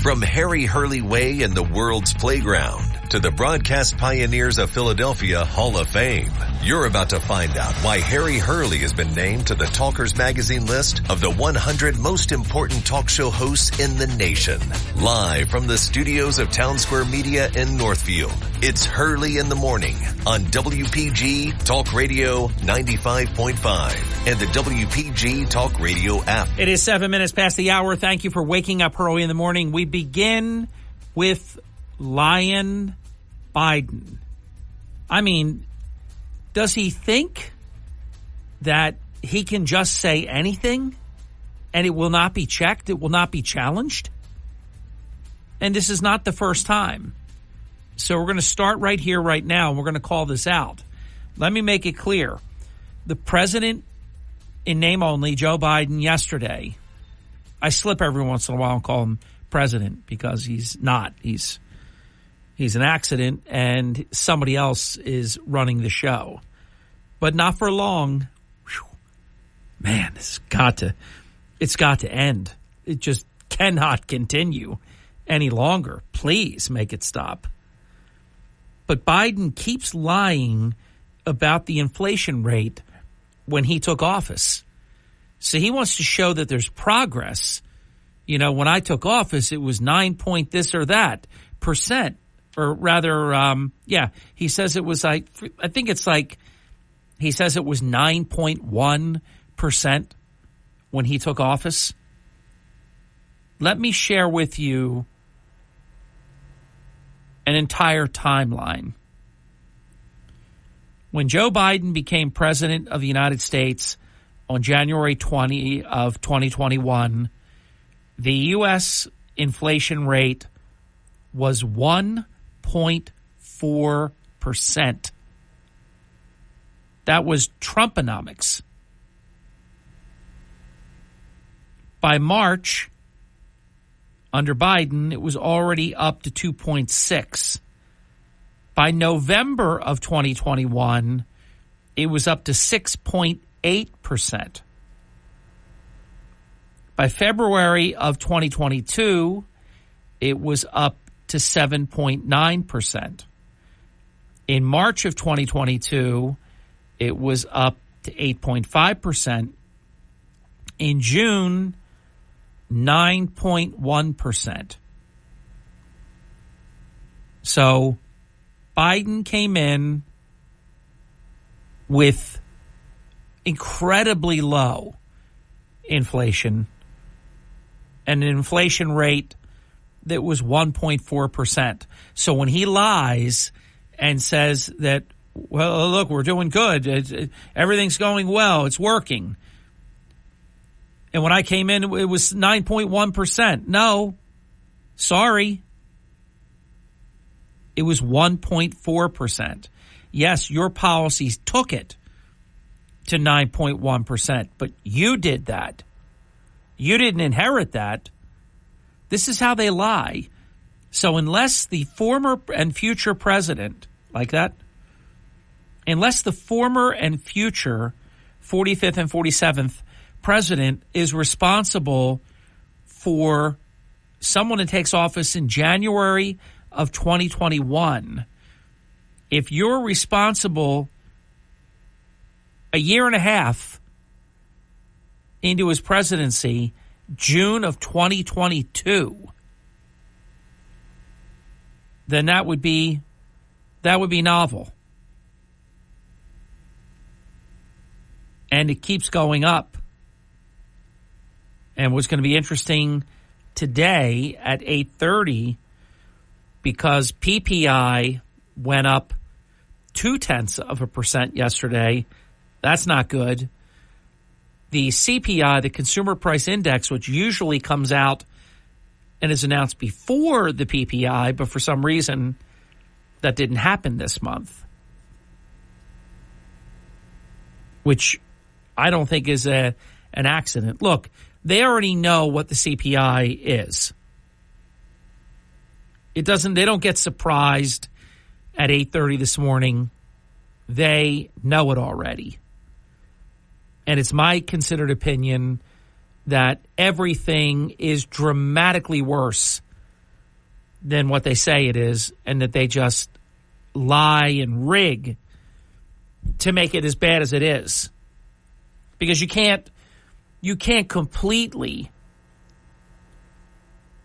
From Harry Hurley Way in the world's playground to the broadcast pioneers of Philadelphia Hall of Fame, you're about to find out why Harry Hurley has been named to the Talkers Magazine list of the 100 most important talk show hosts in the nation. Live from the studios of Town Square Media in Northfield, it's Hurley in the Morning on WPG Talk Radio 95.5 and the WPG Talk Radio app. It is 7 minutes past the hour. Thank you for waking up early in the morning. We begin with Lion Biden. I mean, does he think that he can just say anything and it will not be checked? It will not be challenged? And this is not the first time. So we're going to start right here, right now, and we're going to call this out. Let me make it clear. The president, in name only, Joe Biden, yesterday, I slip every once in a while and call him president because he's not. He's an accident and somebody else is running the show. But not for long. Whew. Man, it's got to end. It just cannot continue any longer. Please make it stop. But Biden keeps lying about the inflation rate when he took office. So he wants to show that there's progress. You know, when I took office, it was 9 point this or that percent. Or rather, he says it was like, I think it's like, he says it was 9.1% when he took office. Let me share with you an entire timeline. When Joe Biden became president of the United States on January 20 of 2021, the U.S. inflation rate was 1.4%. That was Trumponomics. By March, under Biden, it was already up to 2.6. By November of 2021, it was up to 6.8%. By February of 2022, it was up to 7.9%. In March of 2022, it was up to 8.5%. In June, 9.1%. So Biden came in with incredibly low inflation and an inflation rate that was 1.4%. So when he lies and says that, well, look, we're doing good, everything's going well, it's working. And when I came in, it was 9.1%. No, sorry. It was 1.4%. Yes, your policies took it to 9.1%, but you did that. You didn't inherit that. This is how they lie. So unless the former and future president, like that, unless the former and future 45th and 47th president is responsible for someone that takes office in January of 2021, if you're responsible a year and a half into his presidency, June of 2022, then that would be novel. And it keeps going up. And what's going to be interesting today at 8:30, because PPI went up 0.2% yesterday. That's not good. The CPI, the Consumer Price Index, which usually comes out and is announced before the PPI, but for some reason that didn't happen this month, which I don't think is an accident. Look, they already know what the CPI is. They don't get surprised at 8:30 this morning. They know it already. And it's my considered opinion that everything is dramatically worse than what they say it is, and that they just lie and rig to make it as bad as it is. Because you can't completely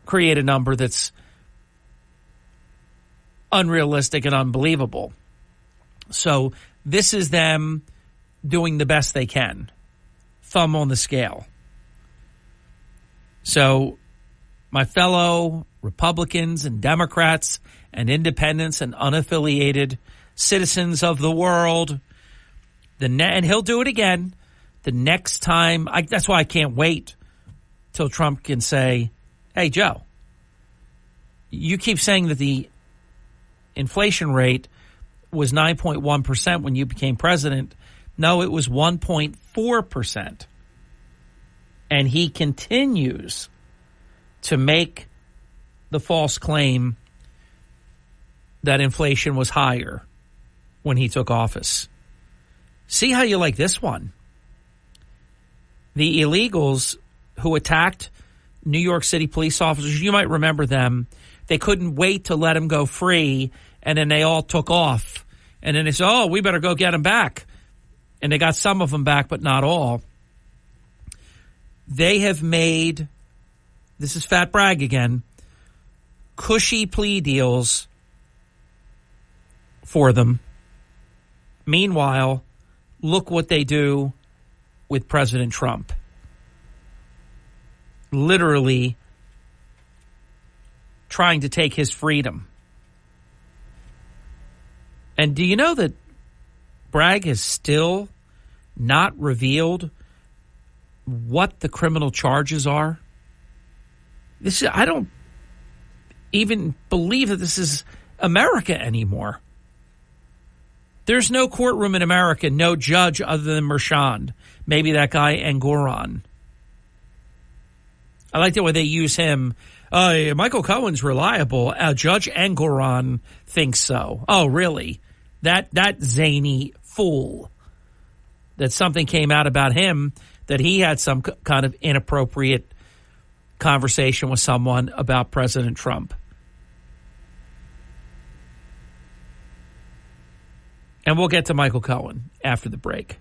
create a number that's unrealistic and unbelievable. So this is them doing the best they can. Thumb on the scale. So my fellow Republicans and Democrats and independents and unaffiliated citizens of the world, and he'll do it again the next time. That's why I can't wait till Trump can say, hey, Joe, you keep saying that the inflation rate was 9.1% when you became president. No, it was 1.4%. And he continues to make the false claim that inflation was higher when he took office. See how you like this one. The illegals who attacked New York City police officers, you might remember them. They couldn't wait to let him go free, and then they all took off. And then they said, oh, we better go get him back. And they got some of them back, but not all. They have made, this is Fat Bragg again, cushy plea deals for them. Meanwhile, look what they do with President Trump. Literally trying to take his freedom. And do you know that Bragg has still not revealed what the criminal charges are? I don't even believe that this is America anymore. There's no courtroom in America, no judge other than Mershon. Maybe that guy Engoron. I like the way they use him. Michael Cohen's reliable. Judge Engoron thinks so. Oh, really? That zany fool. That something came out about him, that he had some kind of inappropriate conversation with someone about President Trump. And we'll get to Michael Cohen after the break.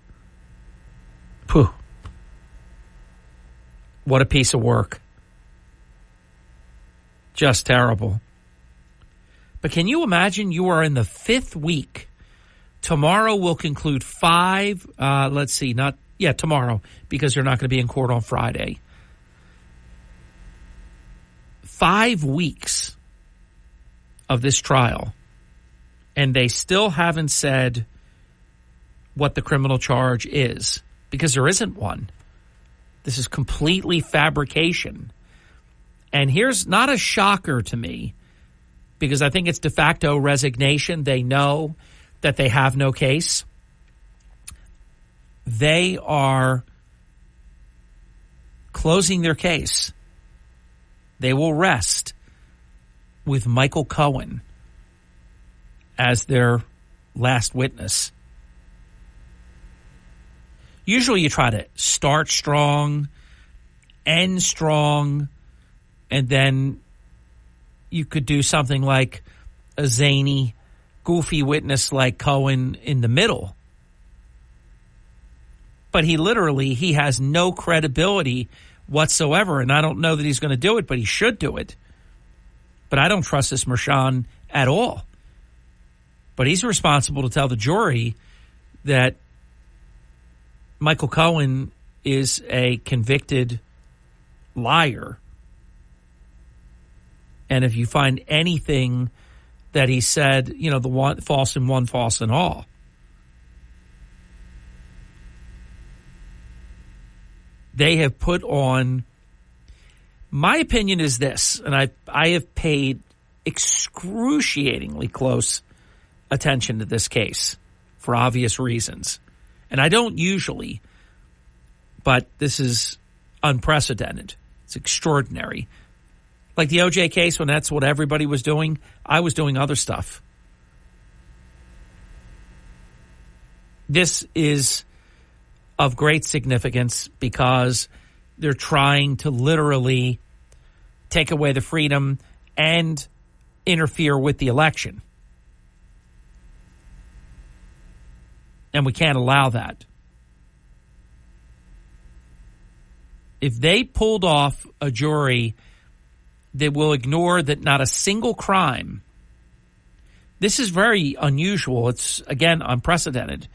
Phew. What a piece of work. Just terrible. But can you imagine you are in the 5th week? Tomorrow will conclude 5, tomorrow, because you're not going to be in court on Friday. 5 weeks of this trial, and they still haven't said what the criminal charge is, because there isn't one. This is completely fabrication. And here's not a shocker to me, because I think it's de facto resignation. They know that they have no case. They are closing their case. They will rest with Michael Cohen as their last witness. Usually you try to start strong, end strong, and then you could do something like a zany, goofy witness like Cohen in the middle. But he has no credibility whatsoever, and I don't know that he's going to do it, but he should do it. But I don't trust this Mershon at all. But he's responsible to tell the jury that Michael Cohen is a convicted liar. And if you find anything that he said, the one false in one, false in all. They have put on, my opinion is this, and I have paid excruciatingly close attention to this case for obvious reasons. And I don't usually, but this is unprecedented. It's extraordinary. Like the OJ case, when that's what everybody was doing, I was doing other stuff. This is of great significance because they're trying to literally take away the freedom and interfere with the election. And we can't allow that. If they pulled off a jury that will ignore that not a single crime, this is very unusual. It's, again, unprecedented.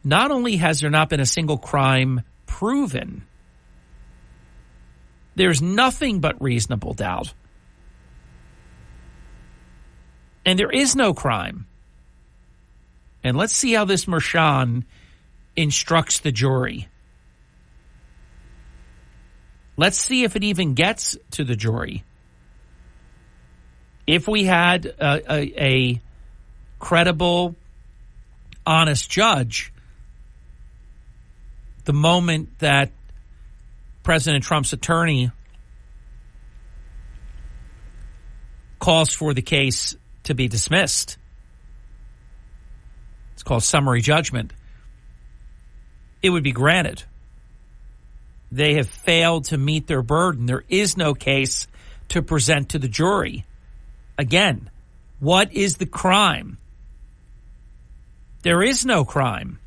Not only has there not been a single crime proven, there's nothing but reasonable doubt. And there is no crime. And let's see how this Merchan instructs the jury. Let's see if it even gets to the jury. If we had a credible, honest judge, the moment that President Trump's attorney calls for the case to be dismissed, it's called summary judgment, it would be granted. They have failed to meet their burden. There is no case to present to the jury. Again, what is the crime? There is no crime.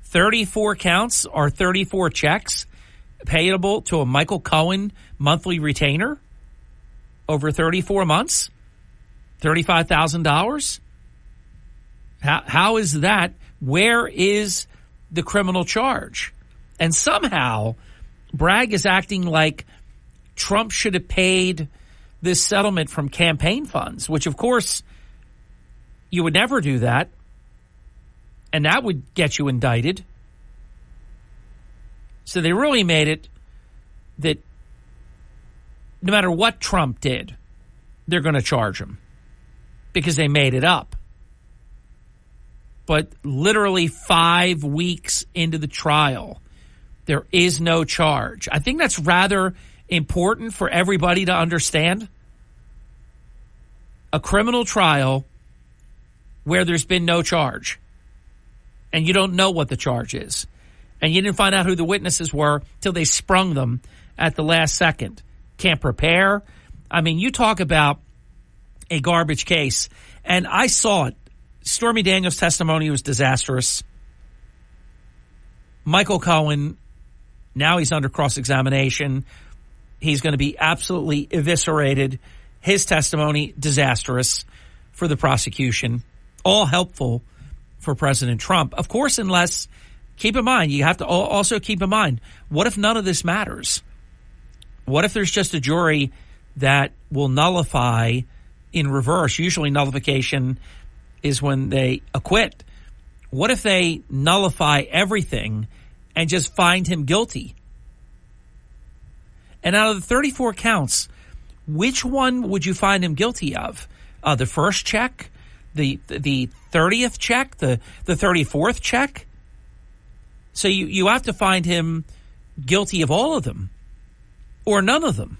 34 counts are 34 checks payable to a Michael Cohen monthly retainer over 34 months, $35,000. How is that? Where is the criminal charge? And somehow Bragg is acting like Trump should have paid this settlement from campaign funds, which, of course, you would never do that. And that would get you indicted. So they really made it that no matter what Trump did, they're going to charge him because they made it up. But literally 5 weeks into the trial, there is no charge. I think that's rather important for everybody to understand. A criminal trial where there's been no charge, and you don't know what the charge is, and you didn't find out who the witnesses were till they sprung them at the last second. Can't prepare. I mean, you talk about a garbage case, and I saw it. Stormy Daniels' testimony was disastrous. Michael Cohen, now he's under cross-examination. He's going to be absolutely eviscerated. His testimony, disastrous for the prosecution. All helpful for President Trump. Of course, unless, keep in mind, you have to also keep in mind, what if none of this matters? What if there's just a jury that will nullify in reverse? Usually nullification is when they acquit. What if they nullify everything and just find him guilty? And out of the 34 counts, which one would you find him guilty of? The first check? The 30th check? The 34th check? So you have to find him guilty of all of them or none of them.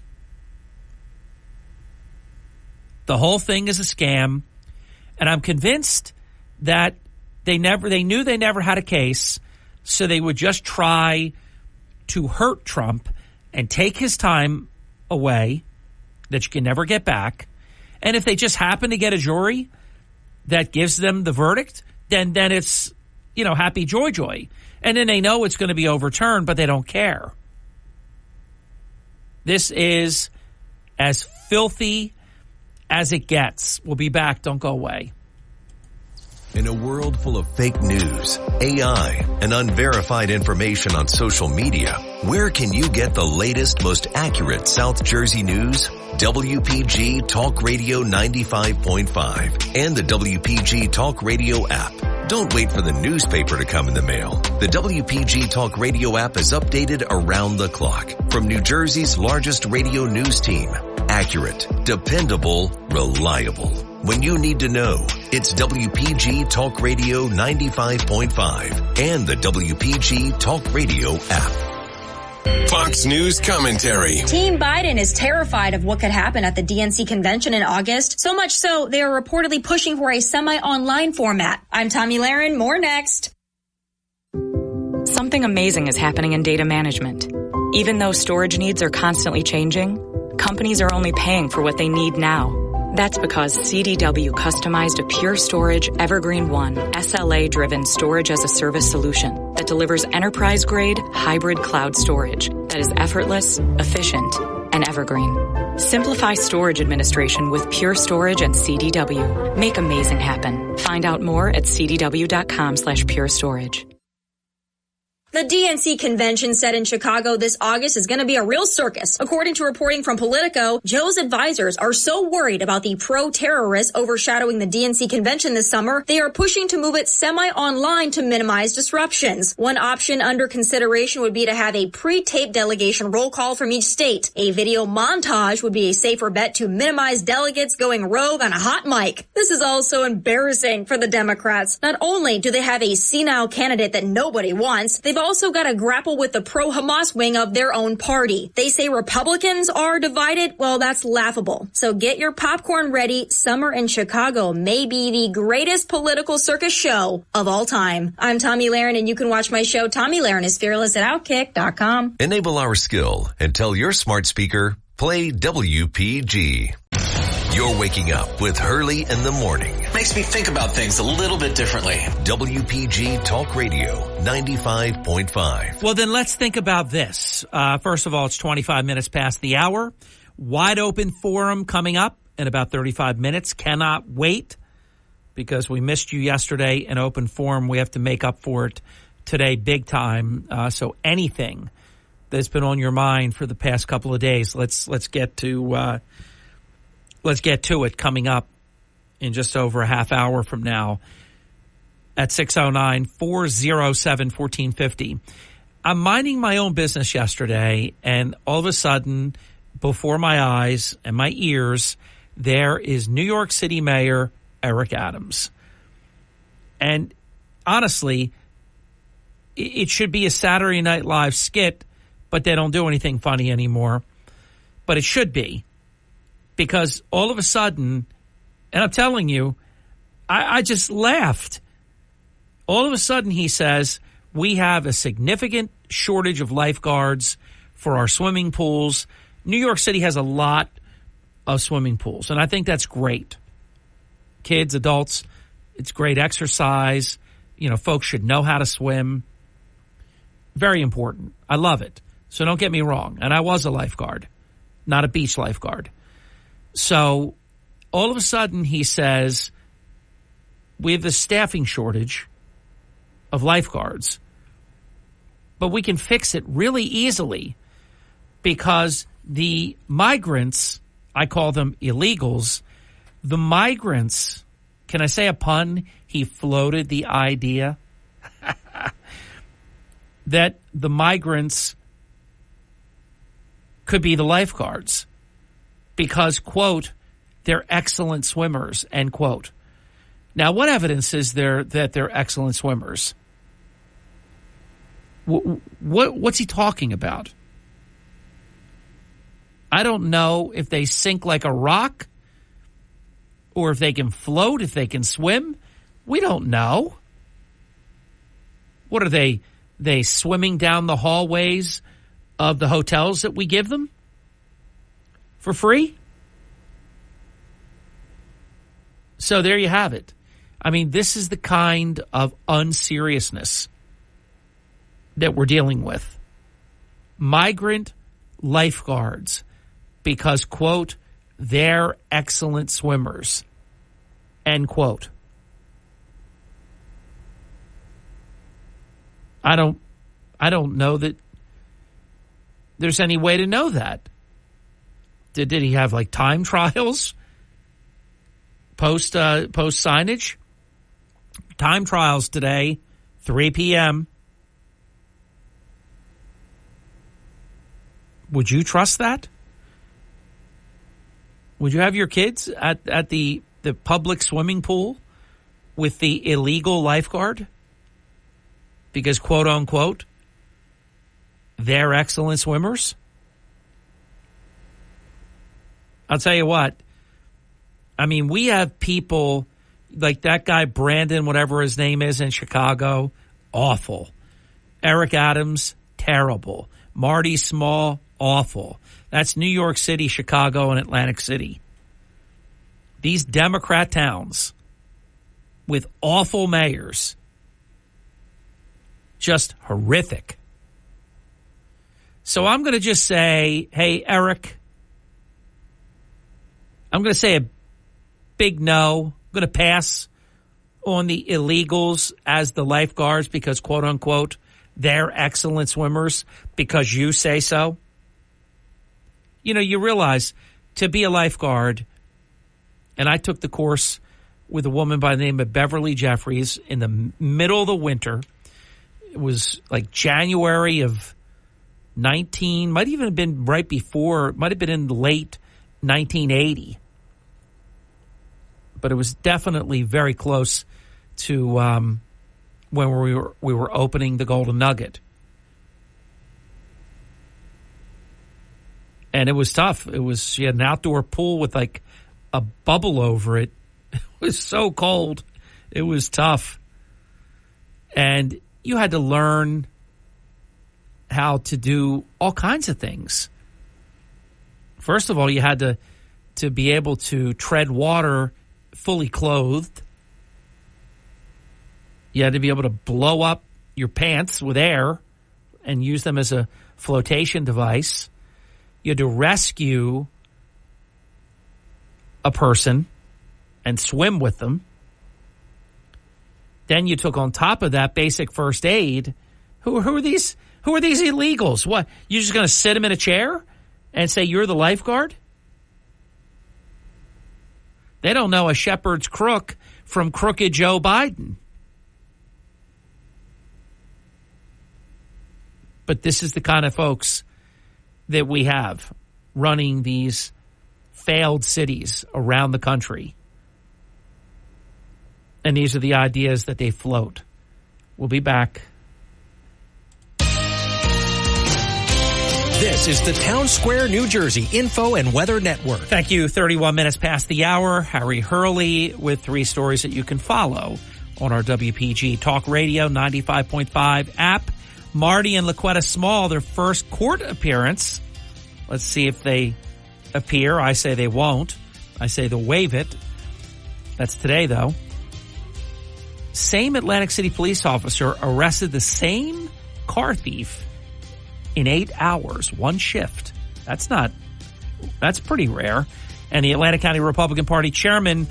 The whole thing is a scam, and I'm convinced that they knew they never had a case, so they would just try to hurt Trump and take his time away that you can never get back. And if they just happen to get a jury that gives them the verdict, then it's, happy joy. And then they know it's going to be overturned, but they don't care. This is as filthy as it gets. We'll be back. Don't go away. In a world full of fake news, AI, and unverified information on social media, where can you get the latest, most accurate South Jersey news? WPG Talk Radio 95.5 and the WPG Talk Radio app. Don't wait for the newspaper to come in the mail. The WPG Talk Radio app is updated around the clock from New Jersey's largest radio news team. Accurate, dependable, reliable. When you need to know, it's WPG Talk Radio 95.5 and the WPG Talk Radio app. Fox News commentary. Team Biden is terrified of what could happen at the DNC convention in August. So much so, they are reportedly pushing for a semi-online format. I'm Tommy Lahren. More next. Something amazing is happening in data management. Even though storage needs are constantly changing, companies are only paying for what they need now. That's because CDW customized a Pure Storage Evergreen One SLA-driven storage-as-a-service solution that delivers enterprise-grade hybrid cloud storage that is effortless, efficient, and evergreen. Simplify storage administration with Pure Storage and CDW. Make amazing happen. Find out more at cdw.com/purestorage. The DNC convention set in Chicago this August is going to be a real circus. According to reporting from Politico, Joe's advisors are so worried about the pro-terrorists overshadowing the DNC convention this summer, they are pushing to move it semi-online to minimize disruptions. One option under consideration would be to have a pre-taped delegation roll call from each state. A video montage would be a safer bet to minimize delegates going rogue on a hot mic. This is also embarrassing for the Democrats. Not only do they have a senile candidate that nobody wants, they've also got to grapple with the pro-Hamas wing of their own party. They say Republicans are divided. Well, that's laughable. So get your popcorn ready. Summer in Chicago may be the greatest political circus show of all time. I'm Tommy Lahren, and you can watch my show, Tommy Lahren is Fearless, at Outkick.com. Enable our skill and tell your smart speaker, play WPG. You're waking up with Hurley in the morning. Makes me think about things a little bit differently. WPG Talk Radio 95.5. Well, then let's think about this. First of all, it's 25 minutes past the hour. Wide open forum coming up in about 35 minutes. Cannot wait because we missed you yesterday in open forum. We have to make up for it today big time. So anything that's been on your mind for the past couple of days, let's get to it coming up in just over a half hour from now at 609-407-1450. I'm minding my own business yesterday, and all of a sudden, before my eyes and my ears, there is New York City Mayor Eric Adams. And honestly, it should be a Saturday Night Live skit, but they don't do anything funny anymore. But it should be. Because all of a sudden, and I'm telling you, I just laughed. All of a sudden, he says, we have a significant shortage of lifeguards for our swimming pools. New York City has a lot of swimming pools, and I think that's great. Kids, adults, it's great exercise. You know, folks should know how to swim. Very important. I love it. So don't get me wrong. And I was a lifeguard, not a beach lifeguard. So all of a sudden he says, we have this staffing shortage of lifeguards, but we can fix it really easily because the migrants, I call them illegals, the migrants, can I say a pun? He floated the idea that the migrants could be the lifeguards. Because, quote, they're excellent swimmers, end quote. Now, what evidence is there that they're excellent swimmers? What's he talking about? I don't know if they sink like a rock or if they can float, if they can swim. We don't know. What are they swimming down the hallways of the hotels that we give them? For free? So there you have it. I mean, this is the kind of unseriousness that we're dealing with. Migrant lifeguards because, quote, they're excellent swimmers, end quote. I don't know that there's any way to know that. Did he have like time trials? Post signage? Time trials today, 3 p.m. Would you trust that? Would you have your kids at the public swimming pool with the illegal lifeguard? Because, quote unquote, they're excellent swimmers? I'll tell you what. I mean, we have people like that guy, Brandon, whatever his name is in Chicago, awful. Eric Adams, terrible. Marty Small, awful. That's New York City, Chicago, and Atlantic City. These Democrat towns with awful mayors, just horrific. So I'm going to just say, hey, Eric, I'm going to say a big no. I'm going to pass on the illegals as the lifeguards because, quote unquote, they're excellent swimmers because you say so. You know, you realize to be a lifeguard, and I took the course with a woman by the name of Beverly Jeffries in the middle of the winter. It was like January of 19, might even have been right before, might have been in the late 1980. But it was definitely very close to when we were opening the Golden Nugget. And it was tough. She had an outdoor pool with like a bubble over it. It was so cold. It was tough. And you had to learn how to do all kinds of things. First of all, you had to be able to tread water fully clothed. You had to be able to blow up your pants with air and use them as a flotation device. You had to rescue a person and swim with them. Then you took on top of that basic first aid. Who are these? Who are these illegals? What? You just going to sit them in a chair and say you're the lifeguard? They don't know a shepherd's crook from crooked Joe Biden. But this is the kind of folks that we have running these failed cities around the country. And these are the ideas that they float. We'll be back. This is the Town Square, New Jersey Info and Weather Network. Thank you. 31 minutes past the hour. Harry Hurley with 3 stories that you can follow on our WPG Talk Radio 95.5 app. Marty and LaQuetta Small, their first court appearance. Let's see if they appear. I say they won't. I say they'll waive it. That's today, though. Same Atlantic City police officer arrested the same car thief in 8 hours, one shift. That's pretty rare. And the Atlantic County Republican Party chairman.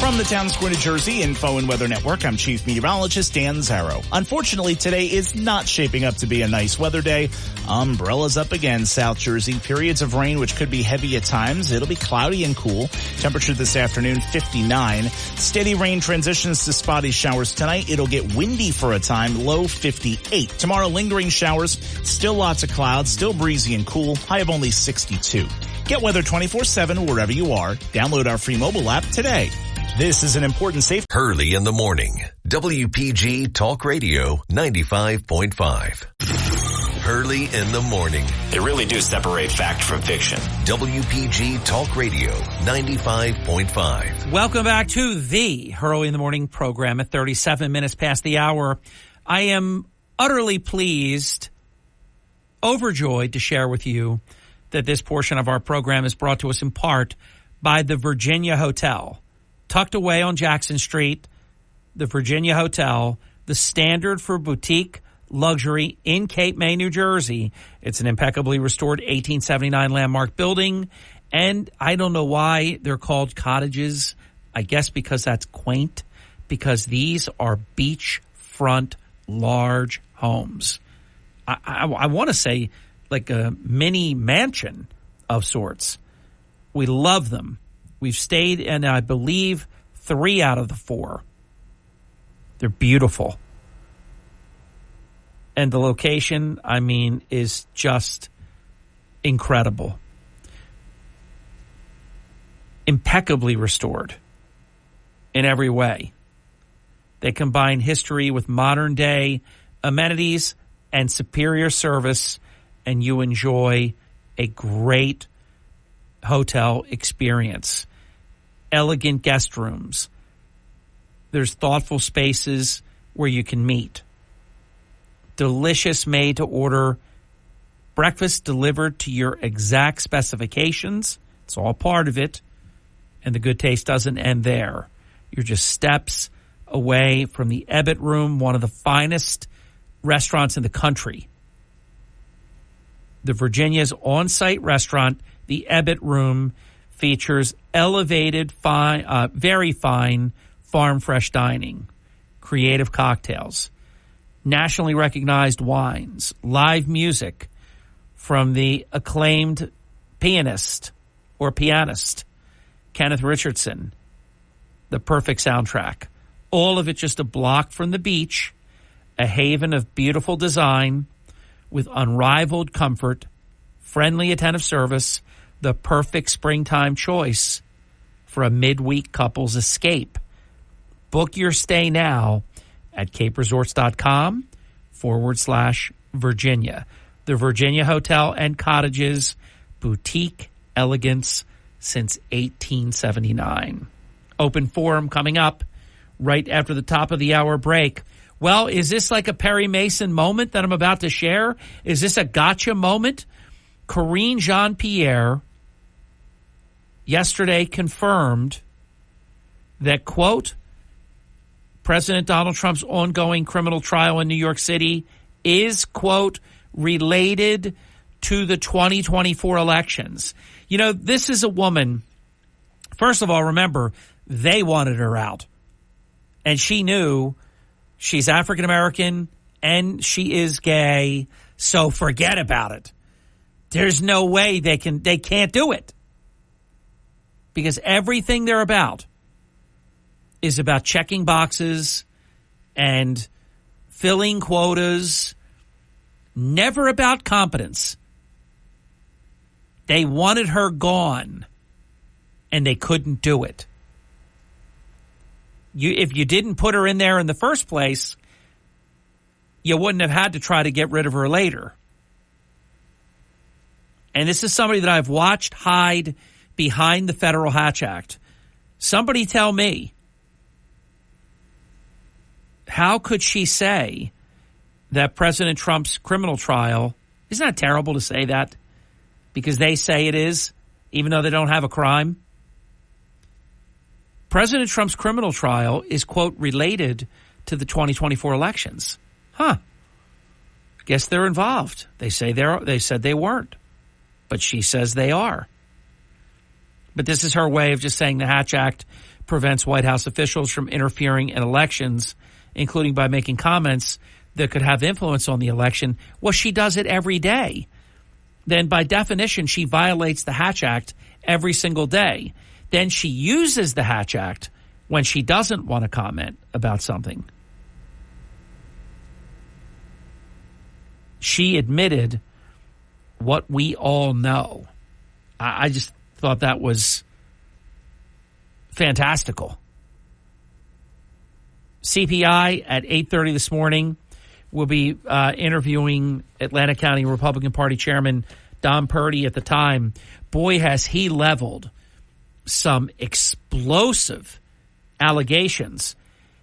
From the Town Square, New Jersey Info and Weather Network, I'm Chief Meteorologist Dan Zarrow. Unfortunately, today is not shaping up to be a nice weather day. Umbrellas up again, South Jersey. Periods of rain, which could be heavy at times. It'll be cloudy and cool. Temperature this afternoon, 59. Steady rain transitions to spotty showers tonight. It'll get windy for a time, low 58. Tomorrow, lingering showers. Still lots of clouds, still breezy and cool. High of only 62. Get weather 24/7 wherever you are. Download our free mobile app today. This is an important safety. Hurley in the morning. WPG Talk Radio 95.5. Hurley in the morning. They really do separate fact from fiction. WPG Talk Radio 95.5. Welcome back to the Hurley in the Morning program at 37 minutes past the hour. I am utterly pleased, overjoyed to share with you that this portion of our program is brought to us in part by the Virginia Hotel. Tucked away on Jackson Street, the Virginia Hotel, the standard for boutique luxury in Cape May, New Jersey. It's an impeccably restored 1879 landmark building, and I don't know why they're called cottages. I guess because that's quaint, because these are beachfront large homes. I want to say like a mini mansion of sorts. We love them. We've stayed in, I believe, 3 out of the 4. They're beautiful. And the location, I mean, is just incredible. Impeccably restored in every way. They combine history with modern day amenities and superior service, and you enjoy a great hotel experience. Elegant guest rooms. There's thoughtful spaces where you can meet. Delicious made-to-order breakfast delivered to your exact specifications. It's all part of it. And the good taste doesn't end there. You're just steps away from the Ebbett Room, one of the finest restaurants in the country. The Virginia's on-site restaurant, the Ebbett Room, features elevated, very fine farm-fresh dining, creative cocktails, nationally recognized wines, live music from the acclaimed pianist Kenneth Richardson, the perfect soundtrack. All of it just a block from the beach, a haven of beautiful design with unrivaled comfort, friendly attentive service, the perfect springtime choice for a midweek couple's escape. Book your stay now at caperesorts.com/Virginia. The Virginia Hotel and Cottages, boutique elegance since 1879. Open forum coming up right after the top of the hour break. Well, is this like a Perry Mason moment that I'm about to share? Is this a gotcha moment? Karine Jean-Pierre yesterday confirmed that, quote, President Donald Trump's ongoing criminal trial in New York City is, quote, related to the 2024 elections. You know, this is a woman, first of all, remember, they wanted her out. And she knew she's African-American and she is gay, so forget about it. There's no way they can't do it. Because everything they're about is about checking boxes and filling quotas, never about competence. They wanted her gone, and they couldn't do it. If you didn't put her in there in the first place, you wouldn't have had to try to get rid of her later. And this is somebody that I've watched hide behind the Federal Hatch Act. Somebody tell me, how could she say that President Trump's criminal trial, isn't that terrible to say that? Because they say it is, even though they don't have a crime. President Trump's criminal trial is, quote, related to the 2024 elections. Guess they're involved. They said they weren't, but she says they are. But this is her way of just saying the Hatch Act prevents White House officials from interfering in elections, including by making comments that could have influence on the election. Well, she does it every day. Then by definition, she violates the Hatch Act every single day. Then she uses the Hatch Act when she doesn't want to comment about something. She admitted what we all know. I just thought that was fantastical. CPI at 8:30 this morning will be interviewing Atlanta County Republican Party Chairman Don Purdy at the time. Boy, has he leveled some explosive allegations.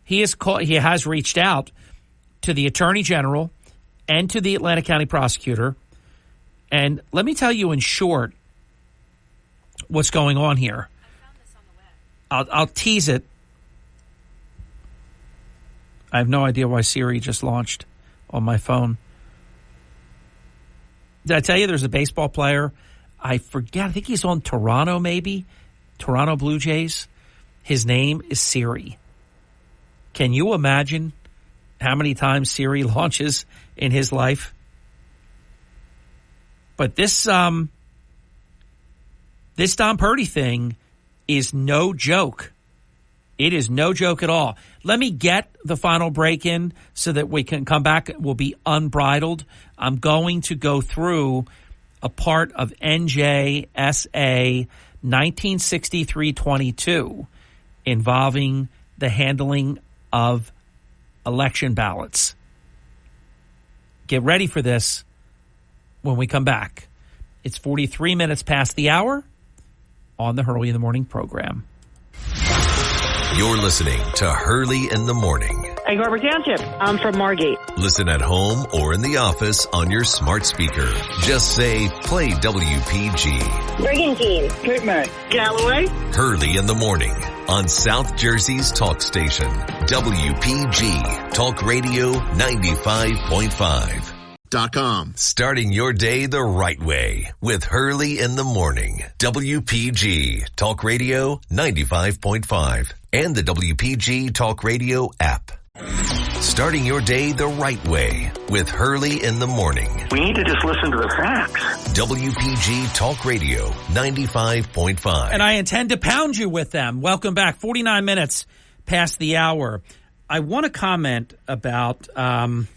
He has reached out to the Attorney General and to the Atlanta County Prosecutor. And let me tell you in short what's going on here. I found this on the web. I'll tease it. I have no idea why Siri just launched on my phone. Did I tell you there's a baseball player? I forget. I think he's on Toronto, maybe. Toronto Blue Jays. His name is Siri. Can you imagine how many times Siri launches in his life? But this Don Purdy thing is no joke. It is no joke at all. Let me get the final break in so that we can come back. We'll be unbridled. I'm going to go through a part of NJSA 1963-22 involving the handling of election ballots. Get ready for this when we come back. It's 43 minutes past the hour on the Hurley in the Morning program. You're listening to Hurley in the Morning. Egg Harbor Township. I'm from Margate. Listen at home or in the office on your smart speaker. Just say, play WPG. Brigantine. Cape May. Galloway. Hurley in the morning on South Jersey's talk station. WPG Talk Radio 95.5. Starting your day the right way with Hurley in the morning. WPG Talk Radio 95.5 and the WPG Talk Radio app. Starting your day the right way with Hurley in the morning. We need to just listen to the facts. WPG Talk Radio 95.5. And I intend to pound you with them. Welcome back. 49 minutes past the hour. I want to comment about Hunter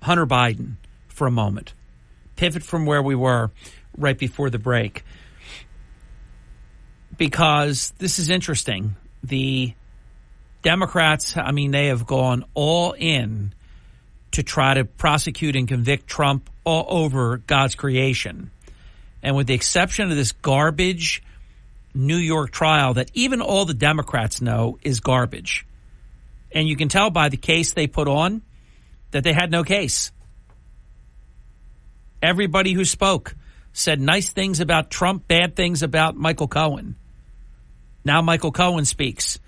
Biden for a moment. Pivot from where we were right before the break. Because this is interesting. The Democrats, they have gone all in to try to prosecute and convict Trump all over God's creation. And with the exception of this garbage New York trial that even all the Democrats know is garbage. And you can tell by the case they put on that they had no case. Everybody who spoke said nice things about Trump, bad things about Michael Cohen. Now Michael Cohen speaks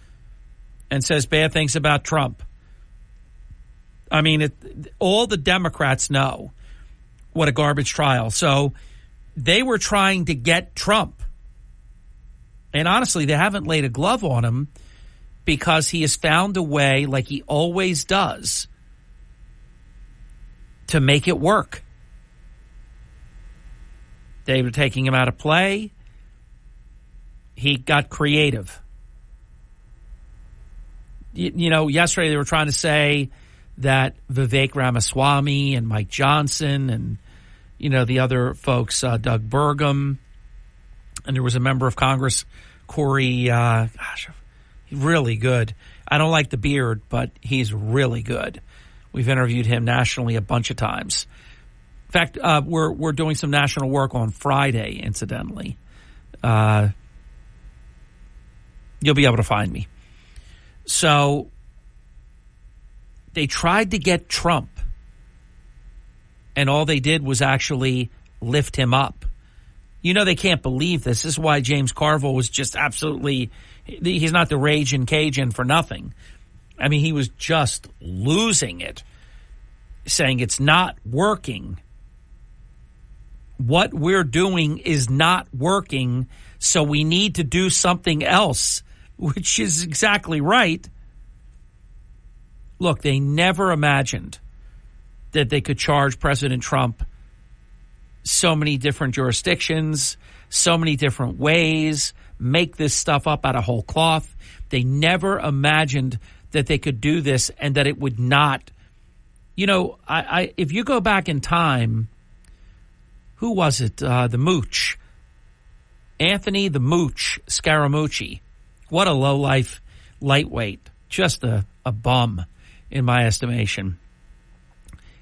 and says bad things about Trump. All the Democrats know what a garbage trial. So they were trying to get Trump. And honestly, they haven't laid a glove on him because he has found a way, like he always does, to make it work. They were taking him out of play. He got creative. Yesterday they were trying to say that Vivek Ramaswamy and Mike Johnson and, the other folks, Doug Burgum, and there was a member of Congress, Corey, really good. I don't like the beard, but he's really good. We've interviewed him nationally a bunch of times. In fact, we're doing some national work on Friday, incidentally. You'll be able to find me. So they tried to get Trump, and all they did was actually lift him up. They can't believe this. This is why James Carville was just absolutely – he's not the raging Cajun for nothing. He was just losing it, saying it's not working. What we're doing is not working, so we need to do something else, which is exactly right. Look, they never imagined that they could charge President Trump so many different jurisdictions, so many different ways, make this stuff up out of whole cloth. They never imagined that they could do this and that it would not. If you go back in time, who was it? The Mooch. Anthony the Mooch Scaramucci. What a low-life lightweight. Just a bum, in my estimation.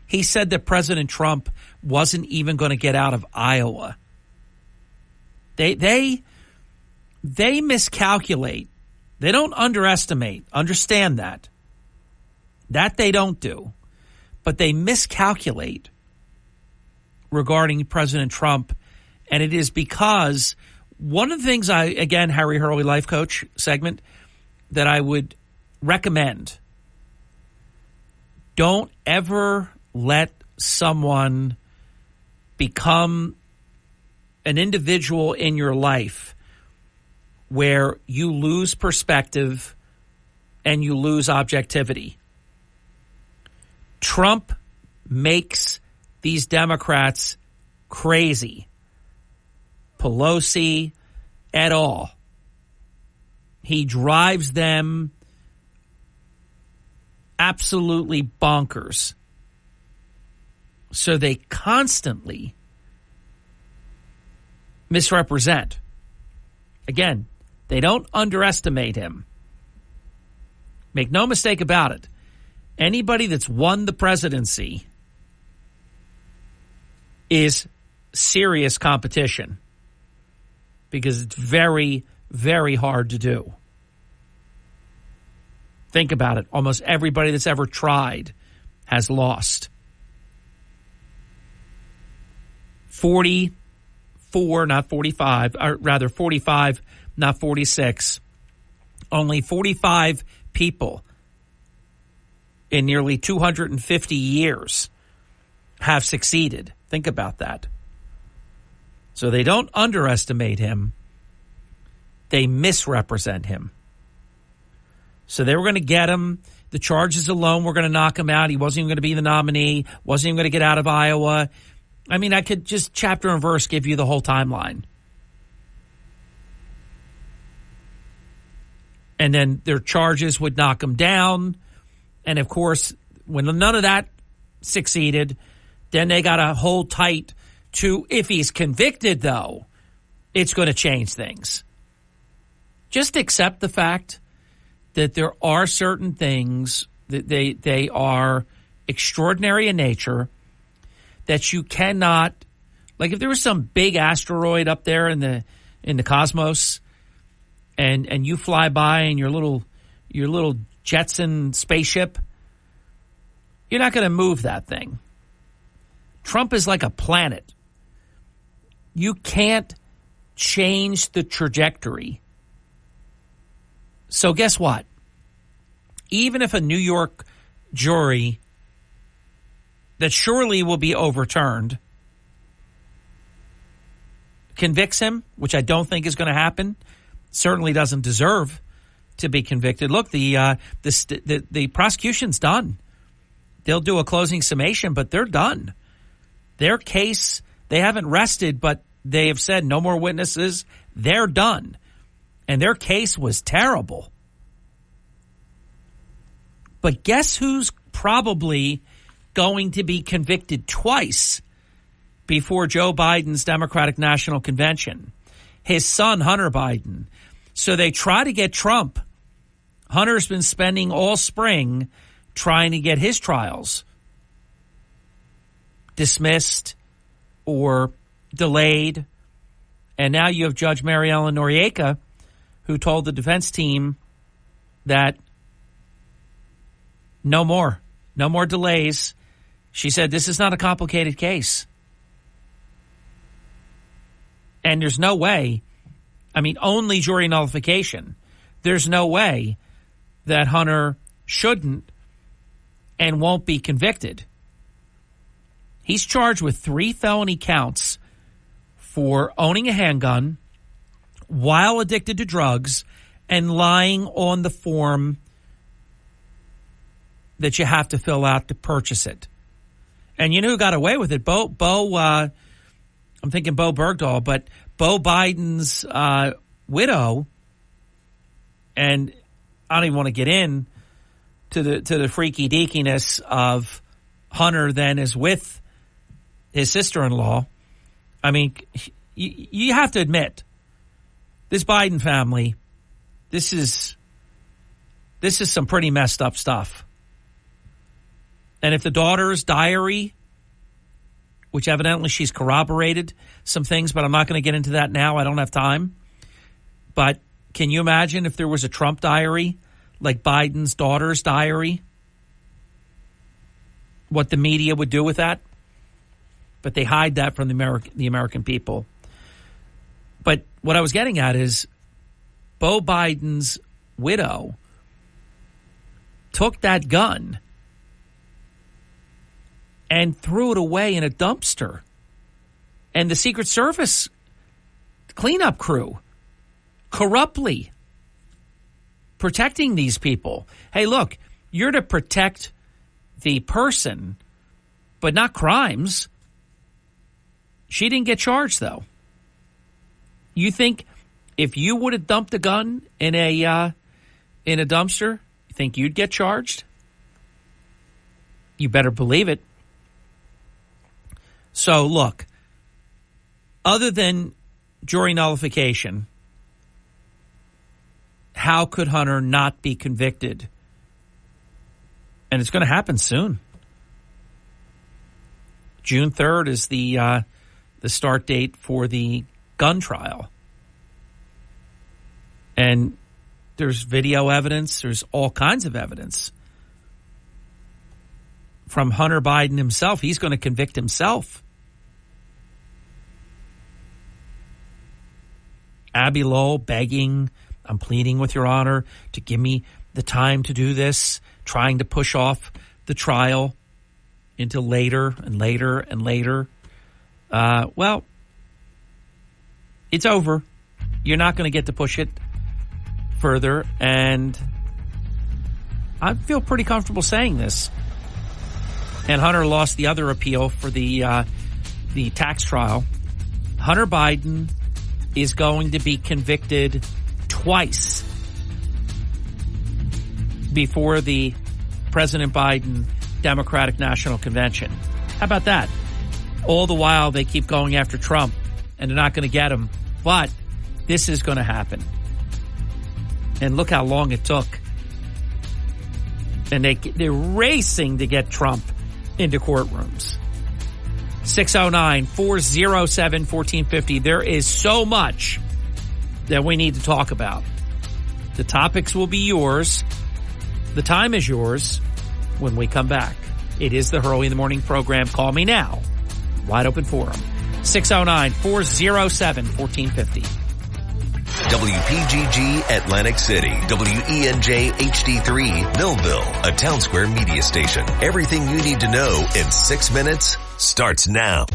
He said that President Trump wasn't even going to get out of Iowa. They miscalculate. They don't underestimate. Understand that. That they don't do. But they miscalculate regarding President Trump. And it is because one of the things Harry Hurley Life Coach segment, that I would recommend, don't ever let someone become an individual in your life where you lose perspective and you lose objectivity. Trump makes these Democrats crazy. Pelosi, et al. He drives them absolutely bonkers. So they constantly misrepresent. Again, they don't underestimate him. Make no mistake about it. Anybody that's won the presidency is serious competition because it's very, very hard to do. Think about it. Almost everybody that's ever tried has lost. 44, not 45, or rather 45, not 46. Only 45 people in nearly 250 years have succeeded. Think about that. So they don't underestimate him. They misrepresent him. So they were going to get him. The charges alone were going to knock him out. He wasn't even going to be the nominee. Wasn't even going to get out of Iowa. I mean, I could just chapter and verse give you the whole timeline. And then their charges would knock him down. And, of course, when none of that succeeded, then they got to hold tight to if he's convicted, though, it's going to change things. Just accept the fact that there are certain things that they are extraordinary in nature that you cannot, like if there was some big asteroid up there in the cosmos and you fly by in your little Jetson spaceship, you're not going to move that thing. Trump is like a planet. You can't change the trajectory. So guess what? Even if a New York jury that surely will be overturned convicts him, which I don't think is going to happen, certainly doesn't deserve to be convicted. Look, the prosecution's done. They'll do a closing summation, but they're done. Their case, they haven't rested, but they have said no more witnesses. They're done. And their case was terrible. But guess who's probably going to be convicted twice before Joe Biden's Democratic National Convention? His son, Hunter Biden. So they try to get Trump. Hunter's been spending all spring trying to get his trials dismissed or delayed. And now you have Judge Mary Ellen Noreika, who told the defense team that no more delays. She said, this is not a complicated case. And there's no way, only jury nullification. There's no way that Hunter shouldn't and won't be convicted. He's charged with 3 felony counts for owning a handgun while addicted to drugs and lying on the form that you have to fill out to purchase it. And you know who got away with it? I'm thinking Bo Bergdahl, but Bo Biden's widow, and I don't even want to get in to the freaky deakiness of Hunter then is with his sister-in-law. You have to admit, this Biden family, this is some pretty messed up stuff. And if the daughter's diary, which evidently she's corroborated some things, but I'm not going to get into that now. I don't have time. But can you imagine if there was a Trump diary, like Biden's daughter's diary, what the media would do with that? But they hide that from the American people. But what I was getting at is Bo Biden's widow took that gun and threw it away in a dumpster. And the Secret Service cleanup crew corruptly protecting these people. Hey, look, you're to protect the person, but not crimes. She didn't get charged, though. You think if you would have dumped a gun in a dumpster, you think you'd get charged? You better believe it. So, look, other than jury nullification, how could Hunter not be convicted? And it's going to happen soon. June 3rd is the start date for the gun trial. And There's video evidence. There's all kinds of evidence from Hunter Biden himself. He's going to convict himself. Abbe Lowell begging, I'm pleading with Your Honor to give me the time to do this, trying to push off the trial into later and later and later. Well, it's over. You're not going to get to push it further, and I feel pretty comfortable saying this. And Hunter lost the other appeal for the tax trial. Hunter Biden is going to be convicted twice before the President Biden Democratic National Convention. How about that? All the while they keep going after Trump, and they're not going to get him. But this is going to happen. And look how long it took. And they're racing to get Trump into courtrooms. 609-407-1450. There is so much that we need to talk about. The topics will be yours. The time is yours when we come back. It is the Hurley in the Morning program. Call me now. Wide open forum. 609-407-1450. WPGG Atlantic City, WENJ HD3 Millville, a Town Square media station. Everything you need to know in 6 minutes starts now.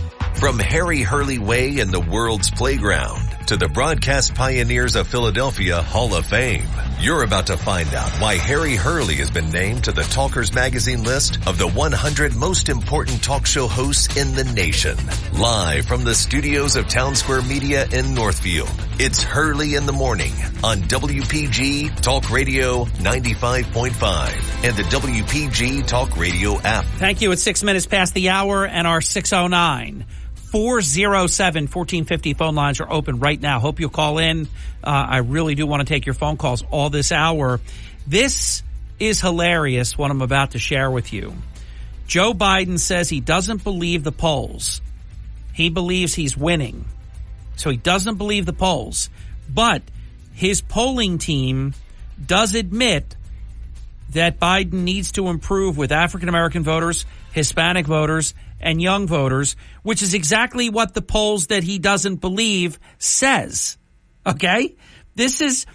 From Harry Hurley Way in the world's playground to the Broadcast Pioneers of Philadelphia Hall of Fame, you're about to find out why Harry Hurley has been named to the Talkers Magazine list of the 100 most important talk show hosts in the nation. Live from the studios of Town Square Media in Northfield, it's Hurley in the Morning on WPG Talk Radio 95.5 and the WPG Talk Radio app. Thank you. It's 6 minutes past the hour, and our 609-407-1450 phone lines are open right now. Hope you'll call in. I really do want to take your phone calls all this hour. This is hilarious, what I'm about to share with you. Joe Biden says he doesn't believe the polls. He believes he's winning. So he doesn't believe the polls. But his polling team does admit that Biden needs to improve with African-American voters, Hispanic voters, and young voters, which is exactly what the polls that he doesn't believe says. Okay? This is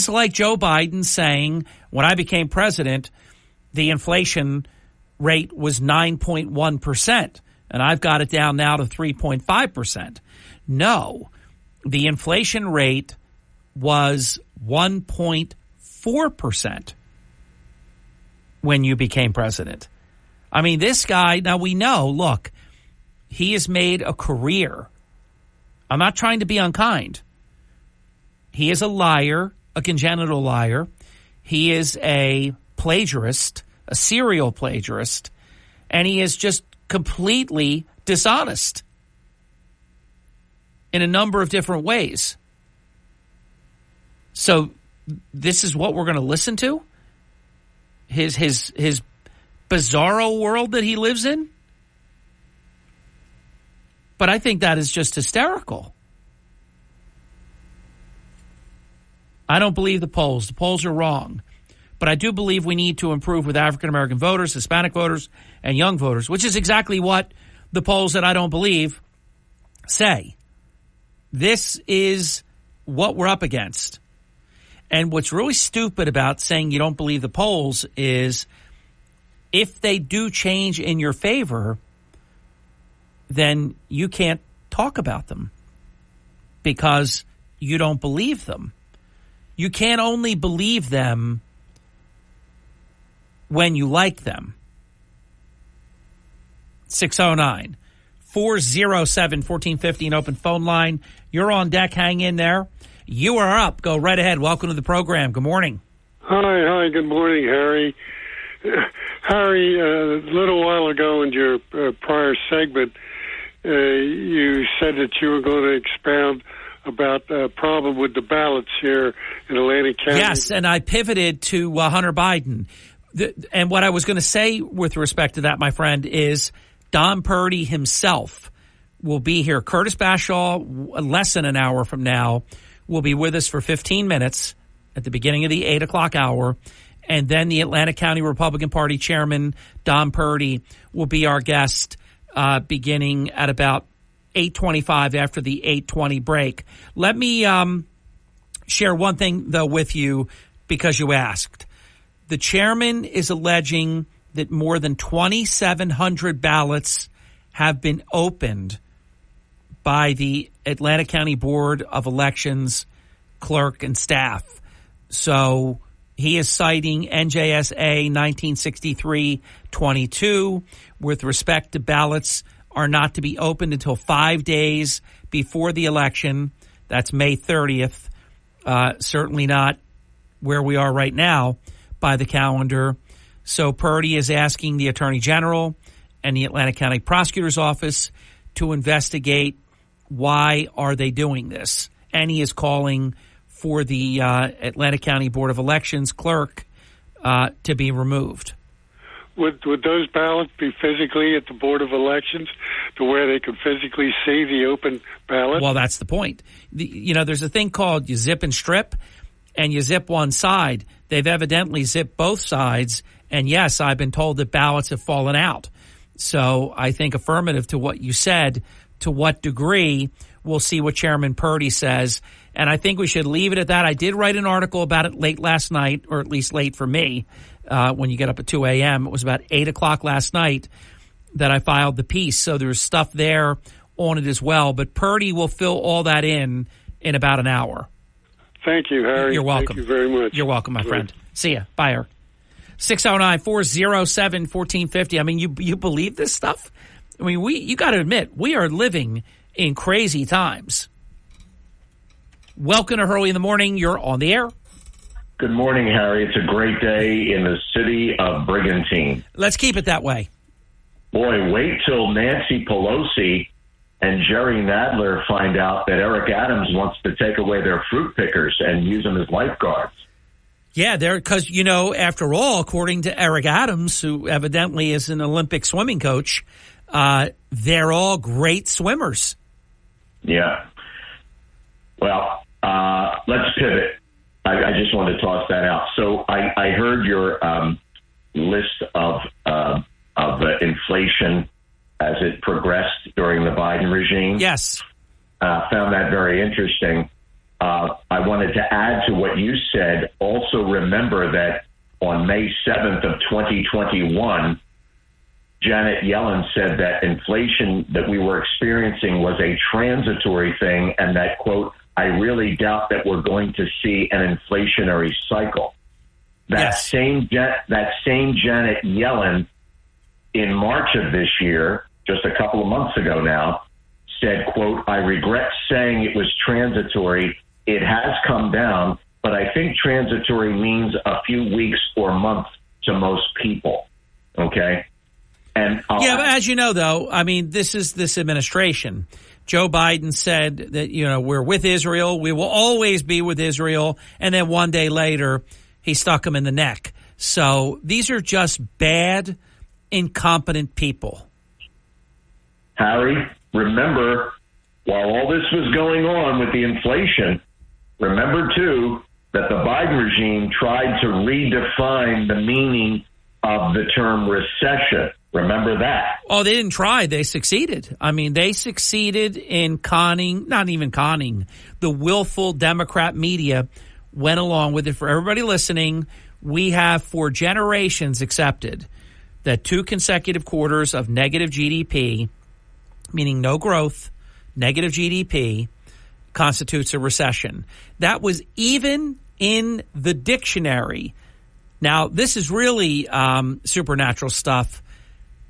like Joe Biden saying, when I became president, the inflation rate was 9.1%, and I've got it down now to 3.5%. No, the inflation rate was 1.4% when you became president. I mean, this guy, now we know, look, he has made a career. I'm not trying to be unkind. He is a liar, a congenital liar. He is a plagiarist, a serial plagiarist, and he is just completely dishonest in a number of different ways. So this is what we're going to listen to? His bizarro world that he lives in? But I think that is just hysterical. I don't believe the polls. The polls are wrong. But I do believe we need to improve with African-American voters, Hispanic voters, and young voters, which is exactly what the polls that I don't believe say. This is what we're up against. And what's really stupid about saying you don't believe the polls is if they do change in your favor, then you can't talk about them because you don't believe them. You can't only believe them when you like them. 609-407-1450, an open phone line. You're on deck. Hang in there. You are up. Go right ahead. Welcome to the program. Good morning. Hi. Good morning, Harry. Harry, a little while ago in your prior segment, you said that you were going to expound about the problem with the ballots here in Atlantic County. Yes, and I pivoted to Hunter Biden. And what I was going to say with respect to that, my friend, is Don Purdy himself will be here. Curtis Bashaw, less than an hour from now, will be with us for 15 minutes. at the beginning of the 8 o'clock hour. And then the Atlantic County Republican Party Chairman, Don Purdy, will be our guest beginning at about 8:25 after the 8:20 break. Let me share one thing, though, with you because you asked. The chairman is alleging that more than 2,700 ballots have been opened by the Atlantic County Board of Elections clerk and staff. So he is citing NJSA 1963-22 with respect to ballots are not to be opened until 5 days before the election. That's May 30th. Certainly not where we are right now by the calendar. So Purdy is asking the Attorney General and the Atlantic County Prosecutor's Office to investigate why are they doing this. And he is calling for the Atlantic County Board of Elections clerk to be removed. Would those ballots be physically at the Board of Elections to where they could physically see the open ballot? Well, that's the point. There's a thing called you zip and strip, and you zip one side. They've evidently zipped both sides, and yes, I've been told that ballots have fallen out. So I think affirmative to what you said. To what degree, we'll see what Chairman Purdy says. And I think we should leave it at that. I did write an article about it late last night, or at least late for me, when you get up at 2 a.m. It was about 8 o'clock last night that I filed the piece. So there's stuff there on it as well. But Purdy will fill all that in about an hour. Thank you, Harry. You're welcome. Thank you very much. You're welcome, my friend. See ya. Bye, Eric. 609-407-1450. I mean, you believe this stuff? I mean, you got to admit, we are living in crazy times. Welcome to Hurley in the Morning. You're on the air. Good morning, Harry. It's a great day in the city of Brigantine. Let's keep it that way. Boy, wait till Nancy Pelosi and Jerry Nadler find out that Eric Adams wants to take away their fruit pickers and use them as lifeguards. Yeah, because, after all, according to Eric Adams, who evidently is an Olympic swimming coach, they're all great swimmers. Yeah. Well, let's pivot. I just wanted to toss that out. So I heard your list of inflation as it progressed during the Biden regime. Yes. Found that very interesting. I wanted to add to what you said. Also remember that on May 7th of 2021, Janet Yellen said that inflation that we were experiencing was a transitory thing and that, quote, I really doubt that we're going to see an inflationary cycle. That same Janet Yellen in March of this year, just a couple of months ago now, said, quote, I regret saying it was transitory. It has come down, but I think transitory means a few weeks or months to most people. Okay? And but as you know, though, I mean, this is this administration. Joe Biden said that, we're with Israel. We will always be with Israel. And then one day later, he stuck him in the neck. So these are just bad, incompetent people. Harry, remember, while all this was going on with the inflation, remember, too, that the Biden regime tried to redefine the meaning of the term recession. Remember that. Oh, they didn't try. They succeeded. I mean, they succeeded in not even conning. The willful Democrat media went along with it. For everybody listening, we have for generations accepted that 2 consecutive quarters of negative GDP, meaning no growth, negative GDP, constitutes a recession. That was even in the dictionary. Now, this is really supernatural stuff.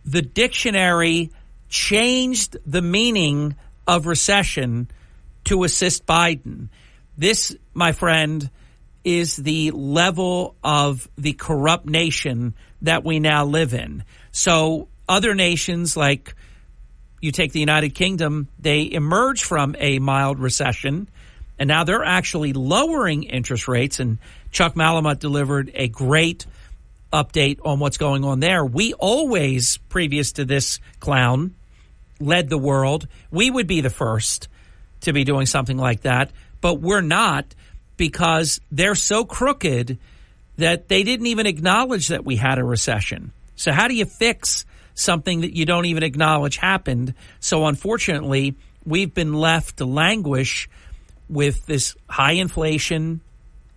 The dictionary changed the meaning of recession to assist Biden. This, my friend, is the level of the corrupt nation that we now live in. So other nations, like you take the United Kingdom, they emerge from a mild recession, and now they're actually lowering interest rates. And Chuck Malamut delivered a great update on what's going on there. We always, previous to this clown, led the world. We would be the first to be doing something like that, but we're not. because they're so crooked that they didn't even acknowledge that we had a recession. So how do you fix something that you don't even acknowledge happened? So unfortunately, we've been left to languish with this high inflation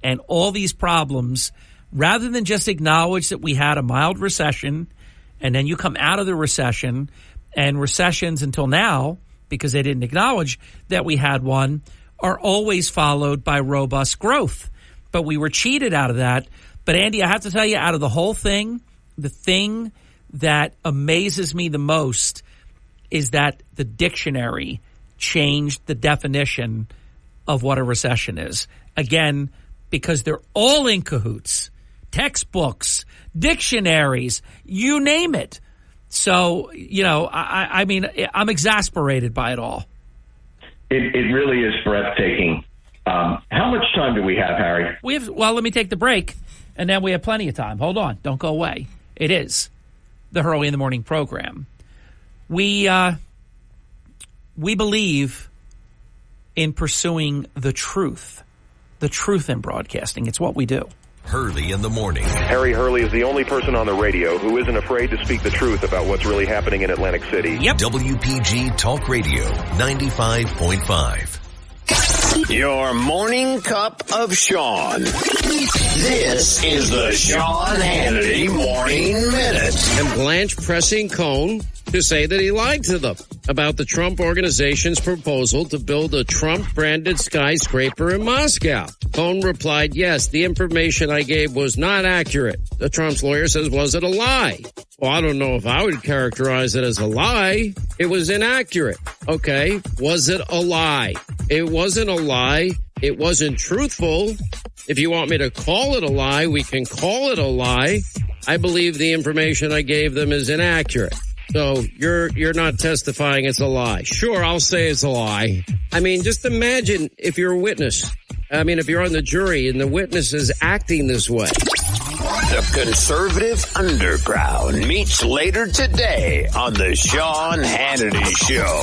and all these problems rather than just acknowledge that we had a mild recession, and then you come out of the recession, and recessions until now, because they didn't acknowledge that we had one, are always followed by robust growth. But we were cheated out of that. But Andy, I have to tell you, out of the whole thing, the thing that amazes me the most is that the dictionary changed the definition of what a recession is. Again, because they're all in cahoots. Textbooks, dictionaries, you name it. So, I mean, I'm exasperated by it all. It really is breathtaking. How much time do we have, Harry? Well, let me take the break, and then we have plenty of time. Hold on. Don't go away. It is the Hurley in the Morning program. We believe in pursuing the truth in broadcasting. It's what we do. Hurley in the Morning. Harry Hurley is the only person on the radio who isn't afraid to speak the truth about what's really happening in Atlantic City. Yep. WPG Talk Radio 95.5. Your morning cup of Sean. This is the Sean Hannity Morning Minute. And Blanche pressing Cohn to say that he lied to them about the Trump organization's proposal to build a Trump-branded skyscraper in Moscow. Cohn replied, yes, the information I gave was not accurate. The Trump's lawyer says, was it a lie? Well, I don't know if I would characterize it as a lie. It was inaccurate. Okay, was it a lie? It wasn't a lie. It wasn't truthful. If you want me to call it a lie, we can call it a lie. I believe the information I gave them is inaccurate. So you're not testifying it's a lie. Sure, I'll say it's a lie. I mean, just imagine if you're a witness. I mean, if you're on the jury and the witness is acting this way. The conservative underground meets later today on the Sean Hannity Show.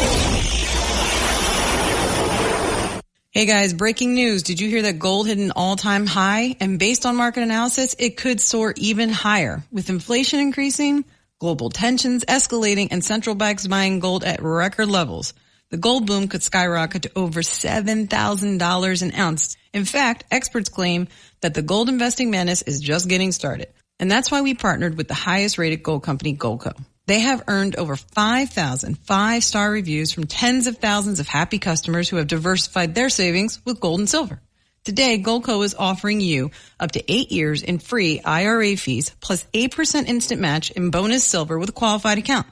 Hey guys, breaking news. Did you hear that gold hit an all-time high? And based on market analysis, it could soar even higher. With inflation increasing, global tensions escalating, and central banks buying gold at record levels, the gold boom could skyrocket to over $7,000 an ounce. In fact, experts claim that the gold investing madness is just getting started. And that's why we partnered with the highest rated gold company, Goldco. They have earned over 5,000 five-star reviews from tens of thousands of happy customers who have diversified their savings with gold and silver. Today, Goldco is offering you up to 8 years in free IRA fees plus 8% instant match in bonus silver with a qualified account.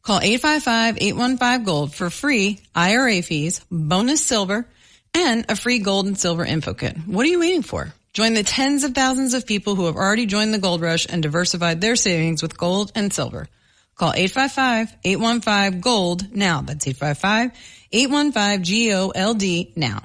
Call 855-815-GOLD for free IRA fees, bonus silver, and a free gold and silver info kit. What are you waiting for? Join the tens of thousands of people who have already joined the gold rush and diversified their savings with gold and silver. Call 855-815-GOLD now. That's 855-815-GOLD now.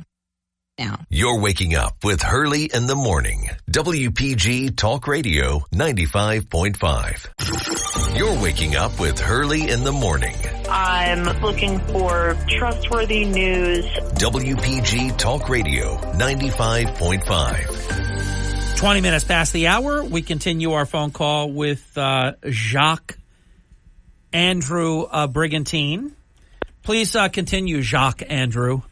You're waking up with Hurley in the Morning. WPG Talk Radio 95.5. You're waking up with Hurley in the Morning. I'm looking for trustworthy news. WPG Talk Radio 95.5. 20 minutes past the hour. We continue our phone call with Jacques Andrew Brigantine. Please continue, Jacques Andrew.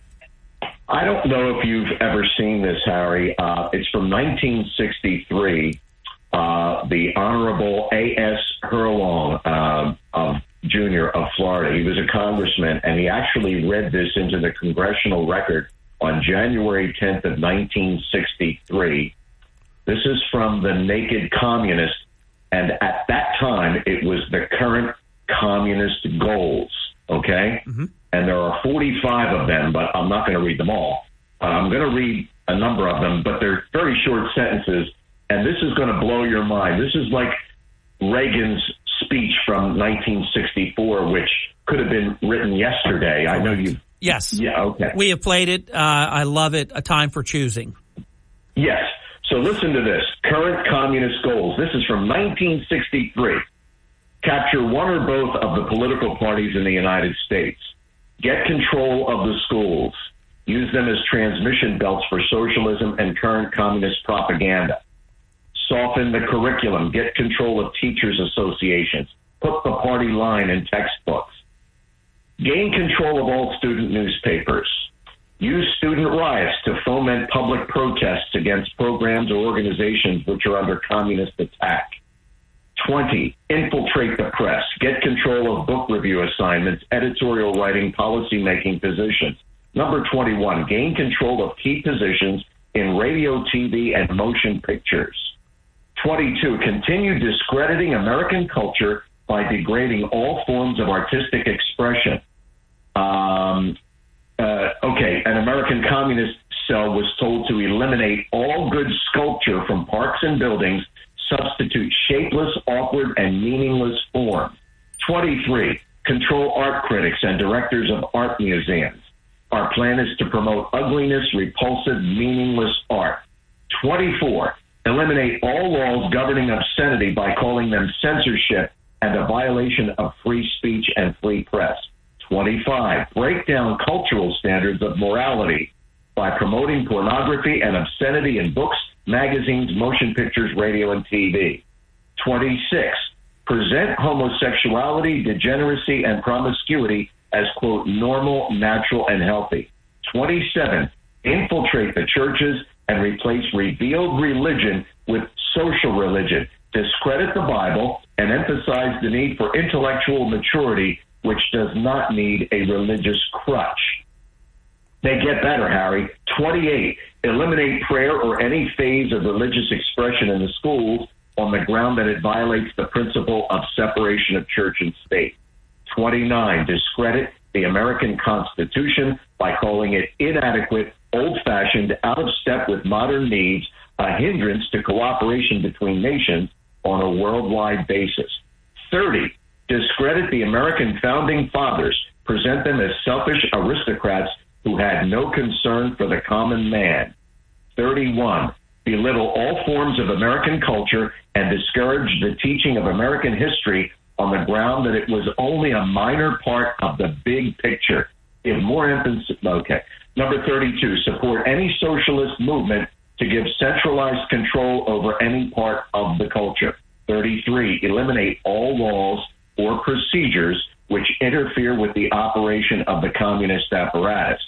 I don't know if you've ever seen this, Harry. It's from 1963. The Honorable A.S. Hurlong Jr. of Florida. He was a congressman, and he actually read this into the congressional record on January 10th of 1963. This is from the Naked Communist, and at that time, it was the current communist goals, okay? Mm-hmm. And there are 45 of them, but I'm not going to read them all. I'm going to read a number of them, but they're very short sentences, and this is going to blow your mind. This is like Reagan's speech from 1964, which could have been written yesterday. I know you. Yes. Yeah, okay. We have played it. I love it. A Time for Choosing. Yes. So listen to this. Current communist goals. This is from 1963. Capture one or both of the political parties in the United States. Get control of the schools. use them as transmission belts for socialism and current communist propaganda. Soften the curriculum, get control of teachers' associations, put the party line in textbooks. Gain control of all student newspapers. Use student riots to foment public protests against programs or organizations which are under communist attack. 20, infiltrate the press. Get control of book review assignments, editorial writing, policy-making positions. Number 21, gain control of key positions in radio, TV, and motion pictures. 22, continue discrediting American culture by degrading all forms of artistic expression. An American communist cell was told to eliminate all good sculpture from parks and buildings, substitute shapeless, awkward, and meaningless forms. 23, control art critics and directors of art museums. Our plan is to promote ugliness, repulsive, meaningless art. 24, eliminate all laws governing obscenity by calling them censorship and a violation of free speech and free press. 25, break down cultural standards of morality by promoting pornography and obscenity in books, magazines, motion pictures, radio, and TV. 26, present homosexuality, degeneracy, and promiscuity as, quote, normal, natural, and healthy. 27, infiltrate the churches and replace revealed religion with social religion, discredit the Bible, and emphasize the need for intellectual maturity, which does not need a religious crutch. They get better, Harry. 28, eliminate prayer or any phase of religious expression in the schools on the ground that it violates the principle of separation of church and state. 29, discredit the American Constitution by calling it inadequate, old-fashioned, out of step with modern needs, a hindrance to cooperation between nations on a worldwide basis. 30, discredit the American founding fathers, present them as selfish aristocrats who had no concern for the common man. 31, belittle all forms of American culture and discourage the teaching of American history on the ground that it was only a minor part of the big picture. Give more emphasis. Okay. Number 32, support any socialist movement to give centralized control over any part of the culture. 33, eliminate all laws or procedures which interfere with the operation of the communist apparatus.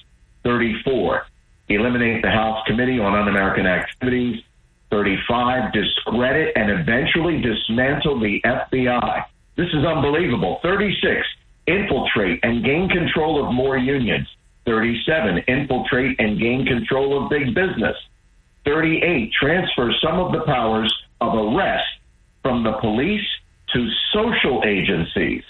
34, eliminate the House Committee on Un-American Activities. 35, discredit and eventually dismantle the FBI. This is unbelievable. 36, infiltrate and gain control of more unions. 37, infiltrate and gain control of big business. 38, transfer some of the powers of arrest from the police to social agencies.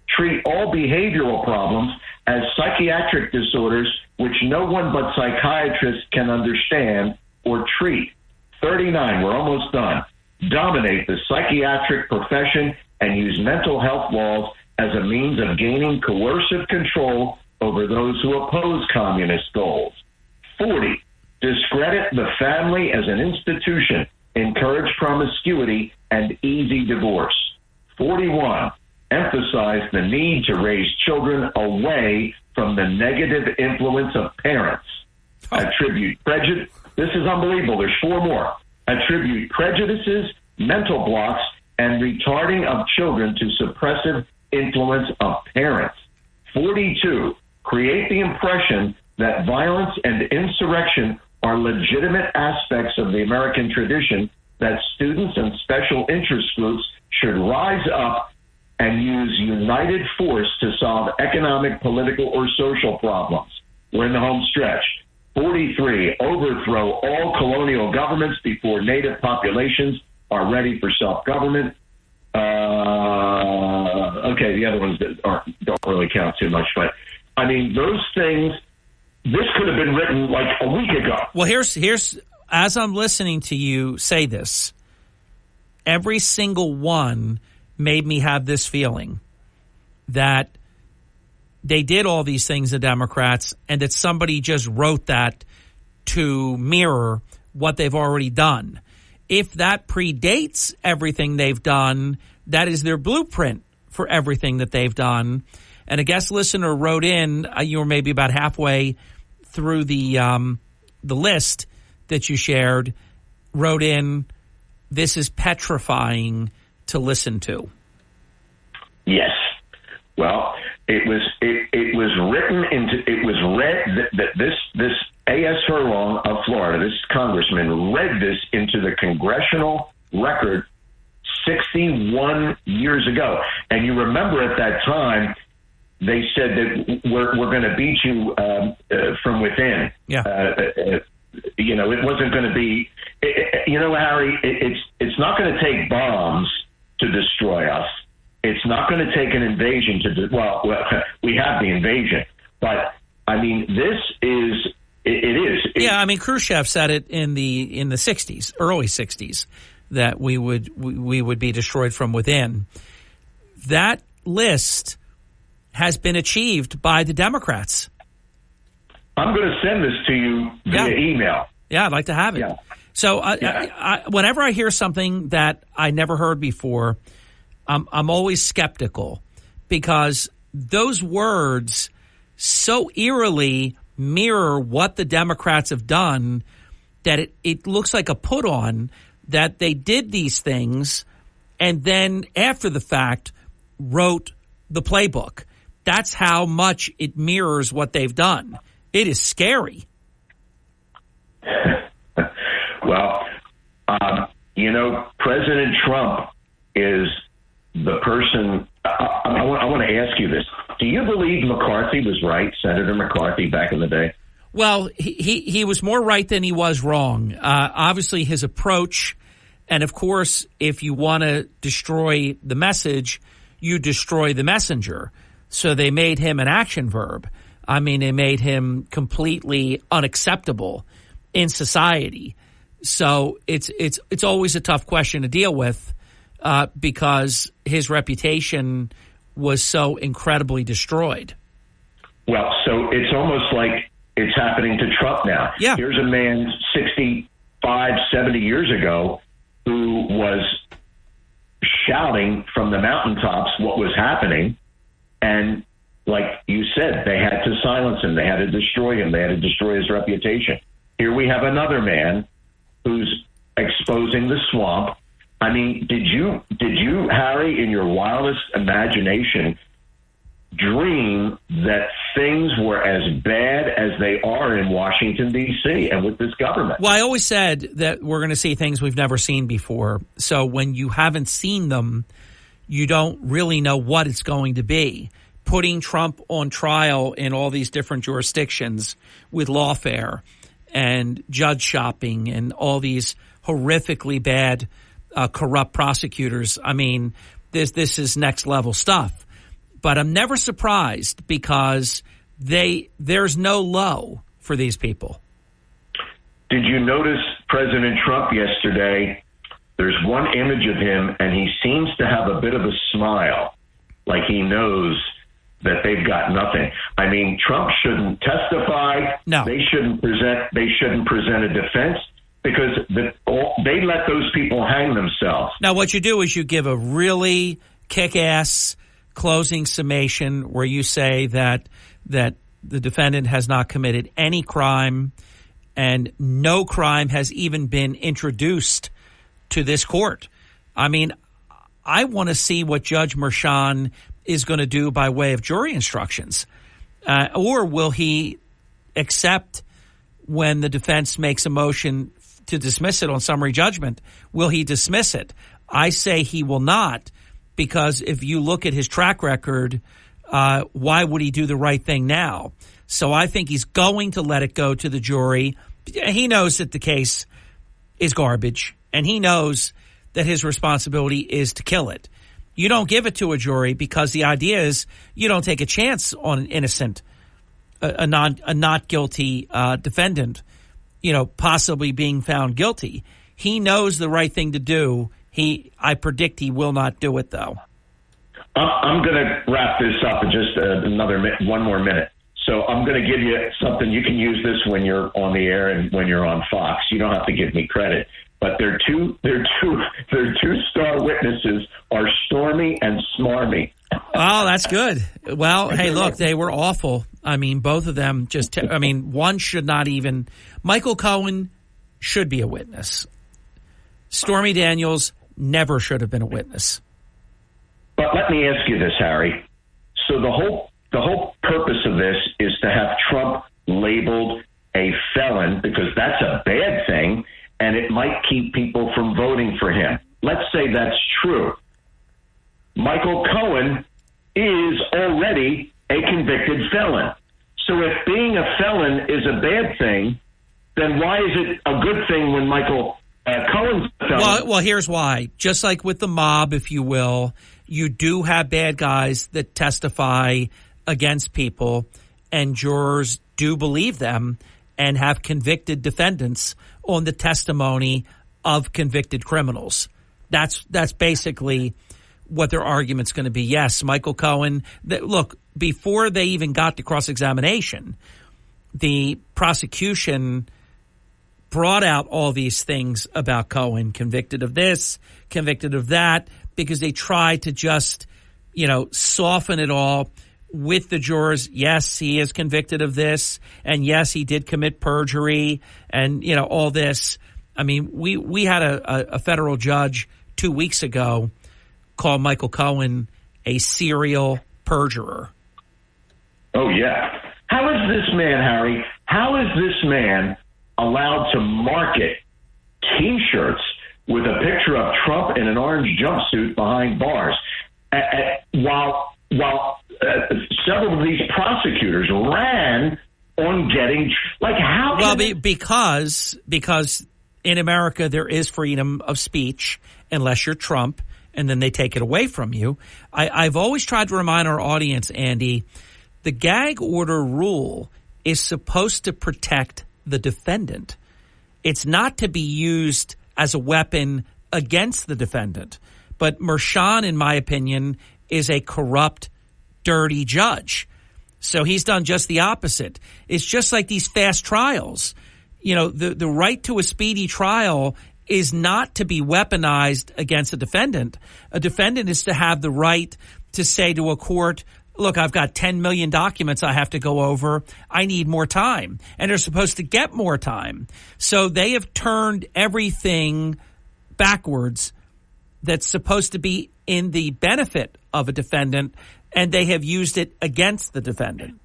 Treat all behavioral problems as psychiatric disorders which no one but psychiatrists can understand or treat. 39, we're almost done. Dominate the psychiatric profession and use mental health laws as a means of gaining coercive control over those who oppose communist goals. 40, discredit the family as an institution, encourage promiscuity and easy divorce. 41, emphasize the need to raise children away from the negative influence of parents. Attribute prejudice. This is unbelievable. There's 4 more. Attribute prejudices, mental blocks, and retarding of children to suppressive influence of parents. 42, create the impression that violence and insurrection are legitimate aspects of the American tradition, that students and special interest groups should rise up and use united force to solve economic, political, or social problems. We're in the home stretch. 43, overthrow all colonial governments before native populations are ready for self-government. Okay, the other ones don't really count too much, but I mean, those things, this could have been written like a week ago. Well, here's as I'm listening to you say this, every single one made me have this feeling that they did all these things, the Democrats, and that somebody just wrote that to mirror what they've already done. If that predates everything they've done, that is their blueprint for everything that they've done. And a guest listener wrote in, you were maybe about halfway through the list that you shared, wrote in, "This is petrifying to listen to." Yes. Well, it was read that this A.S. Furlong of Florida, this congressman, read this into the congressional record 61 years ago. And you remember at that time, they said that we're going to beat you from within. Yeah. It wasn't going to be, Harry, it's not going to take bombs to destroy us. It's not going to take an invasion we have the invasion, but I mean, it is. Yeah, I mean, Khrushchev said it in the 60s, early 60s, that we would be destroyed from within. That list has been achieved by the Democrats. I'm going to send this to you via email. Yeah, I'd like to have it. Yeah. So whenever I hear something that I never heard before, I'm always skeptical, because those words so eerily mirror what the Democrats have done that it looks like a put on that they did these things and then after the fact wrote the playbook. That's how much it mirrors what they've done. It is scary. Well, President Trump is the person. I want to ask you this. Do you believe McCarthy was right, Senator McCarthy, back in the day? Well, he was more right than he was wrong. Obviously, his approach, and of course, if you want to destroy the message, you destroy the messenger. So they made him an action verb. I mean, they made him completely unacceptable in society. So it's always a tough question to deal with because his reputation was so incredibly destroyed. Well, so it's almost like it's happening to Trump now. Yeah. Here's a man 65, 70 years ago who was shouting from the mountaintops what was happening. And like you said, they had to silence him. They had to destroy him. They had to destroy his reputation. Here we have another man who's exposing the swamp. I mean, did you, Harry, in your wildest imagination, dream that things were as bad as they are in Washington, D.C. and with this government? Well, I always said that we're going to see things we've never seen before. So when you haven't seen them, you don't really know what it's going to be. Putting Trump on trial in all these different jurisdictions with lawfare and judge shopping and all these horrifically bad corrupt prosecutors. I mean, this is next level stuff. But I'm never surprised because there's no low for these people. Did you notice President Trump yesterday? There's one image of him, and he seems to have a bit of a smile, like he knows that they've got nothing. I mean, Trump shouldn't testify. No. They shouldn't present a defense because they let those people hang themselves. Now, what you do is you give a really kick-ass closing summation where you say that the defendant has not committed any crime and no crime has even been introduced to this court. I mean, I want to see what Judge Merchan is going to do by way of jury instructions. Or will he accept when the defense makes a motion to dismiss it on summary judgment? Will he dismiss it? I say he will not, because if you look at his track record, why would he do the right thing now? So I think he's going to let it go to the jury. He knows that the case is garbage, and he knows that his responsibility is to kill it. You don't give it to a jury because the idea is you don't take a chance on an innocent, a not guilty defendant, possibly being found guilty. He knows the right thing to do. I predict he will not do it, though. I'm going to wrap this up in just one more minute. So I'm going to give you something. You can use this when you're on the air and when you're on Fox. You don't have to give me credit. But their two star witnesses are Stormy and Smarmy. Oh, that's good. Well, hey, look, they were awful I mean, both of them one should not even. Michael Cohen should be a witness. Stormy Daniels never should have been a witness. But let me ask you this, Harry. So the whole purpose of this is to have Trump labeled a felon because that's a bad thing, and it might keep people from voting for him. Let's say that's true. Michael Cohen is already a convicted felon. So if being a felon is a bad thing, then why is it a good thing when Michael Cohen's a felon? Well, here's why. Just like with the mob, if you will, you do have bad guys that testify against people, and jurors do believe them and have convicted defendants on the testimony of convicted criminals. That's basically what their argument's going to be. Yes, Michael Cohen. Look, before they even got to cross-examination, the prosecution brought out all these things about Cohen, convicted of this, convicted of that, because they tried to just, soften it all with the jurors. Yes, he is convicted of this, and yes, he did commit perjury, and, all this. I mean, we had a federal judge 2 weeks ago call Michael Cohen a serial perjurer. Oh, yeah. How is this man, Harry, allowed to market T-shirts with a picture of Trump in an orange jumpsuit behind bars while several of these prosecutors ran on getting how? Well, because in America there is freedom of speech unless you're Trump, and then they take it away from you. I've always tried to remind our audience, Andy, the gag order rule is supposed to protect the defendant. It's not to be used as a weapon against the defendant. But Merchan, in my opinion, is a corrupt, dirty judge. So he's done just the opposite. It's just like these fast trials. The right to a speedy trial is not to be weaponized against a defendant. A defendant is to have the right to say to a court, look, I've got 10 million documents I have to go over. I need more time. And they're supposed to get more time. So they have turned everything backwards that's supposed to be in the benefit of a defendant, and they have used it against the defendant.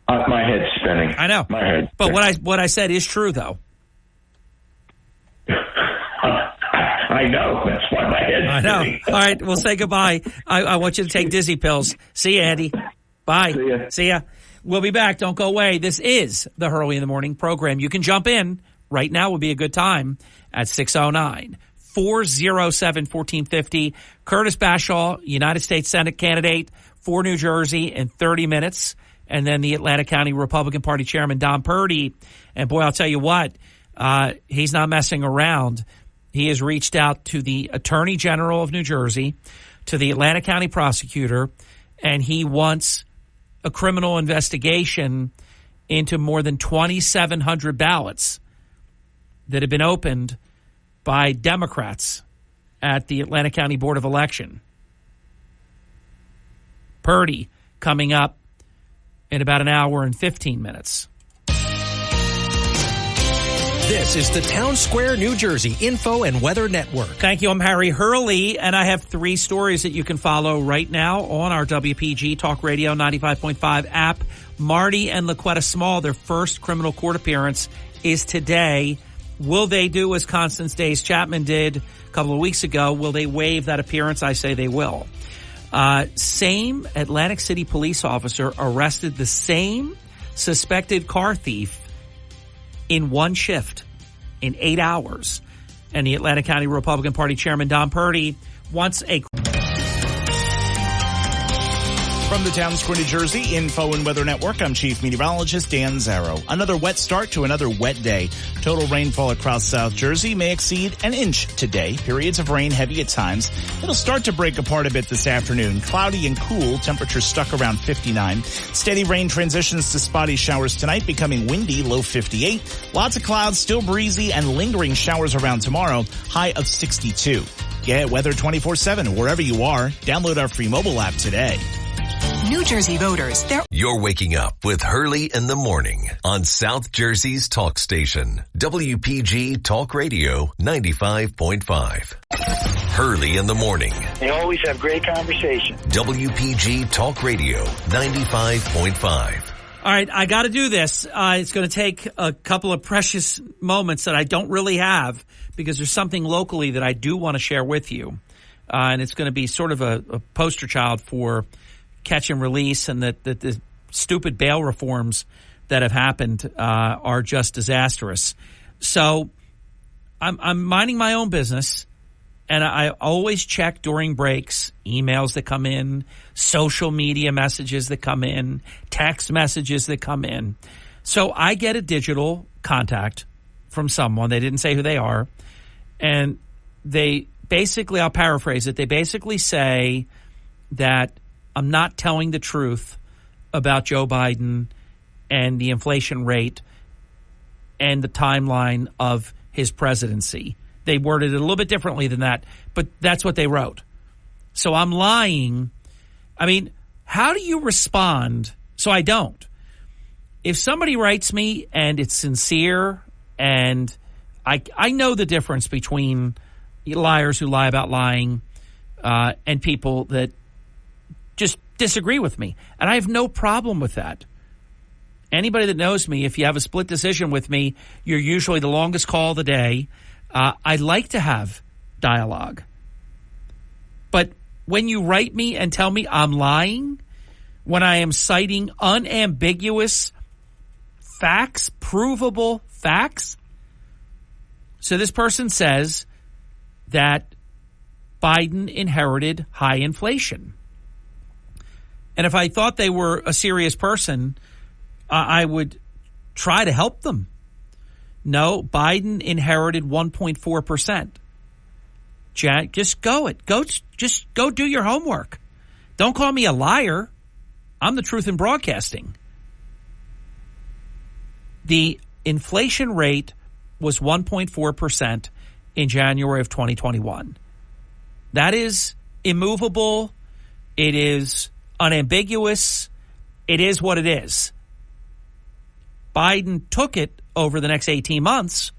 My head's spinning. I know. My head. But what I said is true, though. I know. That's why my head's spinning. All right. We'll say goodbye. I want you to take dizzy pills. See you, Andy. Bye. See ya. We'll be back. Don't go away. This is the Hurley in the Morning program. You can jump in. Right now would be a good time at 609-407-1450. Curtis Bashaw, United States Senate candidate for New Jersey, in 30 minutes. And then the Atlantic County Republican Party Chairman Don Purdy. And boy, I'll tell you what, he's not messing around. He has reached out to the Attorney General of New Jersey, to the Atlantic County prosecutor, and he wants a criminal investigation into more than 2,700 ballots that have been opened by Democrats at the Atlantic County Board of Election. Purdy coming up in about an hour and 15 minutes. This is the Town Square, New Jersey Info and Weather Network. Thank you. I'm Harry Hurley, and I have 3 stories that you can follow right now on our WPG Talk Radio 95.5 app. Marty and LaQuetta Small, their first criminal court appearance is today. Will they do as Constance Days Chapman did a couple of weeks ago? Will they waive that appearance? I say they will. Same Atlantic City police officer arrested the same suspected car thief in one shift, in 8 hours. And the Atlantic County Republican Party Chairman Don Purdy wants a... From the Town Square, New Jersey Info and Weather Network, I'm Chief Meteorologist Dan Zarrow. Another wet start to another wet day. Total rainfall across South Jersey may exceed an inch today. Periods of rain heavy at times. It'll start to break apart a bit this afternoon. Cloudy and cool, temperatures stuck around 59. Steady rain transitions to spotty showers tonight, becoming windy, low 58. Lots of clouds, still breezy, and lingering showers around tomorrow, high of 62. Get weather 24/7 wherever you are. Download our free mobile app today. New Jersey voters, You're waking up with Hurley in the morning on South Jersey's talk station, WPG Talk Radio 95.5. Hurley in the morning. They always have great conversation. WPG Talk Radio 95.5. All right, I got to do this. It's going to take a couple of precious moments that I don't really have because there's something locally that I do want to share with you. And it's going to be sort of a poster child for catch and release, and that the stupid bail reforms that have happened are just disastrous. So I'm minding my own business, and I always check during breaks emails that come in, social media messages that come in, text messages that come in. So I get a digital contact from someone. They didn't say who they are, and they basically, I'll paraphrase it, they basically say that I'm not telling the truth about Joe Biden and the inflation rate and the timeline of his presidency. They worded it a little bit differently than that, but that's what they wrote. So I'm lying. I mean, how do you respond? So I don't. If somebody writes me and it's sincere, and I know the difference between liars who lie about lying and people that just disagree with me. And I have no problem with that. Anybody that knows me, if you have a split decision with me, you're usually the longest call of the day. I like to have dialogue. But when you write me and tell me I'm lying, when I am citing unambiguous facts, provable facts. So this person says that Biden inherited high inflation. And if I thought they were a serious person, I would try to help them. No, Biden inherited 1.4%. Jack, just go do your homework. Don't call me a liar. I'm the truth in broadcasting. The inflation rate was 1.4% in January of 2021. That is immovable. It is unambiguous. It is what it is. Biden took it over the next 18 months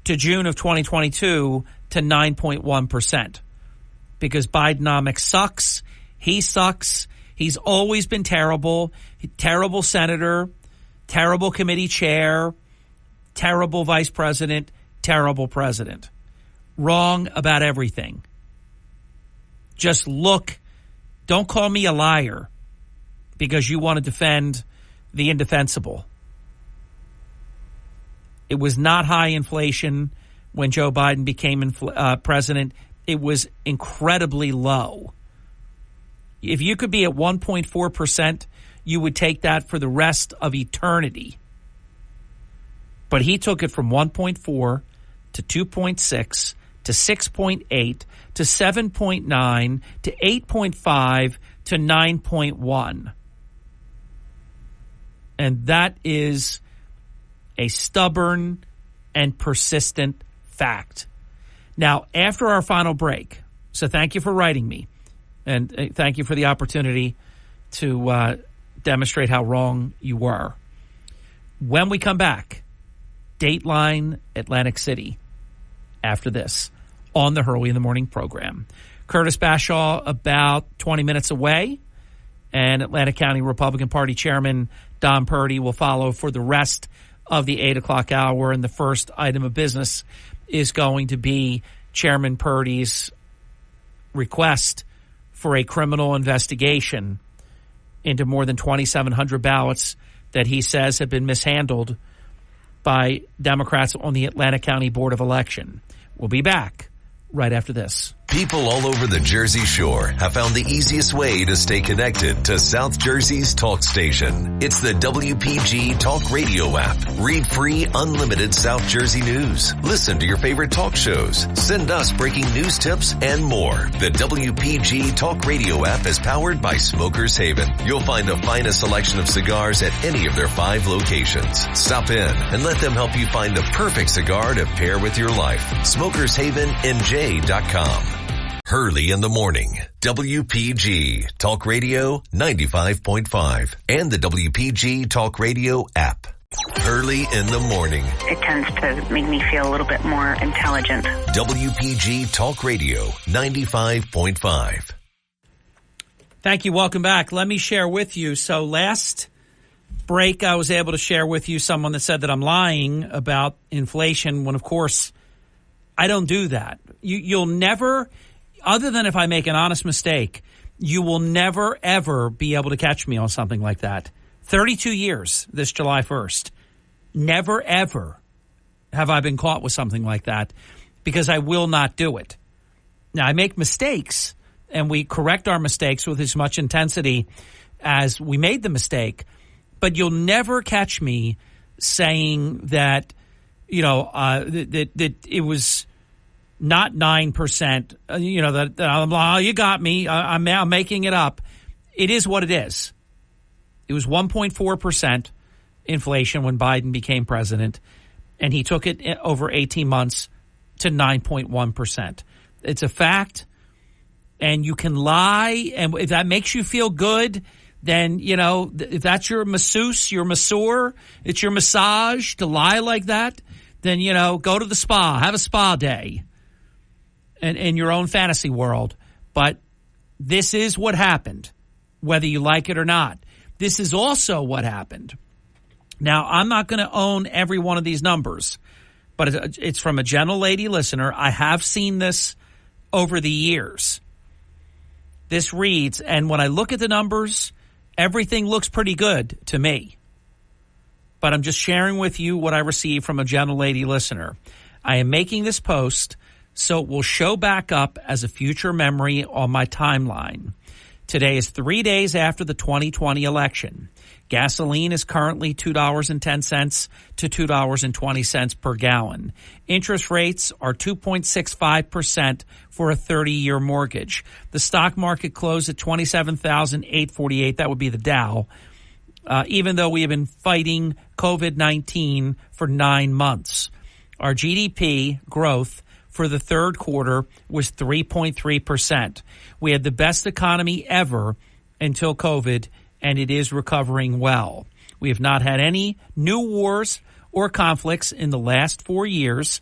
to June of 2022 to 9.1% because Bidenomics sucks. He sucks. He's always been terrible. Terrible senator, terrible committee chair, terrible vice president, terrible president. Wrong about everything. Just look. Don't call me a liar because you want to defend the indefensible. It was not high inflation when Joe Biden became president. It was incredibly low. If you could be at 1.4%, you would take that for the rest of eternity. But he took it from 1.4 to 2.6 to 6.8 to 7.9 to 8.5 to 9.1. And that is a stubborn and persistent fact. Now, after our final break, so thank you for writing me, and thank you for the opportunity to demonstrate how wrong you were. When we come back, Dateline Atlantic City after this on the Hurley in the Morning program. Curtis Bashaw about 20 minutes away, and Atlantic County Republican Party Chairman Don Purdy will follow for the rest of the 8 o'clock hour. And the first item of business is going to be Chairman Purdy's request for a criminal investigation into more than 2,700 ballots that he says have been mishandled by Democrats on the Atlantic County Board of Election. We'll be back right after this. People all over the Jersey Shore have found the easiest way to stay connected to South Jersey's talk station. It's the WPG Talk Radio app. Read free, unlimited South Jersey news. Listen to your favorite talk shows. Send us breaking news tips and more. The WPG Talk Radio app is powered by Smokers Haven. You'll find the finest selection of cigars at any of their 5 locations. Stop in and let them help you find the perfect cigar to pair with your life. SmokersHavenNJ.com. Hurley in the morning. WPG Talk Radio 95.5 and the WPG Talk Radio app. Hurley in the morning. It tends to make me feel a little bit more intelligent. WPG Talk Radio 95.5. Thank you. Welcome back. Let me share with you. So last break, I was able to share with you someone that said that I'm lying about inflation when, of course, I don't do that. You'll never, other than if I make an honest mistake, you will never, ever be able to catch me on something like that. 32 years this July 1st. Never, ever have I been caught with something like that because I will not do it. Now, I make mistakes, and we correct our mistakes with as much intensity as we made the mistake. But you'll never catch me saying that, that it was not 9%, that you got me, I'm making it up. It is what it is. It was 1.4% inflation when Biden became president, and he took it over 18 months to 9.1%. It's a fact, and you can lie, and if that makes you feel good, then, if that's your masseuse, your masseur, it's your massage to lie like that, then, go to the spa, have a spa day in your own fantasy world. But this is what happened, whether you like it or not. This is also what happened. Now, I'm not going to own every one of these numbers, but it's from a gentle lady listener. I have seen this over the years. This reads, and when I look at the numbers, everything looks pretty good to me. But I'm just sharing with you what I received from a gentle lady listener. I am making this post so it will show back up as a future memory on my timeline. Today is 3 days after the 2020 election. Gasoline is currently $2.10 to $2.20 per gallon. Interest rates are 2.65% for a 30-year mortgage. The stock market closed at 27,848. That would be the Dow. Even though we have been fighting COVID-19 for 9 months. Our GDP growth for the third quarter was 3.3%. We had the best economy ever until COVID, and it is recovering well. We have not had any new wars or conflicts in the last 4 years.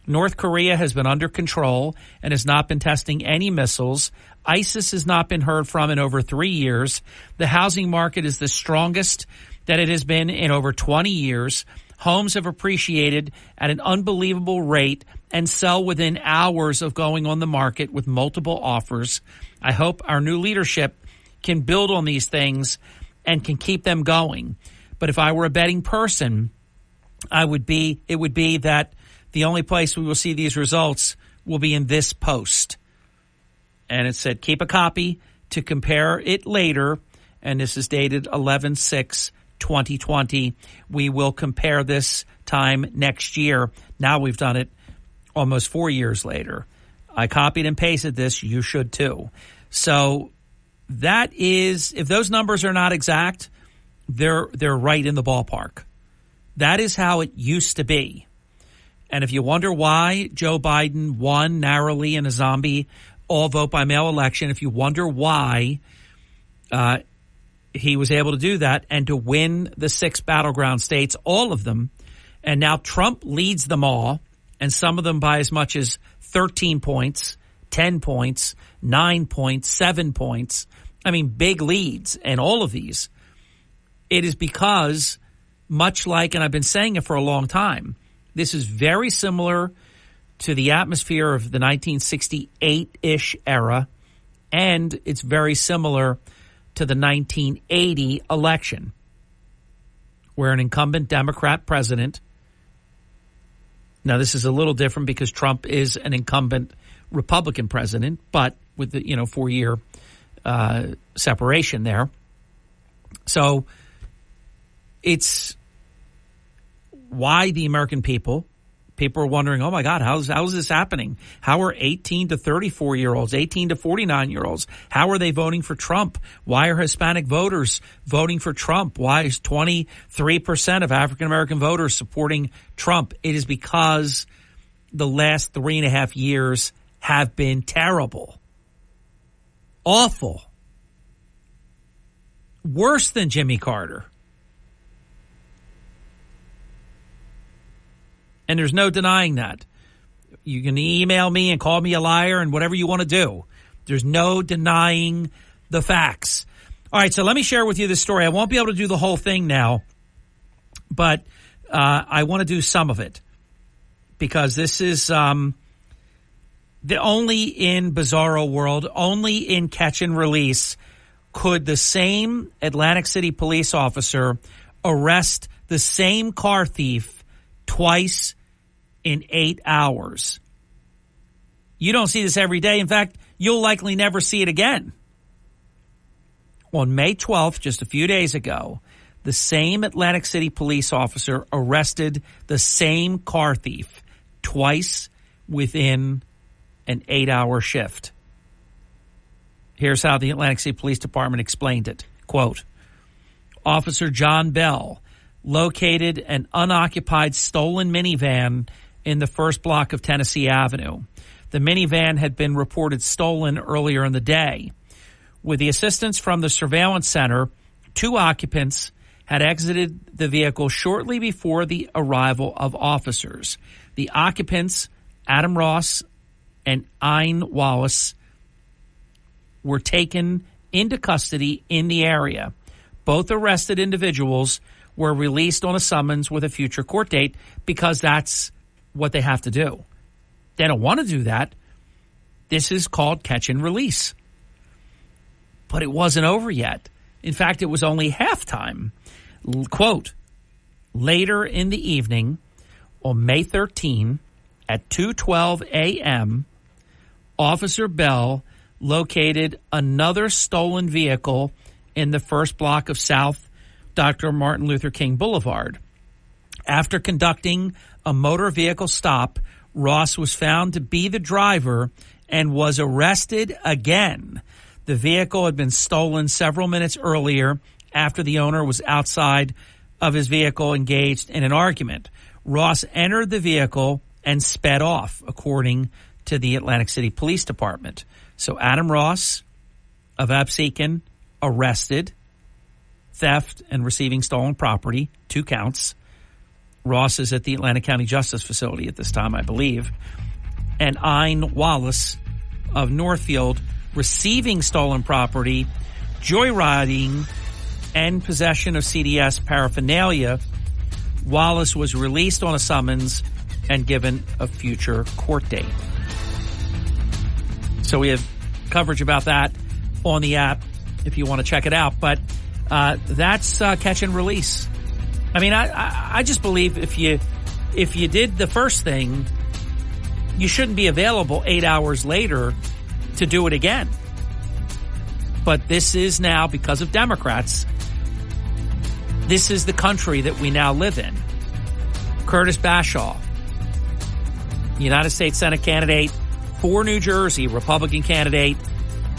North Korea has been under control and has not been testing any missiles. ISIS has not been heard from in over 3 years. The housing market is the strongest that it has been in over 20 years. Homes have appreciated at an unbelievable rate and sell within hours of going on the market with multiple offers. I hope our new leadership can build on these things and can keep them going. But if I were a betting person, it would be that the only place we will see these results will be in this post. And it said, keep a copy to compare it later. And this is dated 11/6/2020. We will compare this time next year. Now we've done it almost 4 years later. I copied and pasted this. You should too. So that is, if those numbers are not exact, they're right in the ballpark. That is how it used to be. And if you wonder why Joe Biden won narrowly in a zombie all-vote-by-mail election, if you wonder why he was able to do that and to win the 6 battleground states, all of them, and now Trump leads them all, and some of them by as much as 13 points, 10 points, 9 points, 7 points. I mean, big leads in all of these. It is because, much like, and I've been saying it for a long time, this is very similar to the atmosphere of the 1968-ish era, and it's very similar to the 1980 election, where an incumbent Democrat president, now this is a little different because Trump is an incumbent Republican president, but with the 4-year separation there. So it's why the American people are wondering, oh my God, how is this happening? How are 18 to 34-year-olds, 18 to 49-year-olds, how are they voting for Trump? Why are Hispanic voters voting for Trump? Why is 23% of African-American voters supporting Trump? It is because the last 3.5 years have been terrible. awful. Worse than Jimmy Carter. And there's no denying that. You can email me and call me a liar and whatever you want to do. There's no denying the facts. All right, so let me share with you this story. I won't be able to do the whole thing now, but I want to do some of it because this is the only in Bizarro World, only in Catch and Release could the same Atlantic City police officer arrest the same car thief twice in 8 hours. You don't see this every day. In fact, you'll likely never see it again. On May 12th, just a few days ago, the same Atlantic City police officer arrested the same car thief twice within an 8-hour shift. Here's how the Atlantic City Police Department explained it. Quote, Officer John Bell located an unoccupied stolen minivan in the first block of Tennessee Avenue. The minivan had been reported stolen earlier in the day. With the assistance from the surveillance center, 2 occupants had exited the vehicle shortly before the arrival of officers. The occupants, Adam Ross and Ayn Wallace, were taken into custody in the area. Both arrested individuals were released on a summons with a future court date because that's what they have to do. They don't want to do that. This is called catch and release. But it wasn't over yet. In fact, it was only halftime. Quote, later in the evening on May 13 at 2:12 a.m., Officer Bell located another stolen vehicle in the first block of South Dr. Martin Luther King Boulevard. After conducting a motor vehicle stop, Ross was found to be the driver and was arrested again. The vehicle had been stolen several minutes earlier after the owner was outside of his vehicle engaged in an argument. Ross entered the vehicle and sped off, according to the Atlantic City Police Department. So Adam Ross of Absecon arrested, theft and receiving stolen property, 2 counts. Ross is at the Atlantic County Justice Facility at this time, I believe. And Ayn Wallace of Northfield receiving stolen property, joyriding, and possession of CDS paraphernalia. Wallace was released on a summons and given a future court date. So we have coverage about that on the app if you want to check it out. But that's catch and release. I mean, I just believe if you did the first thing, you shouldn't be available 8 hours later to do it again. But this is now, because of Democrats, this is the country that we now live in. Curtis Bashaw, United States Senate candidate for New Jersey, Republican candidate,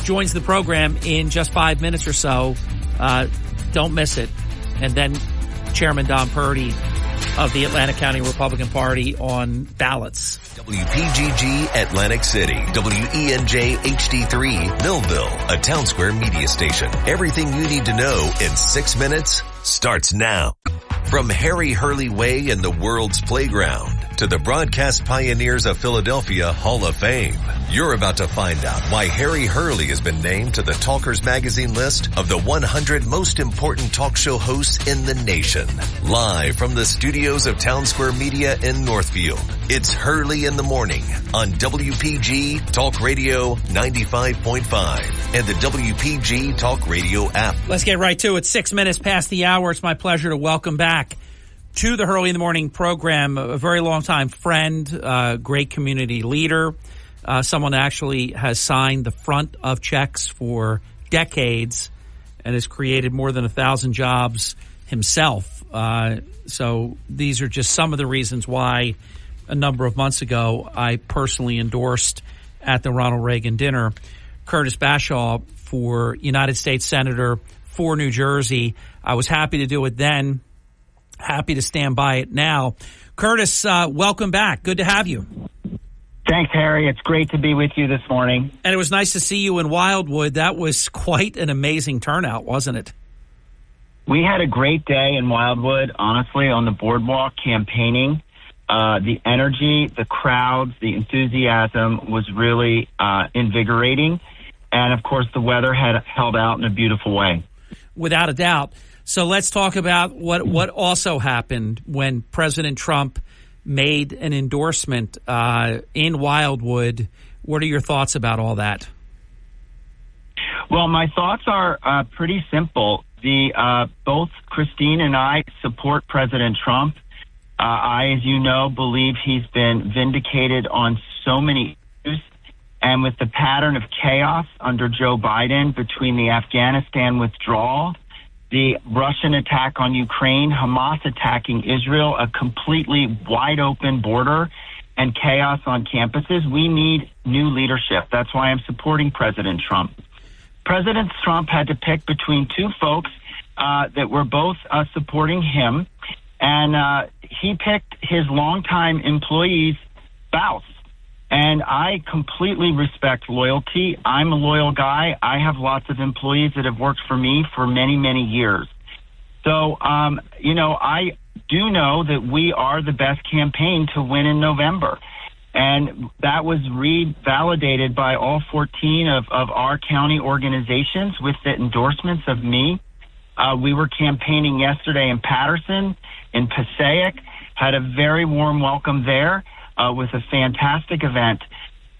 joins the program in just 5 minutes or so. Don't miss it. And then Chairman Don Purdy of the Atlantic County Republican Party on ballots. WPGG Atlantic City, WENJ HD3 Millville, a Town Square media station. Everything you need to know in 6 minutes starts now. From Harry Hurley Way in the world's playground to the broadcast pioneers of Philadelphia Hall of Fame, you're about to find out why Harry Hurley has been named to the Talkers Magazine list of the 100 most important talk show hosts in the nation. Live from the studios of Town Square Media in Northfield, it's Hurley in the Morning on WPG Talk Radio 95.5 and the WPG Talk Radio app. Let's get right to it. 6 minutes past the hour. It's my pleasure to welcome back to the Hurley in the Morning program a very long-time friend, great community leader, someone that actually has signed the front of checks for decades and has created more than 1,000 jobs himself. So these are just some of the reasons why a number of months ago I personally endorsed at the Ronald Reagan dinner Curtis Bashaw for United States Senator for New Jersey. I was happy to do it then. Happy to stand by it now. Curtis, welcome back. Good to have you. Thanks, Harry. It's great to be with you this morning. And it was nice to see you in Wildwood. That was quite an amazing turnout, wasn't it? We had a great day in Wildwood, honestly, on the boardwalk campaigning. The energy, the crowds, the enthusiasm was really invigorating. And, of course, the weather had held out in a beautiful way. Without a doubt. So let's talk about what also happened when President Trump made an endorsement in Wildwood. What are your thoughts about all that? Well, my thoughts are pretty simple. Both Christine and I support President Trump. I, as you know, believe he's been vindicated on so many issues. And with the pattern of chaos under Joe Biden between the Afghanistan withdrawal, the Russian attack on Ukraine, Hamas attacking Israel, a completely wide open border, and chaos on campuses, we need new leadership. That's why I'm supporting President Trump. President Trump had to pick between two folks that were both supporting him, and he picked his longtime employee's spouse. And I completely respect loyalty. I'm a loyal guy. I have lots of employees that have worked for me for many, many years. So, I do know that we are the best campaign to win in November. And that was revalidated by all 14 of our county organizations with the endorsements of me. We were campaigning yesterday in Patterson, in Passaic, had a very warm welcome there. With a fantastic event.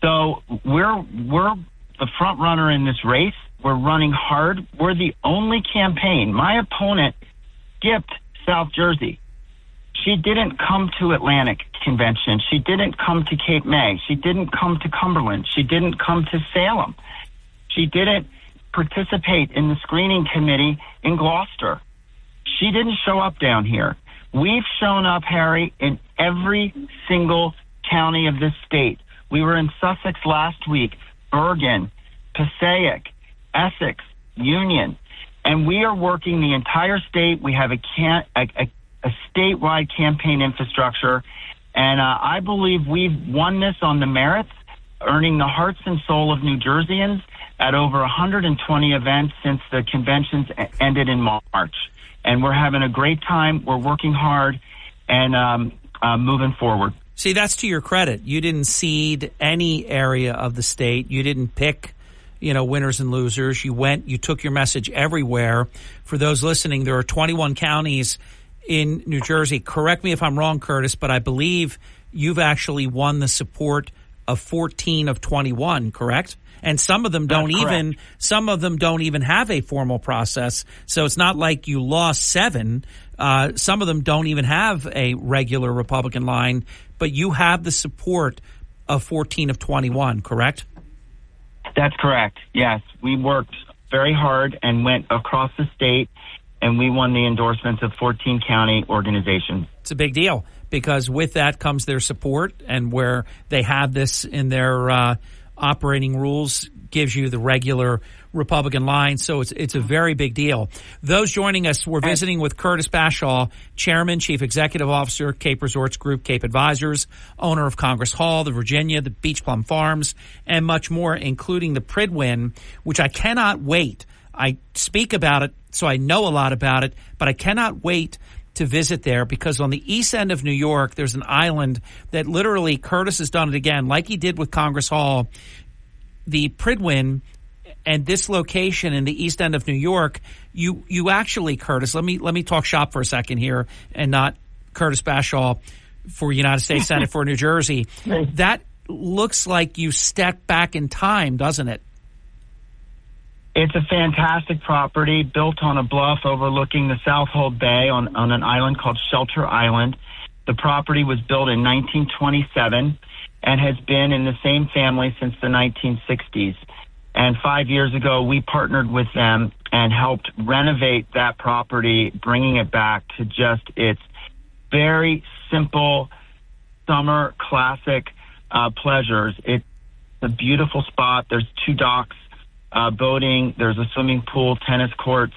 So we're the front runner in this race. We're running hard. We're the only campaign. My opponent skipped South Jersey. She didn't come to Atlantic Convention. She didn't come to Cape May. She didn't come to Cumberland. She didn't come to Salem. She didn't participate in the screening committee in Gloucester. She didn't show up down here. We've shown up, Harry, in every single county of this state. We were in Sussex last week, Bergen, Passaic, Essex, Union, and we are working the entire state. We have a statewide campaign infrastructure, and I believe we've won this on the merits, earning the hearts and soul of New Jerseyans at over 120 events since the conventions ended in March. And we're having a great time. We're working hard and moving forward. See, that's to your credit. You didn't seed any area of the state. You didn't pick, winners and losers. You took your message everywhere. For those listening, there are 21 counties in New Jersey. Correct me if I'm wrong, Curtis, but I believe you've actually won the support of 14 of 21, correct? And some of them don't even have a formal process. So it's not like you lost 7. Some of them don't even have a regular Republican line, but you have the support of 14 of 21, correct? That's correct. Yes. We worked very hard and went across the state, and we won the endorsements of 14 county organizations. It's a big deal because with that comes their support, and where they have this in their operating rules gives you the regular Republican line. So it's a very big deal. Those joining us, we're visiting with Curtis Bashaw, Chairman, Chief Executive Officer, Cape Resorts Group, Cape Advisors, owner of Congress Hall, the Virginia, the Beach Plum Farms, and much more, including the Prydwen, which I cannot wait. I speak about it, so I know a lot about it, but I cannot wait to visit there because on the east end of New York, there's an island that literally Curtis has done it again, like he did with Congress Hall. The Prydwen and this location in the east end of New York, you actually, Curtis, let me talk shop for a second here and not Curtis Bashaw for United States Senate for New Jersey. That looks like you stepped back in time, doesn't it? It's a fantastic property built on a bluff overlooking the Southold Bay on an island called Shelter Island. The property was built in 1927 and has been in the same family since the 1960s. And 5 years ago, we partnered with them and helped renovate that property, bringing it back to just its very simple summer classic pleasures. It's a beautiful spot. There's 2 docks, boating. There's a swimming pool, tennis courts,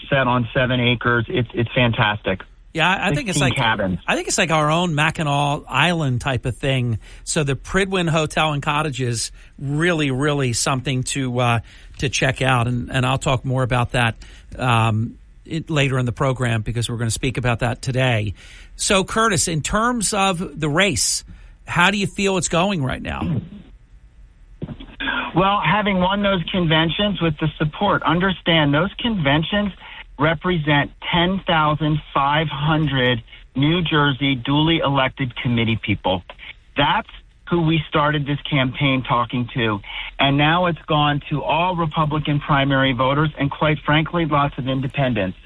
set on 7 acres. It's fantastic. Yeah, I think it's like cabins. I think it's like our own Mackinac Island type of thing. So the Prydwen Hotel and Cottages, really, really something to check out, and I'll talk more about that later in the program because we're going to speak about that today. So, Curtis, in terms of the race, how do you feel it's going right now? Well, having won those conventions with the support, understand those conventions represent 10,500 New Jersey duly elected committee people. That's who we started this campaign talking to. And now it's gone to all Republican primary voters and, quite frankly, lots of independents.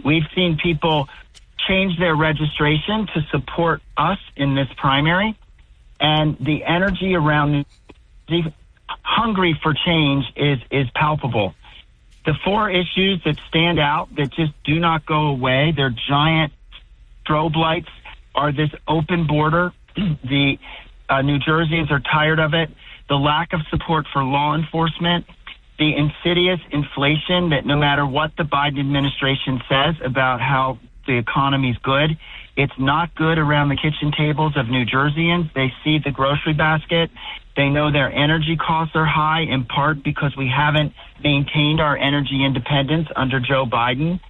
We've seen people change their registration to support us in this primary. And the energy around the hungry for change is palpable. The four issues that stand out that just do not go away, they're giant strobe lights, are this open border. The New Jerseyans are tired of it. The lack of support for law enforcement, the insidious inflation that no matter what the Biden administration says about how the economy's good, it's not good around the kitchen tables of New Jerseyans. They see the grocery basket. They know their energy costs are high, in part because we haven't maintained our energy independence under Joe Biden.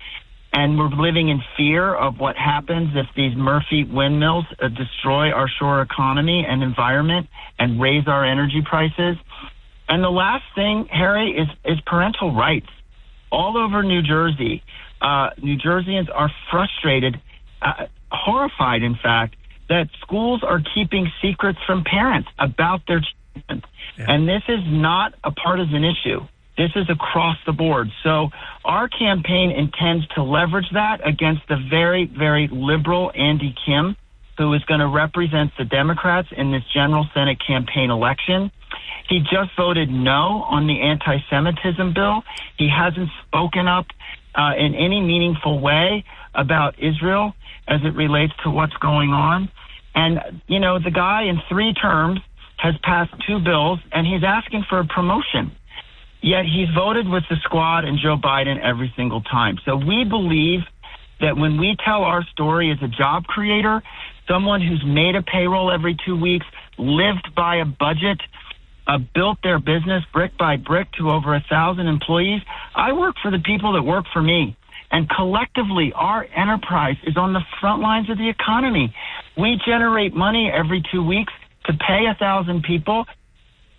And we're living in fear of what happens if these Murphy windmills destroy our shore economy and environment and raise our energy prices. And the last thing, Harry, is parental rights. All over New Jersey, New Jerseyans are frustrated, horrified, in fact, that schools are keeping secrets from parents about their children. Yeah. And this is not a partisan issue. This is across the board. So our campaign intends to leverage that against the very, very liberal Andy Kim, who is going to represent the Democrats in this general Senate campaign election. He just voted no on the anti-Semitism bill. He hasn't spoken up in any meaningful way about Israel as it relates to what's going on. And, you know, the guy in 3 terms has passed 2 bills, and he's asking for a promotion. Yet he's voted with the squad and Joe Biden every single time. So we believe that when we tell our story as a job creator, someone who's made a payroll every 2 weeks, lived by a budget, built their business brick by brick to over 1,000 employees, I work for the people that work for me. And collectively, our enterprise is on the front lines of the economy. We generate money every 2 weeks to pay 1,000 people.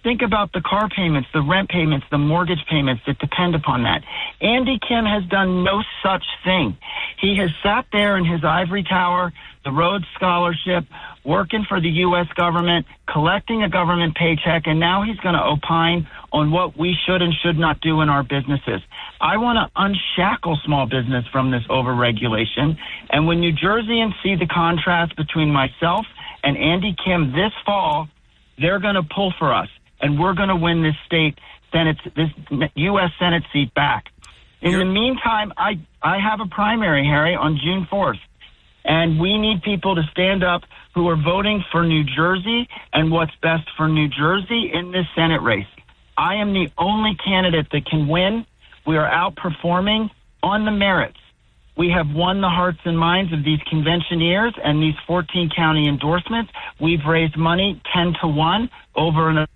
Think about the car payments, the rent payments, the mortgage payments that depend upon that. Andy Kim has done no such thing. He has sat there in his ivory tower, the Rhodes Scholarship, working for the U.S. government, collecting a government paycheck, and now he's going to opine on what we should and should not do in our businesses. I want to unshackle small business from this overregulation. And when New Jerseyans see the contrast between myself and Andy Kim this fall, they're going to pull for us. And we're going to win this this U.S. Senate seat back. In the meantime, I have a primary, Harry, on June 4th. And we need people to stand up who are voting for New Jersey and what's best for New Jersey in this Senate race. I am the only candidate that can win. We are outperforming on the merits. We have won the hearts and minds of these conventioneers and these 14 county endorsements. We've raised money 10-1 over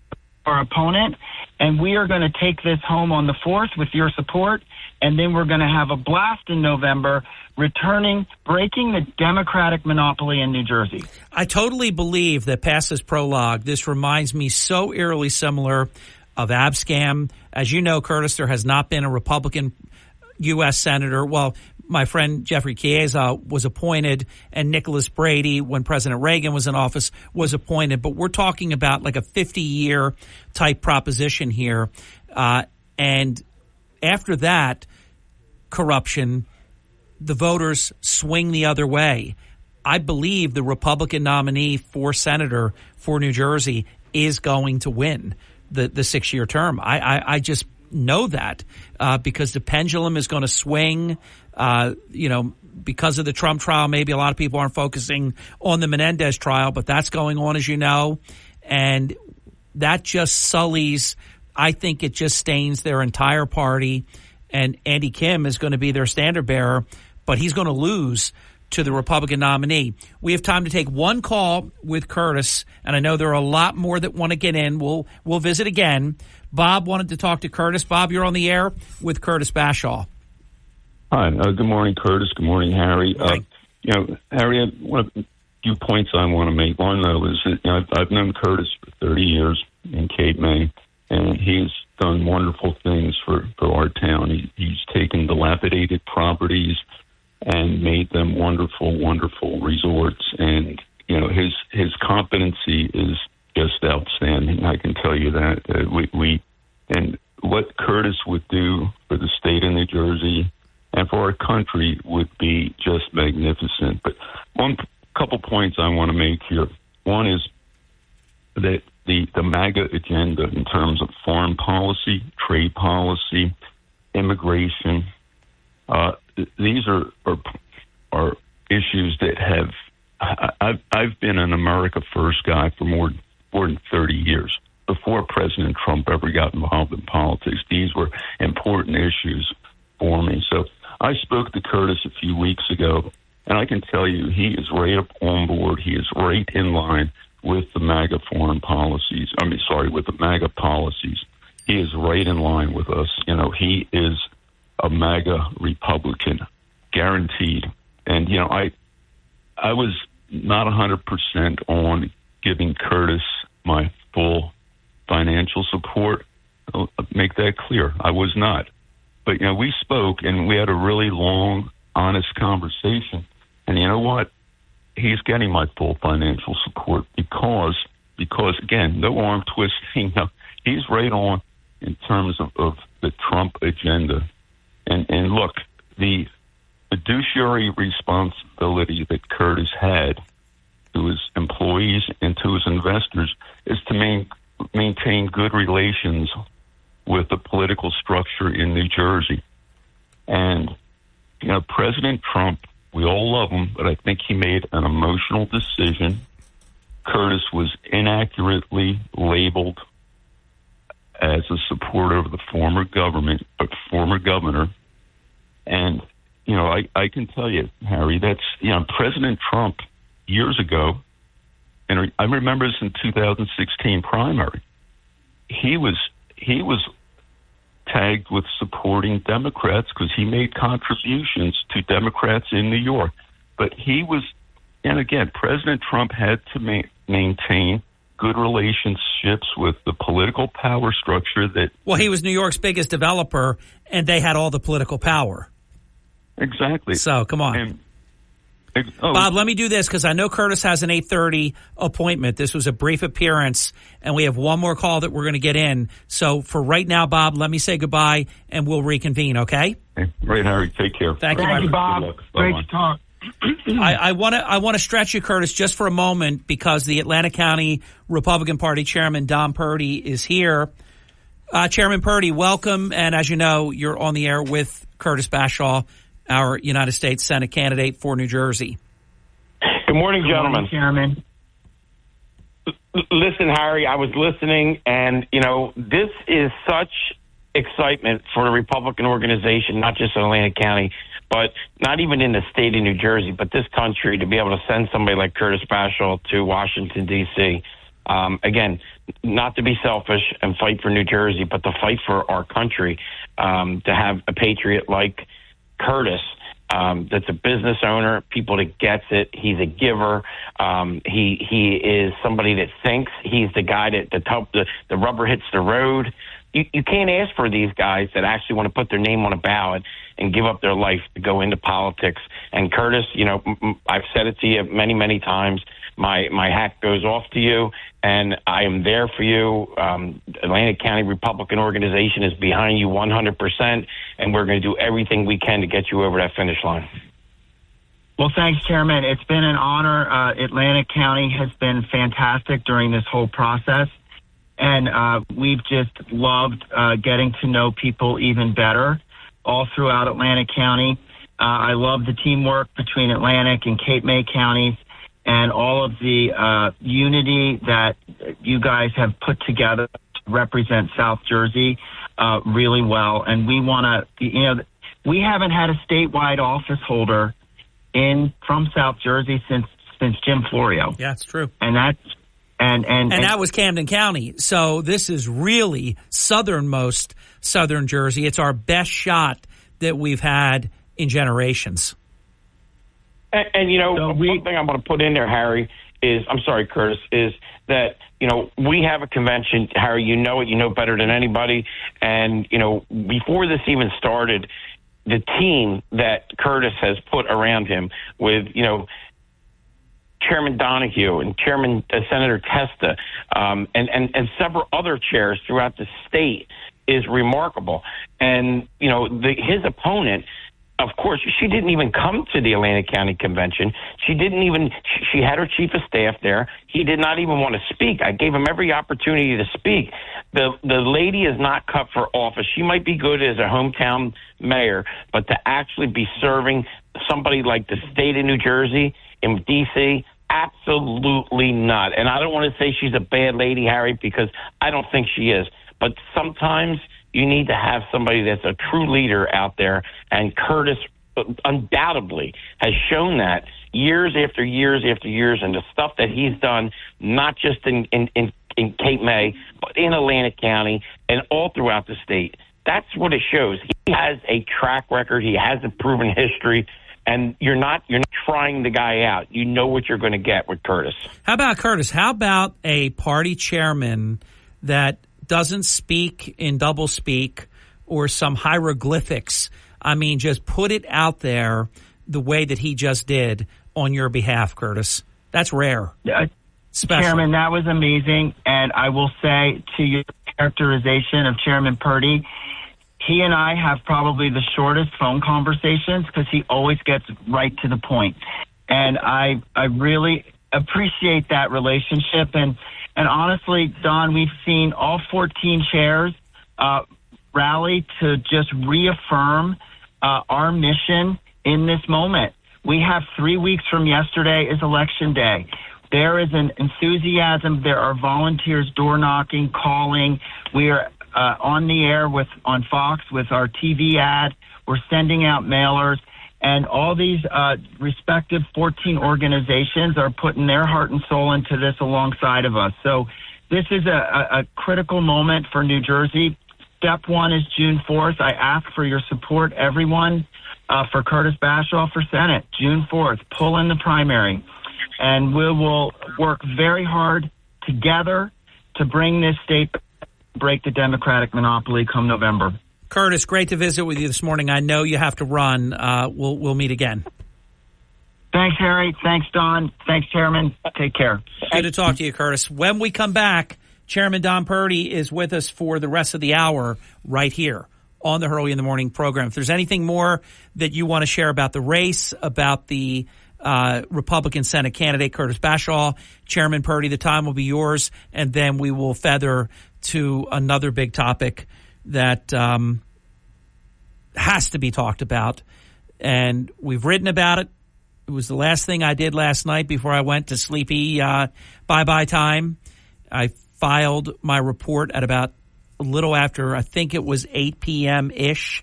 our opponent, and we are going to take this home on the 4th with your support, and then we're going to have a blast in November, breaking the Democratic monopoly in New Jersey. I totally believe that past this prologue, this reminds me so eerily similar of Abscam. As you know, Curtis, there has not been a Republican U.S. Senator. Well, my friend Jeffrey Chiesa was appointed, and Nicholas Brady, when President Reagan was in office, was appointed. But we're talking about like a 50-year type proposition here. And after that corruption, the voters swing the other way. I believe the Republican nominee for senator for New Jersey is going to win the 6-year term. I just know that because the pendulum is going to swing. Because of the Trump trial, maybe a lot of people aren't focusing on the Menendez trial, but that's going on, as you know, and that just sullies. I think it just stains their entire party, and Andy Kim is going to be their standard bearer, but he's going to lose to the Republican nominee. We have time to take one call with Curtis, and I know there are a lot more that want to get in. We'll visit again. Bob wanted to talk to Curtis. Bob, you're on the air with Curtis Bashaw. Hi. Good morning, Curtis. Good morning, Harry. Harry, one of the few points I want to make. One, though, is that I've known Curtis for 30 years in Cape May, and he's done wonderful things for our town. He's taken dilapidated properties and made them wonderful, wonderful resorts. And, his competency is just outstanding. I can tell you that. And what Curtis would do for the state of New Jersey and for our country would be just magnificent. But couple points I want to make here. One is that the MAGA agenda in terms of foreign policy, trade policy, immigration, these are issues that I've been an America First guy for more than 30 years. Before President Trump ever got involved in politics, these were important issues for me. So I spoke to Curtis a few weeks ago, and I can tell you he is right up on board. He is right in line with the MAGA foreign policies. With the MAGA policies. He is right in line with us. He is a MAGA Republican, guaranteed. And, I was not 100% on giving Curtis my full financial support. I'll make that clear. I was not. But, we spoke, and we had a really long, honest conversation. And you know what? He's getting my full financial support because again, no arm twisting. He's right on in terms of the Trump agenda. And look, the fiduciary responsibility that Curtis had to his employees and to his investors is to maintain good relations with the political structure in New Jersey. And, President Trump, we all love him, but I think he made an emotional decision. Curtis was inaccurately labeled as a supporter of the former governor. And, I can tell you, Harry, that's, President Trump years ago, and I remember this in 2016 primary, he was tagged with supporting Democrats because he made contributions to Democrats in New York. But and again, President Trump had to maintain good relationships with the political power structure that... Well, he was New York's biggest developer, and they had all the political power. Exactly. So, come on. Bob, let me do this because I know Curtis has an 8:30 appointment. This was a brief appearance, and we have one more call that we're going to get in. So for right now, Bob, let me say goodbye, and we'll reconvene, okay? Right, Harry. Take care. Thank you, Bob. Great to talk. I want to stretch you, Curtis, just for a moment because the Atlantic County Republican Party Chairman Don Purdy is here. Chairman Purdy, welcome, and as you know, you're on the air with Curtis Bashaw, our United States Senate candidate for New Jersey. Good morning, gentlemen. Good morning, Chairman. Listen, Harry, I was listening, and, this is such excitement for the Republican organization, not just in Atlantic County, but not even in the state of New Jersey, but this country, to be able to send somebody like Curtis Bashaw to Washington, D.C. Again, not to be selfish and fight for New Jersey, but to fight for our country, to have a patriot like Curtis, that's a business owner, people that gets it. He's a giver. He is somebody that thinks. He's the guy that the rubber hits the road. You can't ask for these guys that actually want to put their name on a ballot and give up their life to go into politics. And Curtis, I've said it to you many, many times. My hat goes off to you, and I am there for you. Atlantic County Republican Organization is behind you 100%, and we're going to do everything we can to get you over that finish line. Well, thanks, Chairman. It's been an honor. Atlantic County has been fantastic during this whole process, and we've just loved getting to know people even better all throughout Atlantic County. I love the teamwork between Atlantic and Cape May counties, and all of the unity that you guys have put together to represent South Jersey really well. And we want to, we haven't had a statewide office holder from South Jersey since Jim Florio. Yeah, it's true. And that's and that was Camden County. So this is really southernmost southern Jersey. It's our best shot that we've had in generations. And one thing I want to put in there, Harry, is, I'm sorry, Curtis, is that, we have a convention, Harry, you know it, you know better than anybody. And, before this even started, the team that Curtis has put around him with, Chairman Donahue and Chairman Senator Testa, and several other chairs throughout the state is remarkable. And, his opponent, of course, she didn't even come to the Atlantic County Convention. She had her chief of staff there. He did not even want to speak. I gave him every opportunity to speak. The lady is not cut for office. She might be good as a hometown mayor, but to actually be serving somebody like the state of New Jersey in D.C., absolutely not. And I don't want to say she's a bad lady, Harry, because I don't think she is. But sometimes you need to have somebody that's a true leader out there, and Curtis undoubtedly has shown that years after years after years, and the stuff that he's done, not just in Cape May, but in Atlantic County and all throughout the state. That's what it shows. He has a track record. He has a proven history, and you're not trying the guy out. You know what you're going to get with Curtis. How about Curtis? How about a party chairman that doesn't speak in doublespeak or some hieroglyphics? I mean, just put it out there the way that he just did on your behalf, Curtis. That's rare. Special. Chairman, that was amazing. And I will say, to your characterization of Chairman Purdy, he and I have probably the shortest phone conversations because he always gets right to the point. And I really appreciate that relationship. And honestly, Don, we've seen all 14 chairs rally to just reaffirm our mission in this moment. We have 3 weeks from yesterday is Election Day. There is an enthusiasm. There are volunteers door knocking, calling. We are on the air on Fox with our TV ad. We're sending out mailers. And all these respective 14 organizations are putting their heart and soul into this alongside of us. So this is a critical moment for New Jersey. Step one is June 4th. I ask for your support, everyone, for Curtis Bashaw for Senate. June 4th, pull in the primary. And we will work very hard together to bring this state, break the Democratic monopoly come November. Curtis, great to visit with you this morning. I know you have to run. We'll meet again. Thanks, Harry. Thanks, Don. Thanks, Chairman. Take care. Good to talk to you, Curtis. When we come back, Chairman Don Purdy is with us for the rest of the hour right here on the Hurley in the Morning program. If there's anything more that you want to share about the race, about the Republican Senate candidate, Curtis Bashaw, Chairman Purdy, the time will be yours, and then we will feather to another big topic that has to be talked about. And we've written about it. It was the last thing I did last night before I went to sleepy bye-bye time. I filed my report at about a little after, I think it was 8 p.m.-ish.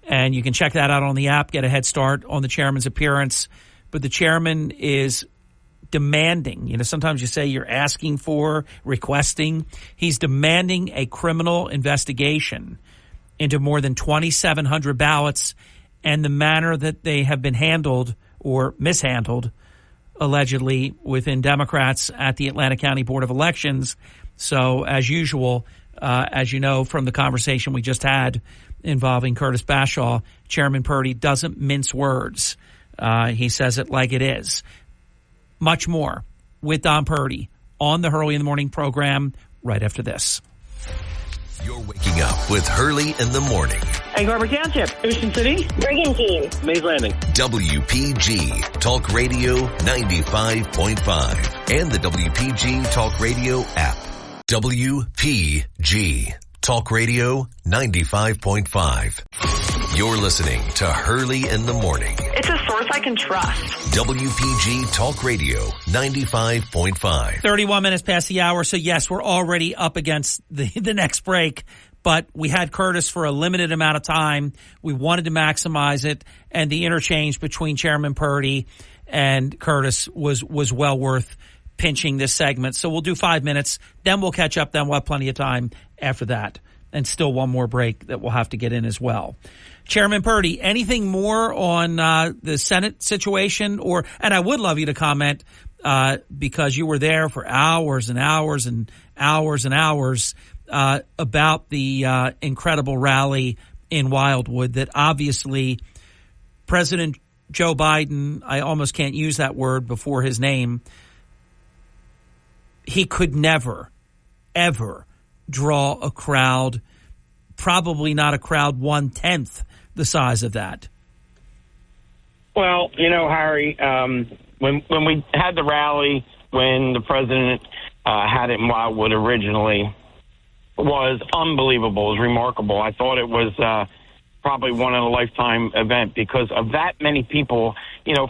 And you can check that out on the app, get a head start on the chairman's appearance. But the chairman is demanding, sometimes you say you're asking for, requesting. He's demanding a criminal investigation into more than 2,700 ballots and the manner that they have been handled or mishandled, allegedly, within Democrats at the Atlantic County Board of Elections. So, as usual, as you know from the conversation we just had involving Curtis Bashaw, Chairman Purdy doesn't mince words. He says it like it is. Much more with Don Purdy on the Hurley in the Morning program right after this. You're waking up with Hurley in the Morning. Egg Harbor Township, Ocean City, Brigantine, Mays Landing. WPG Talk Radio 95.5 and the WPG Talk Radio app. WPG Talk Radio 95.5. You're listening to Hurley in the Morning. It's a source I can trust. WPG Talk Radio 95.5. 31 minutes past the hour. So, yes, we're already up against the next break. But we had Curtis for a limited amount of time. We wanted to maximize it, and the interchange between Chairman Purdy and Curtis was well worth pinching this segment. So we'll do 5 minutes, then we'll catch up, then we'll have plenty of time after that. And still one more break that we'll have to get in as well. Chairman Purdy, anything more on the Senate situation? And I would love you to comment because you were there for hours and hours and hours and hours about the incredible rally in Wildwood that obviously President Joe Biden, I almost can't use that word before his name, he could never, ever draw a crowd, probably not a crowd 1/10 the size of that. Well, Harry, when we had the rally, when the president had it in Wildwood originally, was unbelievable. It was remarkable. I thought it was probably one-in-a-lifetime event because of that many people.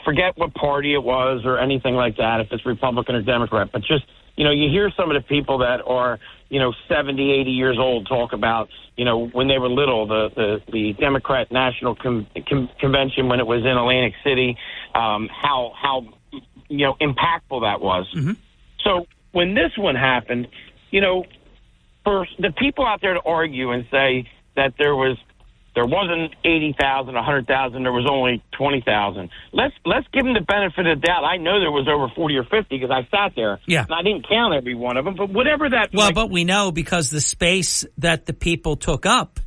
Forget what party it was or anything like that, if it's Republican or Democrat, but just, you hear some of the people that are, 70, 80 years old talk about, when they were little, the Democrat National Convention when it was in Atlantic City, how impactful that was. Mm-hmm. So when this one happened, for the people out there to argue and say that there wasn't 80,000, 100,000, there was only 20,000. Let's give them the benefit of the doubt. I know there was over 40 or 50 because I sat there. Yeah. And I didn't count every one of them, but whatever that. Well, but we know because the space that the people took up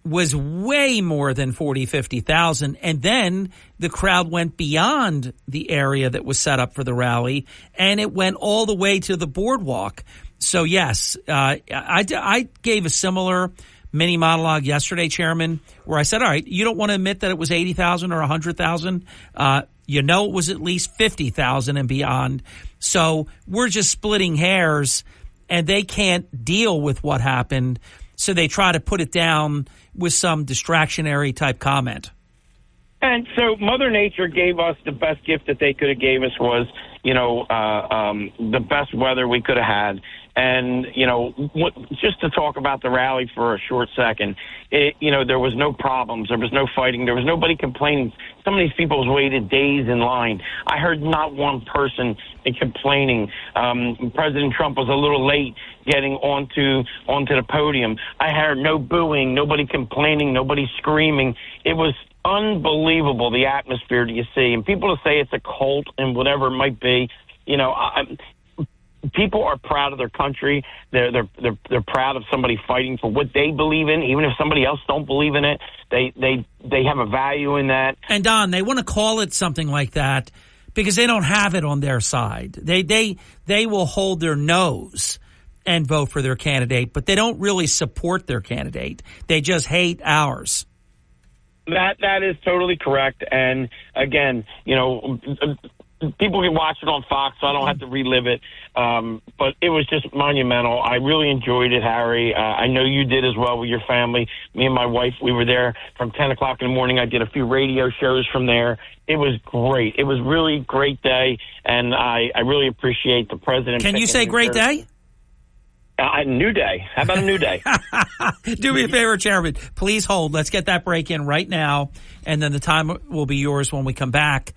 was way more than 40, 50,000. And then the crowd went beyond the area that was set up for the rally, and it went all the way to the boardwalk. So, yes, I gave a similar mini monologue yesterday, Chairman, where I said, all right, you don't want to admit that it was 80,000 or 100,000. It was at least 50,000 and beyond. So we're just splitting hairs, and they can't deal with what happened. So they try to put it down with some distractionary type comment. And so Mother Nature gave us the best gift that they could have gave us was, the best weather we could have had. And, just to talk about the rally for a short second, there was no problems. There was no fighting. There was nobody complaining. Some of these people waited days in line. I heard not one person complaining. President Trump was a little late getting onto the podium. I heard no booing, nobody complaining, nobody screaming. It was unbelievable, the atmosphere that you see. And people say it's a cult and whatever it might be, people are proud of their country. They're proud of somebody fighting for what they believe in, even if somebody else don't believe in it. They have a value in that. And Don, they want to call it something like that because they don't have it on their side. They will hold their nose and vote for their candidate, but they don't really support their candidate. They just hate ours. That is totally correct. And again, people can watch it on Fox, so I don't have to relive it. But it was just monumental. I really enjoyed it, Harry. I know you did as well with your family. Me and my wife, we were there from 10 o'clock in the morning. I did a few radio shows from there. It was great. It was really a great day, and I really appreciate the president. Can you say great day? New day. How about a new day? Do me a favor, Chairman. Please hold. Let's get that break in right now, and then the time will be yours when we come back.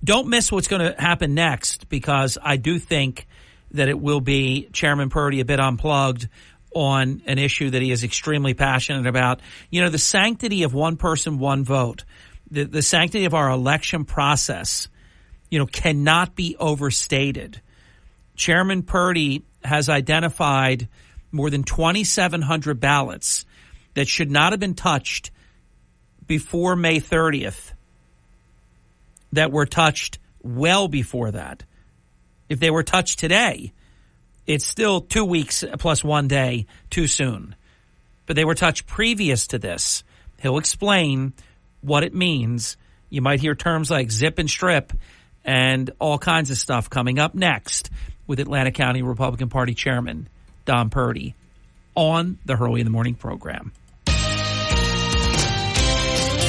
Don't miss what's going to happen next, because I do think that it will be Chairman Purdy a bit unplugged on an issue that he is extremely passionate about. The sanctity of one person, one vote, the sanctity of our election process, cannot be overstated. Chairman Purdy has identified more than 2,700 ballots that should not have been touched before May 30th. That were touched well before that. If they were touched today, it's still 2 weeks plus 1 day too soon. But they were touched previous to this. He'll explain what it means. You might hear terms like zip and strip and all kinds of stuff coming up next with Atlantic County Republican Party Chairman Don Purdy on the Hurley in the Morning program.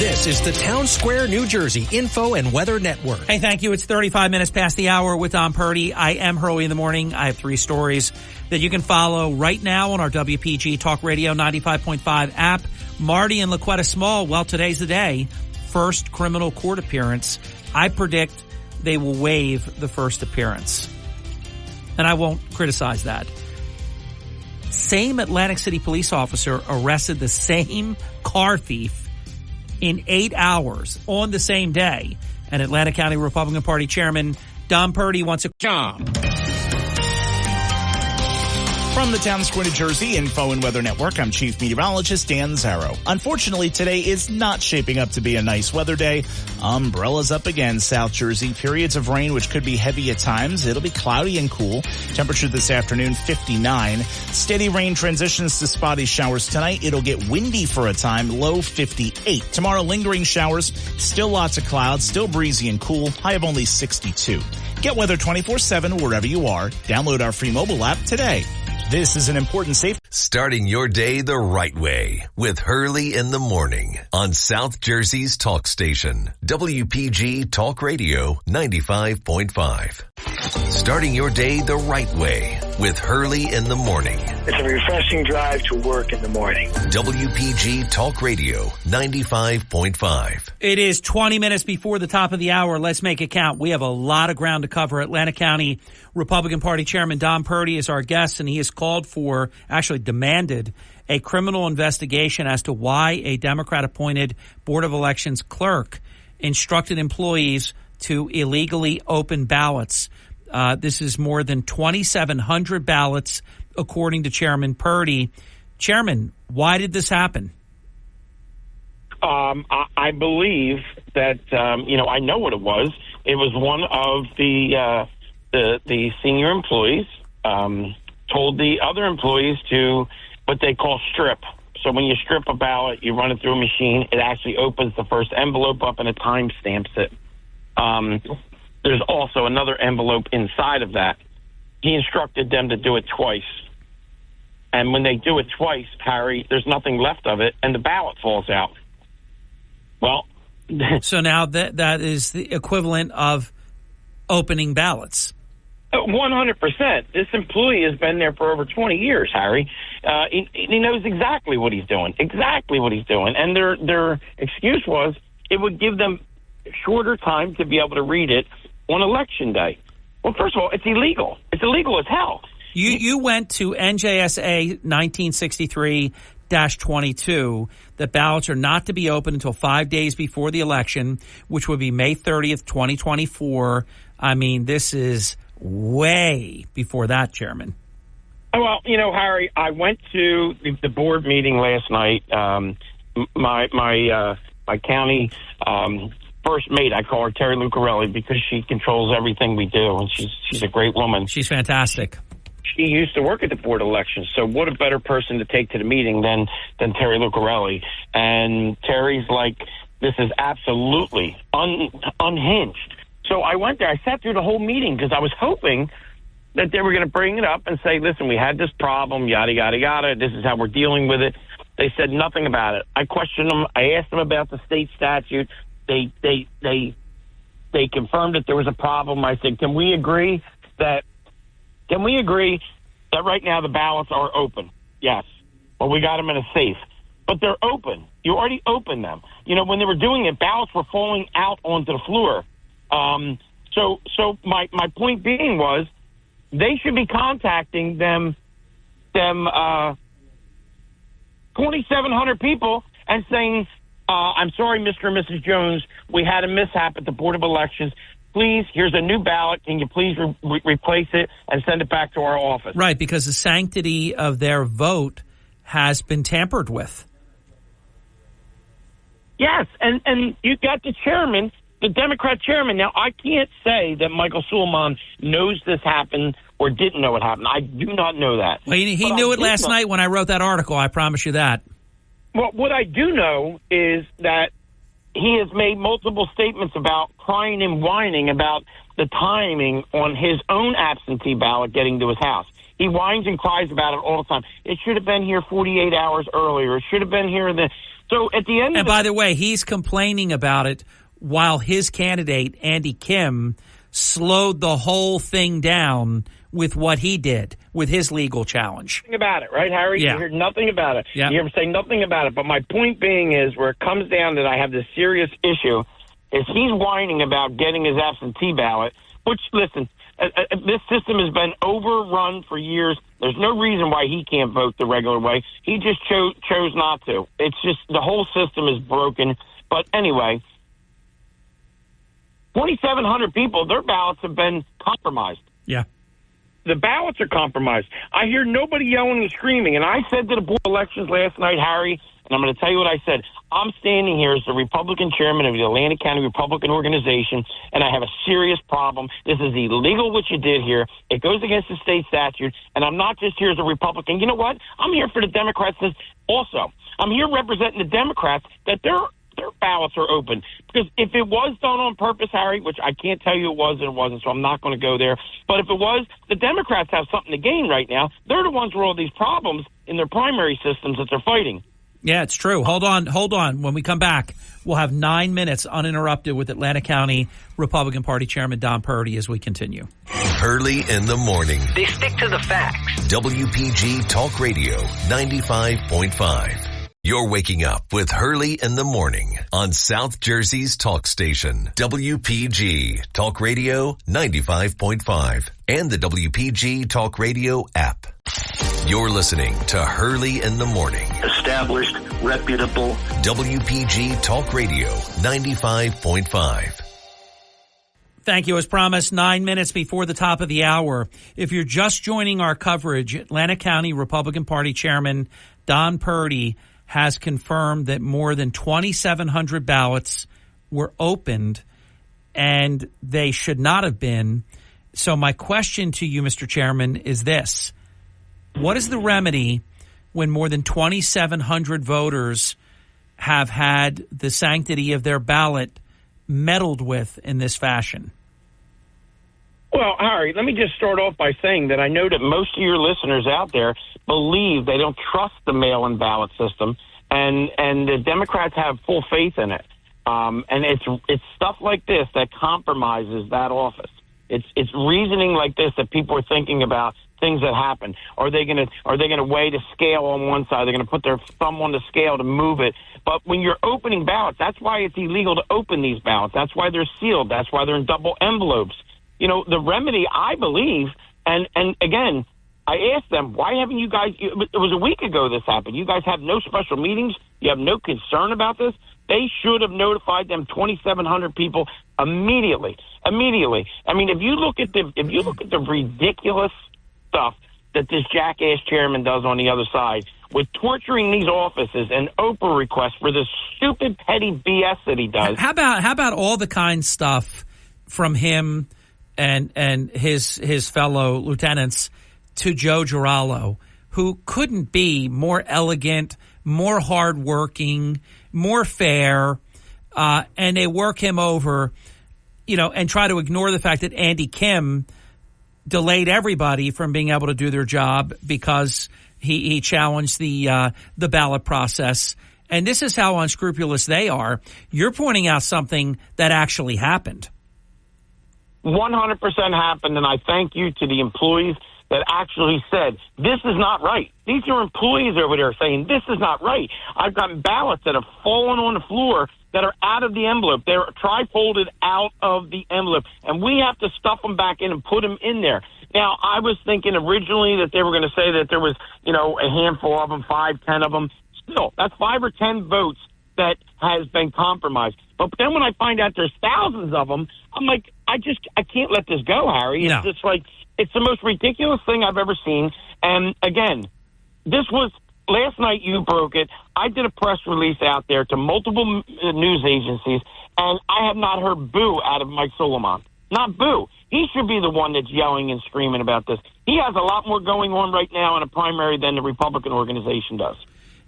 This is the Town Square, New Jersey Info and Weather Network. Hey, thank you. It's 35 minutes past the hour with Don Purdy. I am Hurley in the morning. I have 3 stories that you can follow right now on our WPG Talk Radio 95.5 app. Marty and LaQuetta Small, well, today's the day. First criminal court appearance. I predict they will waive the first appearance. And I won't criticize that. Same Atlantic City police officer arrested the same car thief in 8 hours on the same day. And Atlantic County Republican Party Chairman Don Purdy wants a job. From the Town Square, New Jersey Info and Weather Network, I'm Chief Meteorologist Dan Zarrow. Unfortunately, today is not shaping up to be a nice weather day. Umbrellas up again, South Jersey. Periods of rain, which could be heavy at times. It'll be cloudy and cool. Temperature this afternoon, 59. Steady rain transitions to spotty showers tonight. It'll get windy for a time, low 58. Tomorrow, lingering showers. Still lots of clouds, still breezy and cool. High of only 62. Get weather 24/7 wherever you are. Download our free mobile app today. This is an important safety. Starting your day the right way with Hurley in the morning on South Jersey's talk station, WPG Talk Radio 95.5. Starting your day the right way with Hurley in the morning. It's a refreshing drive to work in the morning. WPG Talk Radio 95.5. It is 20 minutes before the top of the hour. Let's make it count. We have a lot of ground to cover. Atlantic County Republican Party Chairman Don Purdy is our guest, and he has called for, actually demanded, a criminal investigation as to why a Democrat-appointed Board of Elections clerk instructed employees to illegally open ballots. This is more than 2,700 ballots, according to Chairman Purdy. Chairman, why did this happen? I believe that, I know what it was. It was one of the senior employees told the other employees to what they call strip. So when you strip a ballot, you run it through a machine. It actually opens the first envelope up and it time stamps it. There's also another envelope inside of that. He instructed them to do it twice. And when they do it twice, Harry, there's nothing left of it, and the ballot falls out. Well, so now that is the equivalent of opening ballots. 100%. This employee has been there for over 20 years, Harry. He knows exactly what he's doing. And their excuse was it would give them shorter time to be able to read it on election day. Well, first of all, it's illegal. It's illegal as hell. You went to NJSA 1963-22 that ballots are not to be opened until 5 days before the election, which would be May 30th, 2024. I mean, this is way before that, Chairman. Well, Harry, I went to the board meeting last night. My county first mate, I call her Terry Lucarelli because she controls everything we do, and she's a great woman. She's fantastic. She used to work at the Board of Elections, so what a better person to take to the meeting than Terry Lucarelli. And Terry's like, this is absolutely unhinged. So I went there. I sat through the whole meeting because I was hoping that they were going to bring it up and say, listen, we had this problem, yada, yada, yada. This is how we're dealing with it. They said nothing about it. I questioned them. I asked them about the state statute. They confirmed that there was a problem. I said, can we agree that right now the ballots are open? Yes. Well, we got them in a safe. But they're open. You already opened them. When they were doing it, ballots were falling out onto the floor. So my point being was they should be contacting them 2,700 people and saying, I'm sorry, Mr. and Mrs. Jones, we had a mishap at the Board of Elections. Please, here's a new ballot. Can you please replace it and send it back to our office? Right, because the sanctity of their vote has been tampered with. Yes, and you got the chairman, the Democrat chairman. Now, I can't say that Michael Suleiman knows this happened or didn't know it happened. I do not know that. Well, he knew it last night when I wrote that article. I promise you that. Well, what I do know is that he has made multiple statements about crying and whining about the timing on his own absentee ballot getting to his house. He whines and cries about it all the time. It should have been here 48 hours earlier. It should have been here So at the end, and by the way, he's complaining about it while his candidate Andy Kim slowed the whole thing down with what he did with his legal challenge. Nothing about it, right, Harry? Yeah. You hear nothing about it. Yeah. You hear him say nothing about it. But my point being is, where it comes down that I have this serious issue, is he's whining about getting his absentee ballot. Which, listen, this system has been overrun for years. There's no reason why he can't vote the regular way. He just chose not to. It's just the whole system is broken. But anyway, 2,700 people, their ballots have been compromised. Yeah. The ballots are compromised. I hear nobody yelling and screaming. And I said to the Board of Elections last night, Harry, and I'm going to tell you what I said. I'm standing here as the Republican chairman of the Atlantic County Republican Organization, and I have a serious problem. This is illegal what you did here. It goes against the state statute, and I'm not just here as a Republican. You know what? I'm here for the Democrats also. I'm here representing the Democrats, that their ballots are open. Because if it was done on purpose, Harry, which I can't tell you it was and it wasn't, so I'm not going to go there. But if it was, the Democrats have something to gain right now. They're the ones with all these problems in their primary systems that they're fighting. Yeah, it's true. Hold on. When we come back, we'll have 9 minutes uninterrupted with Atlantic County Republican Party Chairman Don Purdy as we continue. Hurley in the morning. They stick to the facts. WPG Talk Radio 95.5. You're waking up with Hurley in the morning on South Jersey's talk station, WPG Talk Radio 95.5 and the WPG Talk Radio app. You're listening to Hurley in the morning. Established, reputable. WPG Talk Radio 95.5. Thank you. As promised, 9 minutes before the top of the hour. If you're just joining our coverage, Atlantic County Republican Party Chairman Don Purdy has confirmed that more than 2,700 ballots were opened, and they should not have been. So my question to you, Mr. Chairman, is this. What is the remedy when more than 2,700 voters have had the sanctity of their ballot meddled with in this fashion? Well, Harry, let me just start off by saying that I know that most of your listeners out there believe they don't trust the mail-in ballot system, and the Democrats have full faith in it. And it's stuff like this that compromises that office. It's reasoning like this that people are thinking about things that happen. Are they going to weigh the scale on one side? They're going to put their thumb on the scale to move it. But when you're opening ballots, that's why it's illegal to open these ballots. That's why they're sealed. That's why they're in double envelopes. You know, the remedy, I believe, and again, I asked them, why haven't you guys, it was a week ago this happened. You guys have no special meetings. You have no concern about this. They should have notified them 2,700 people immediately. I mean, if you look at the ridiculous stuff that this jackass chairman does on the other side with torturing these offices and Oprah requests for this stupid petty BS that he does. How about all the kind stuff from him and his fellow lieutenants to Joe Girallo, who couldn't be more elegant, more hardworking, more fair, and they work him over, and try to ignore the fact that Andy Kim delayed everybody from being able to do their job because he challenged the ballot process. And this is how unscrupulous they are. You're pointing out something that actually happened. 100% happened, and I thank you to the employees that actually said, this is not right. These are employees over there saying, this is not right. I've gotten ballots that have fallen on the floor that are out of the envelope. They're tri-folded out of the envelope, and we have to stuff them back in and put them in there. Now, I was thinking originally that they were going to say that there was, a handful of them, 5, 10 of them. Still, that's 5 or 10 votes that has been compromised. But then when I find out there's thousands of them, I'm like, I can't let this go, Harry. No. It's just like, it's the most ridiculous thing I've ever seen. And again, this was last night you broke it. I did a press release out there to multiple news agencies, and I have not heard boo out of Mike Solomon. Not boo. He should be the one that's yelling and screaming about this. He has a lot more going on right now in a primary than the Republican organization does.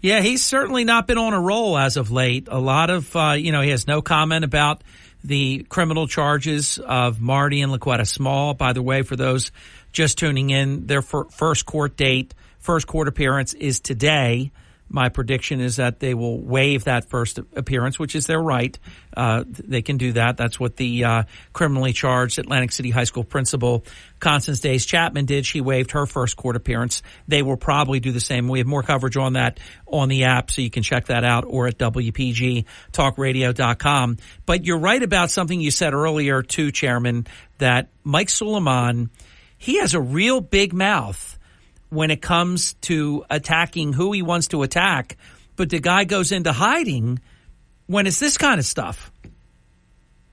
Yeah, he's certainly not been on a roll as of late. A lot of, he has no comment about the criminal charges of Marty and LaQuetta Small. By the way, for those just tuning in, their first court appearance is today. My prediction is that they will waive that first appearance, which is their right. They can do that. That's what the criminally charged Atlantic City High School principal Constance Days Chapman did. She waived her first court appearance. They will probably do the same. We have more coverage on that on the app, so you can check that out, or at WPGTalkRadio.com. But you're right about something you said earlier, too, Chairman, that Mike Suleiman, he has a real big mouth when it comes to attacking who he wants to attack, but the guy goes into hiding when it's this kind of stuff.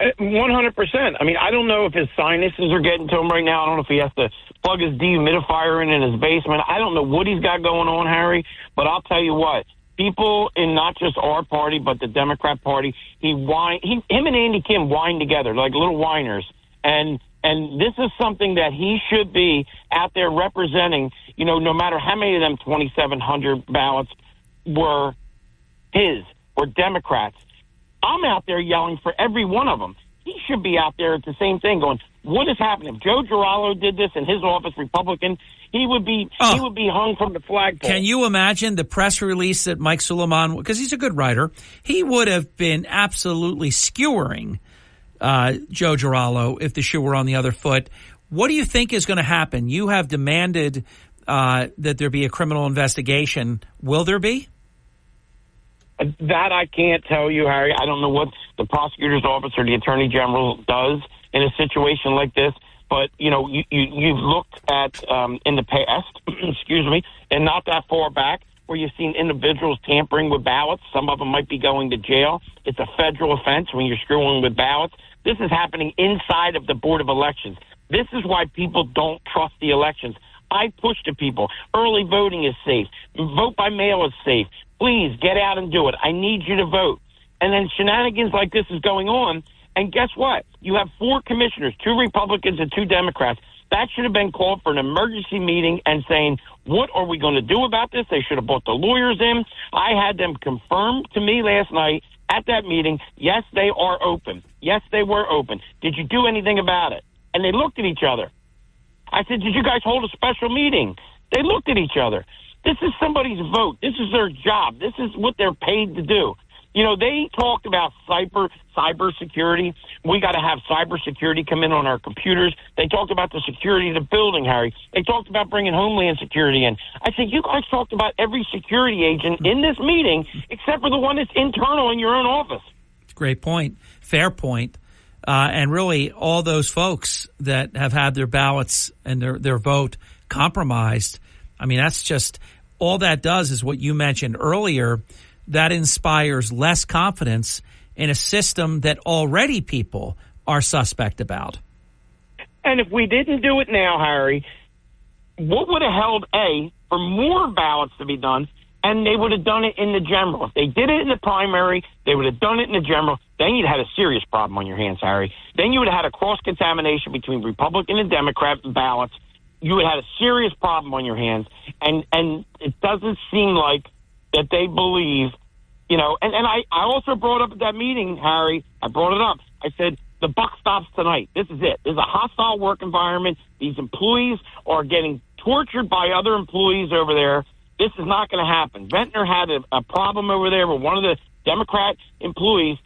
100%. I mean, I don't know if his sinuses are getting to him right now. I don't know if he has to plug his dehumidifier in his basement. I don't know what he's got going on, Harry, but I'll tell you what. People in not just our party, but the Democrat Party, him and Andy Kim whine together like little whiners. And this is something that he should be out there representing, no matter how many of them 2,700 ballots were his or Democrats. I'm out there yelling for every one of them. He should be out there at the same thing going, what is happening? If Joe Girallo did this in his office, Republican, he would be hung from the flagpole. Can you imagine the press release that Mike Suleiman, because he's a good writer, he would have been absolutely skewering Joe Girallo if the shoe were on the other foot. What do you think is going to happen? You have demanded that there be a criminal investigation. Will there be? That I can't tell you, Harry. I don't know what the prosecutor's office or the attorney general does in a situation like this. But, you've looked at in the past, excuse me, and not that far back, where you've seen individuals tampering with ballots. Some of them might be going to jail. It's a federal offense when you're screwing with ballots. This is happening inside of the Board of Elections. This is why people don't trust the elections. I push to people. Early voting is safe. Vote by mail is safe. Please get out and do it. I need you to vote. And then shenanigans like this is going on. And guess what? You have 4 commissioners, 2 Republicans and 2 Democrats. That should have been called for an emergency meeting and saying, what are we going to do about this? They should have brought the lawyers in. I had them confirm to me last night at that meeting, yes, they are open. Yes, they were open. Did you do anything about it? And they looked at each other. I said, did you guys hold a special meeting? They looked at each other. This is somebody's vote. This is their job. This is what they're paid to do. They talked about cyber security. We got to have cyber security come in on our computers. They talked about the security of the building, Harry. They talked about bringing Homeland Security in. I said, you guys talked about every security agent in this meeting except for the one that's internal in your own office. Great point. Fair point. And really, all those folks that have had their ballots and their vote compromised, I mean, that's just all that does is what you mentioned earlier. That inspires less confidence in a system that already people are suspect about. And if we didn't do it now, Harry, what would have held for more ballots to be done? And they would have done it in the general. If they did it in the primary, they would have done it in the general. Then you'd had a serious problem on your hands, Harry. Then you would have had a cross-contamination between Republican and Democrat ballots. You would have had a serious problem on your hands. And it doesn't seem like that they believe, and I also brought up at that meeting, Harry, I brought it up. I said, the buck stops tonight. This is it. There's a hostile work environment. These employees are getting tortured by other employees over there. This is not going to happen. Ventnor had a problem over there where one of the Democrat employees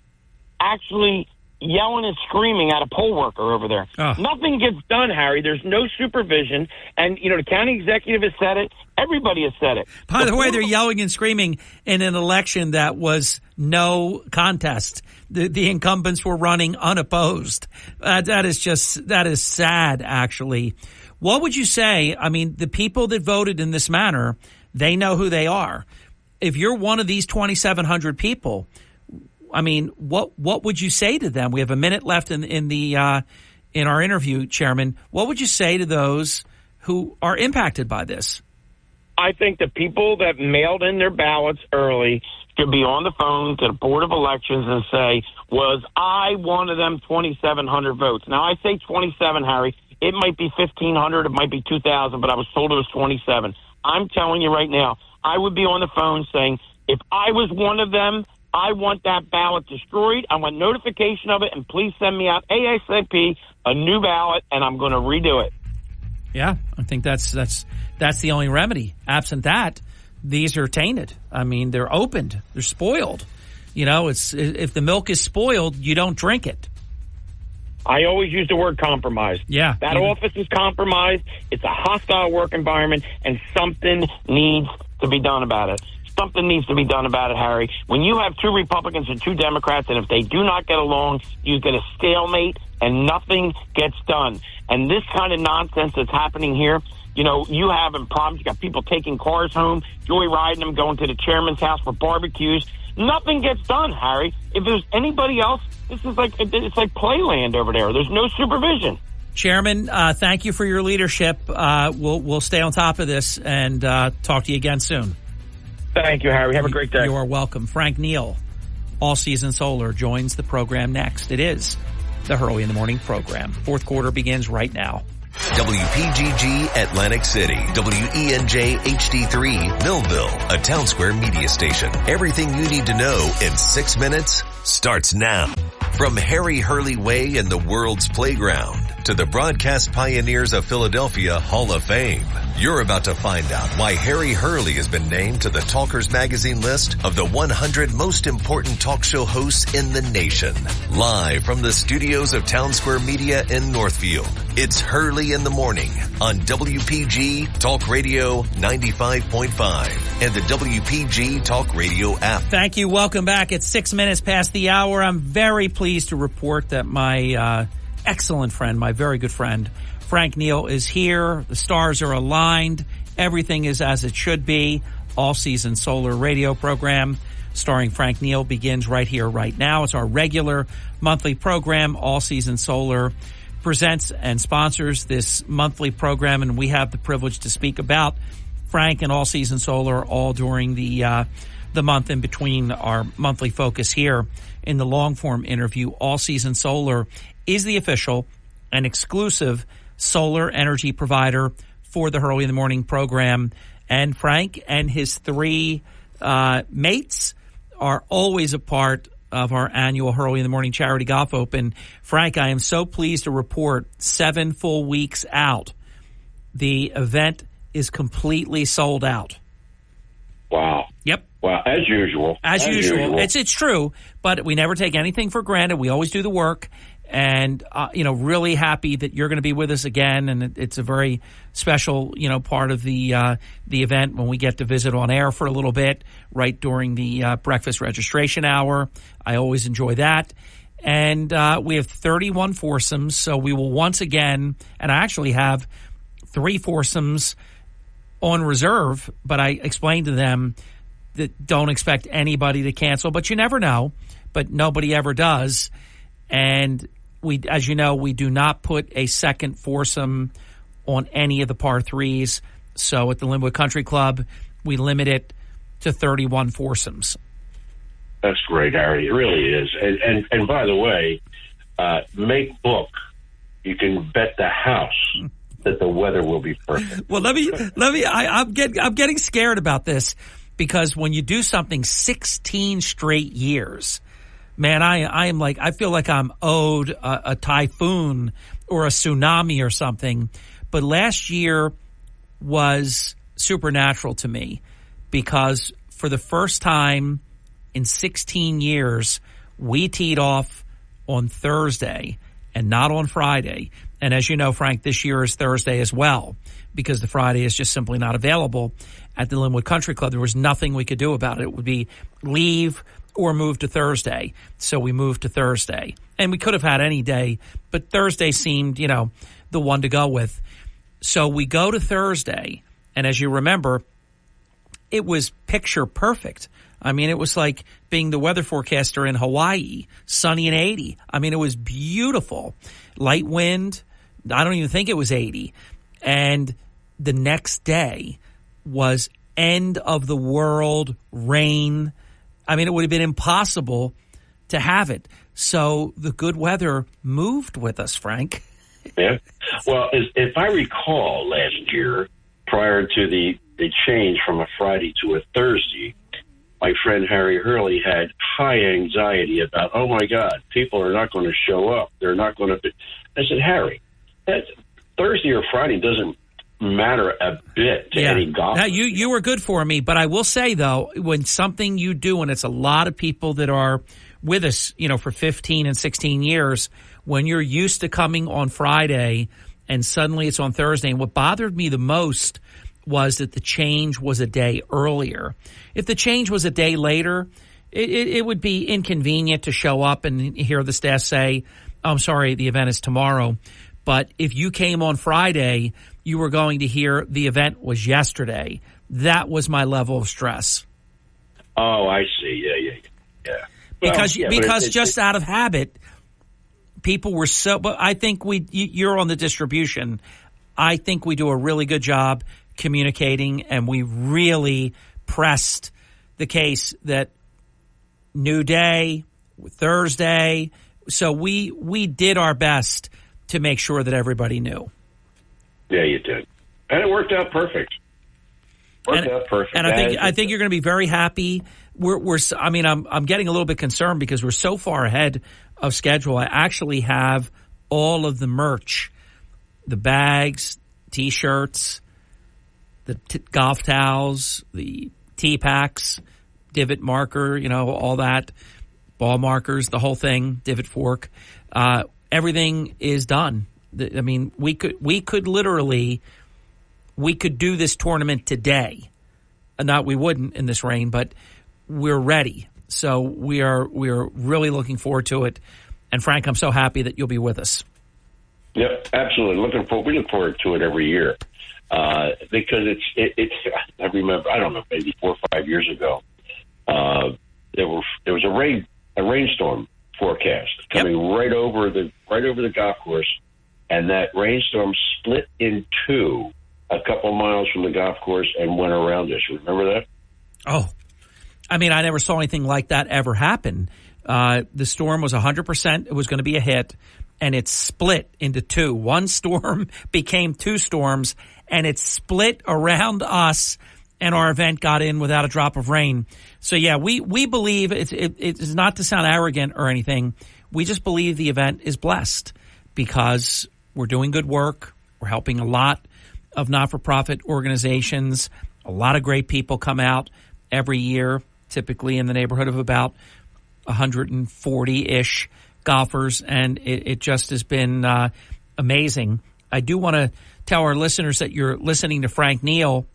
actually yelling and screaming at a poll worker over there. Nothing gets done, Harry. There's no supervision. And, the county executive has said it. Everybody has said it. By the way, they're yelling and screaming in an election that was no contest. The incumbents were running unopposed. That is sad, actually. What would you say? I mean, the people that voted in this manner, they know who they are. If you're one of these 2,700 people, I mean, what would you say to them? We have a minute left in our interview, Chairman. What would you say to those who are impacted by this? I think the people that mailed in their ballots early should be on the phone to the Board of Elections and say, was I one of them 2,700 votes? Now, I say 27, Harry. It might be 1,500. It might be 2,000, but I was told it was 27. I'm telling you right now, I would be on the phone saying, if I was one of them, I want that ballot destroyed. I want notification of it, and please send me out ASAP a new ballot, and I'm going to redo it. Yeah, I think that's the only remedy. Absent that, these are tainted. I mean, they're opened. They're spoiled. You know, it's if the milk is spoiled, you don't drink it. I always use the word compromised. Yeah. That office is compromised. It's a hostile work environment, and something needs to be done about it. Something needs to be done about it, Harry. When you have two Republicans and two Democrats, and if they do not get along, you get a stalemate, and nothing gets done. And this kind of nonsense that's happening here, you know, you having problems. You got people taking cars home, joyriding them, going to the chairman's house for barbecues. Nothing gets done, Harry. If there's anybody else, it's like playland over there. There's no supervision. Chairman, thank you for your leadership. We'll stay on top of this and talk to you again soon. Thank you, Harry. Have a great day. You are welcome. Frank Neal, All Season Solar, joins the program next. It is the Hurley in the Morning program. Fourth quarter begins right now. WPGG Atlantic City, WENJ HD3 Millville, a Town Square media station. Everything you need to know in 6 minutes starts now. From Harry Hurley Way in the world's playground to the broadcast pioneers of Philadelphia Hall of Fame, you're about to find out why Harry Hurley has been named to the Talkers Magazine list of the 100 most important talk show hosts in the nation. Live from the studios of Town Square Media in Northfield, it's Hurley in the Morning on WPG Talk Radio 95.5 and the WPG Talk Radio app. Thank you. Welcome back. It's 6 minutes past the hour. I'm very pleased to report that my excellent friend, my very good friend, Frank Neal, is here. The stars are aligned. Everything is as it should be. All Season Solar radio program starring Frank Neal begins right here, right now. It's our regular monthly program. All Season Solar presents and sponsors this monthly program, and we have the privilege to speak about Frank and All Season Solar all during the month in between our monthly focus here in the long-form interview. All Season Solar is the official and exclusive solar energy provider for the Hurley in the Morning program. And Frank and his three mates are always a part of our annual Hurley in the Morning Charity Golf Open. Frank, I am so pleased to report 7 full weeks out, the event is completely sold out. Wow. Yep. Well, as usual. As usual. It's true, but we never take anything for granted. We always do the work. And, really happy that you're going to be with us again. And it's a very special, part of the event when we get to visit on air for a little bit right during the breakfast registration hour. I always enjoy that. And we have 31 foursomes. So we will once again, and I actually have 3 foursomes on reserve, but I explained to them that don't expect anybody to cancel, but you never know, but nobody ever does. And we, as you know, we do not put a second foursome on any of the par threes. So at the Linwood Country Club, we limit it to 31 foursomes. That's great, Harry. It really is. And by the way, make book. You can bet the house that the weather will be perfect. Well, I'm getting scared about this because when you do something 16 straight years, man, I am like, I feel like I'm owed a typhoon or a tsunami or something. But last year was supernatural to me because for the first time in 16 years, we teed off on Thursday and not on Friday. And as you know, Frank, this year is Thursday as well because the Friday is just simply not available at the Linwood Country Club. There was nothing we could do about it. It would be leave or move to Thursday. So we moved to Thursday. And we could have had any day, but Thursday seemed, the one to go with. So we go to Thursday, and as you remember, it was picture perfect. I mean, it was like being the weather forecaster in Hawaii, sunny and 80. I mean, it was beautiful. Light wind. I don't even think it was 80. And the next day was end of the world rain. I mean, it would have been impossible to have it. So the good weather moved with us, Frank. Yeah. Well, if I recall last year, prior to the change from a Friday to a Thursday, my friend Harry Hurley had high anxiety about, oh, my God, people are not going to show up. They're not going to. I said, Harry, that Thursday or Friday doesn't matter a bit to any golfer. Now, you were good for me, but I will say, though, when something you do, and it's a lot of people that are with us, for 15 and 16 years, when you're used to coming on Friday and suddenly it's on Thursday. And what bothered me the most was that the change was a day earlier. If the change was a day later, it would be inconvenient to show up and hear the staff say, I'm sorry, the event is tomorrow. But if you came on Friday, you were going to hear the event was yesterday. That was my level of stress. Oh, I see. Yeah. Because just out of habit, people were so. But I think you're on the distribution. I think we do a really good job communicating, and we really pressed the case that new day, Thursday. So we did our best to make sure that everybody knew. Yeah, you did, and it worked out perfect. And I think you're going to be very happy. I'm getting a little bit concerned because we're so far ahead of schedule. I actually have all of the merch, the bags, T-shirts, the golf towels, the tee packs, divot marker, all that, ball markers, the whole thing, divot fork. Everything is done. I mean, we could literally do this tournament today. Not we wouldn't in this rain, but we're ready. So we are really looking forward to it. And Frank, I'm so happy that you'll be with us. Yep, absolutely. We look forward to it every year because it's. I remember, I don't know, maybe 4 or 5 years ago, there was a rainstorm forecast coming right over the golf course, and that rainstorm split in two a couple miles from the golf course and went around us. You remember that? Oh, I mean, I never saw anything like that ever happen. The storm was 100%. It was going to be a hit, and it split into two. One storm became two storms, and it split around us, and our event got in without a drop of rain. So, yeah, we believe it's not to sound arrogant or anything. We just believe the event is blessed because we're doing good work. We're helping a lot of not-for-profit organizations. A lot of great people come out every year, typically in the neighborhood of about 140-ish golfers, and it just has been amazing. I do want to tell our listeners that you're listening to Frank Neal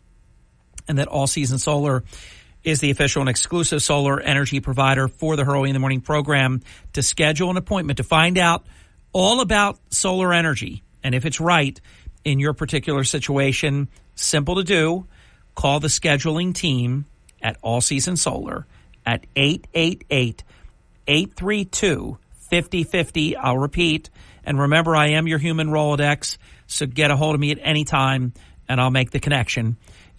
and that All Season Solar is the official and exclusive solar energy provider for the Early in the Morning program. To schedule an appointment to find out all about solar energy and if it's right in your particular situation, simple to do. Call the scheduling team at All Season Solar at 888-832-5050. I'll repeat. And remember, I am your human Rolodex, so get a hold of me at any time, and I'll make the connection.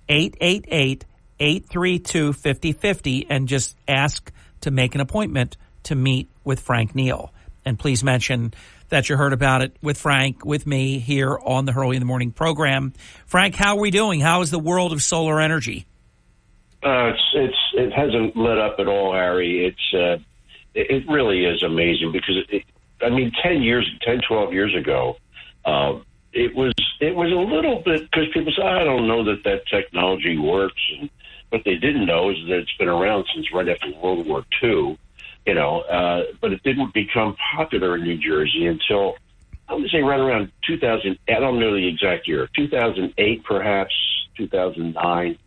888-832-5050, and just ask to make an appointment to meet with Frank Neal. And please mention that you heard about it with Frank, with me here on the Early in the Morning program. Frank, how are we doing? How is the world of solar energy? It hasn't let up at all, Harry. It really is amazing because 12 years ago, it was a little bit because people say, I don't know that technology works. And what they didn't know is that it's been around since right after World War II. But it didn't become popular in New Jersey until, I would say, right around 2000. I don't know the exact year, 2008, perhaps 2009,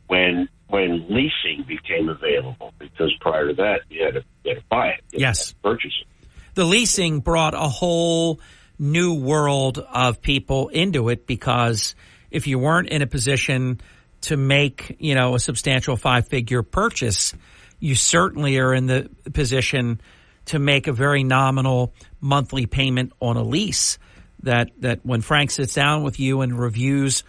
when leasing became available. Because prior to that, you had to buy it. Yes, purchase it. The leasing brought a whole new world of people into it because if you weren't in a position to make, a substantial 5-figure purchase, you certainly are in the position to make a very nominal monthly payment on a lease that when Frank sits down with you and reviews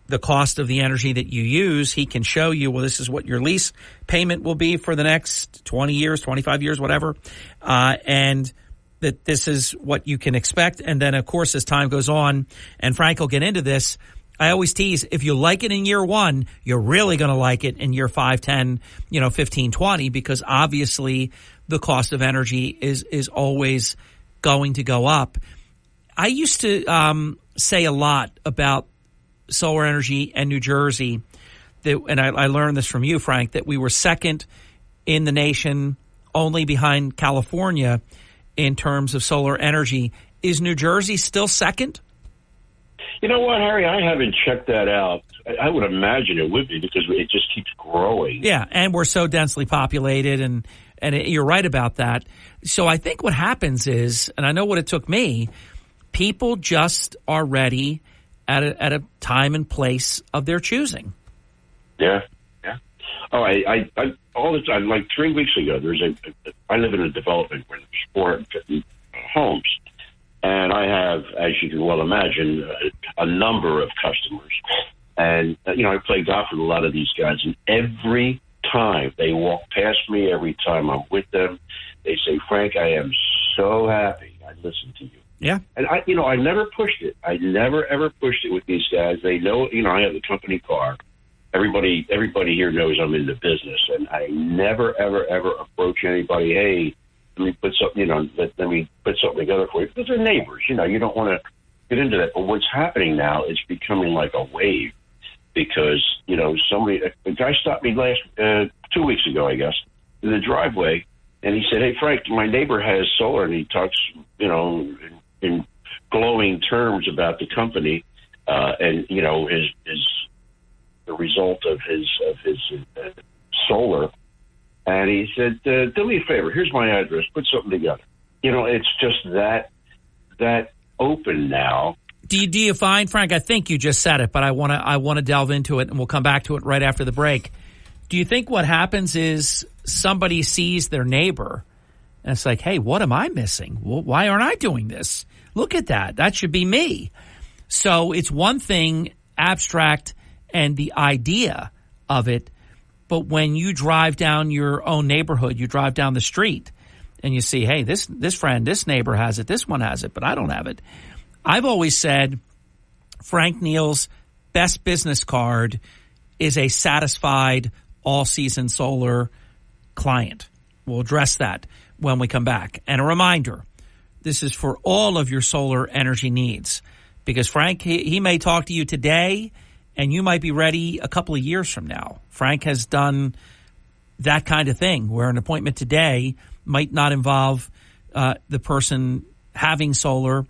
the cost of the energy that you use, he can show you, well, this is what your lease payment will be for the next 20 years, 25 years, whatever. And that this is what you can expect. And then, of course, as time goes on, and Frank will get into this, I always tease, if you like it in year 1, you're really going to like it in year 5, 10, 15, 20, because obviously the cost of energy is always going to go up. I used to say a lot about solar energy in New Jersey, and I learned this from you, Frank, that we were second in the nation, only behind California, in terms of solar energy. Is New Jersey still second? You know what, Harry? I haven't checked that out. I would imagine it would be because it just keeps growing. Yeah, and we're so densely populated, and you're right about that. So I think what happens is, and I know what it took me, people just are ready at a time and place of their choosing. Yeah. Oh, I all the time. Like 3 weeks ago, I live in a development where there's 450 homes, and I have, as you can well imagine, a number of customers. And I play golf with a lot of these guys, and every time they walk past me, every time I'm with them, they say, "Frank, I am so happy I listened to you." Yeah. And I never pushed it. I never ever pushed it with these guys. They know, I have a company car. Everybody here knows I'm in the business, and I never ever ever approach anybody. Hey, let me put something, let me put something together for you, because they're neighbors. You don't want to get into that. But what's happening now is becoming like a wave, because a guy stopped me 2 weeks ago, I guess, in the driveway, and he said, "Hey, Frank, my neighbor has solar," and he talks, in glowing terms about the company, and is the result of his solar. And he said, "Do me a favor. Here's my address. Put something together." It's just that open now. Do you find, Frank? I think you just said it, but I want to delve into it, and we'll come back to it right after the break. Do you think what happens is somebody sees their neighbor, and it's like, "Hey, what am I missing? Well, why aren't I doing this? Look at that. That should be me." So it's one thing, abstract, and the idea of it. But when you drive down your own neighborhood, you drive down the street, and you see, hey, this neighbor has it, this one has it, but I don't have it. I've always said Frank Neal's best business card is a satisfied all-season solar client. We'll address that when we come back. And a reminder, this is for all of your solar energy needs, because Frank, he may talk to you today, and you might be ready a couple of years from now. Frank has done that kind of thing where an appointment today might not involve the person having solar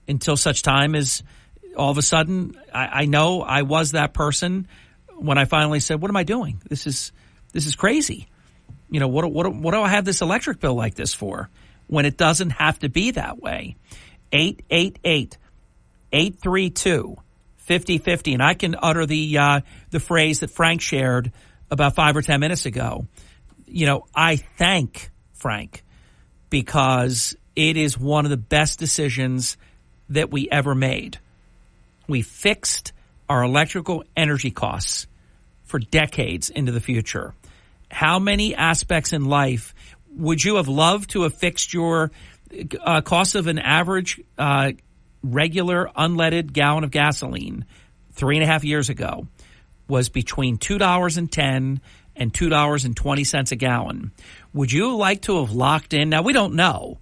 until such time as all of a sudden, I know I was that person when I finally said, "What am I doing? This is crazy. What do I have this electric bill like this for?" When it doesn't have to be that way. 888-832-5050. And I can utter the phrase that Frank shared about 5 or 10 minutes ago. I thank Frank because it is one of the best decisions that we ever made. We fixed our electrical energy costs for decades into the future. How many aspects in life would you have loved to have fixed your cost of an average regular unleaded gallon of gasoline 3.5 years ago was between $2.10 and $2.20 a gallon. Would you like to have locked in? Now, we don't know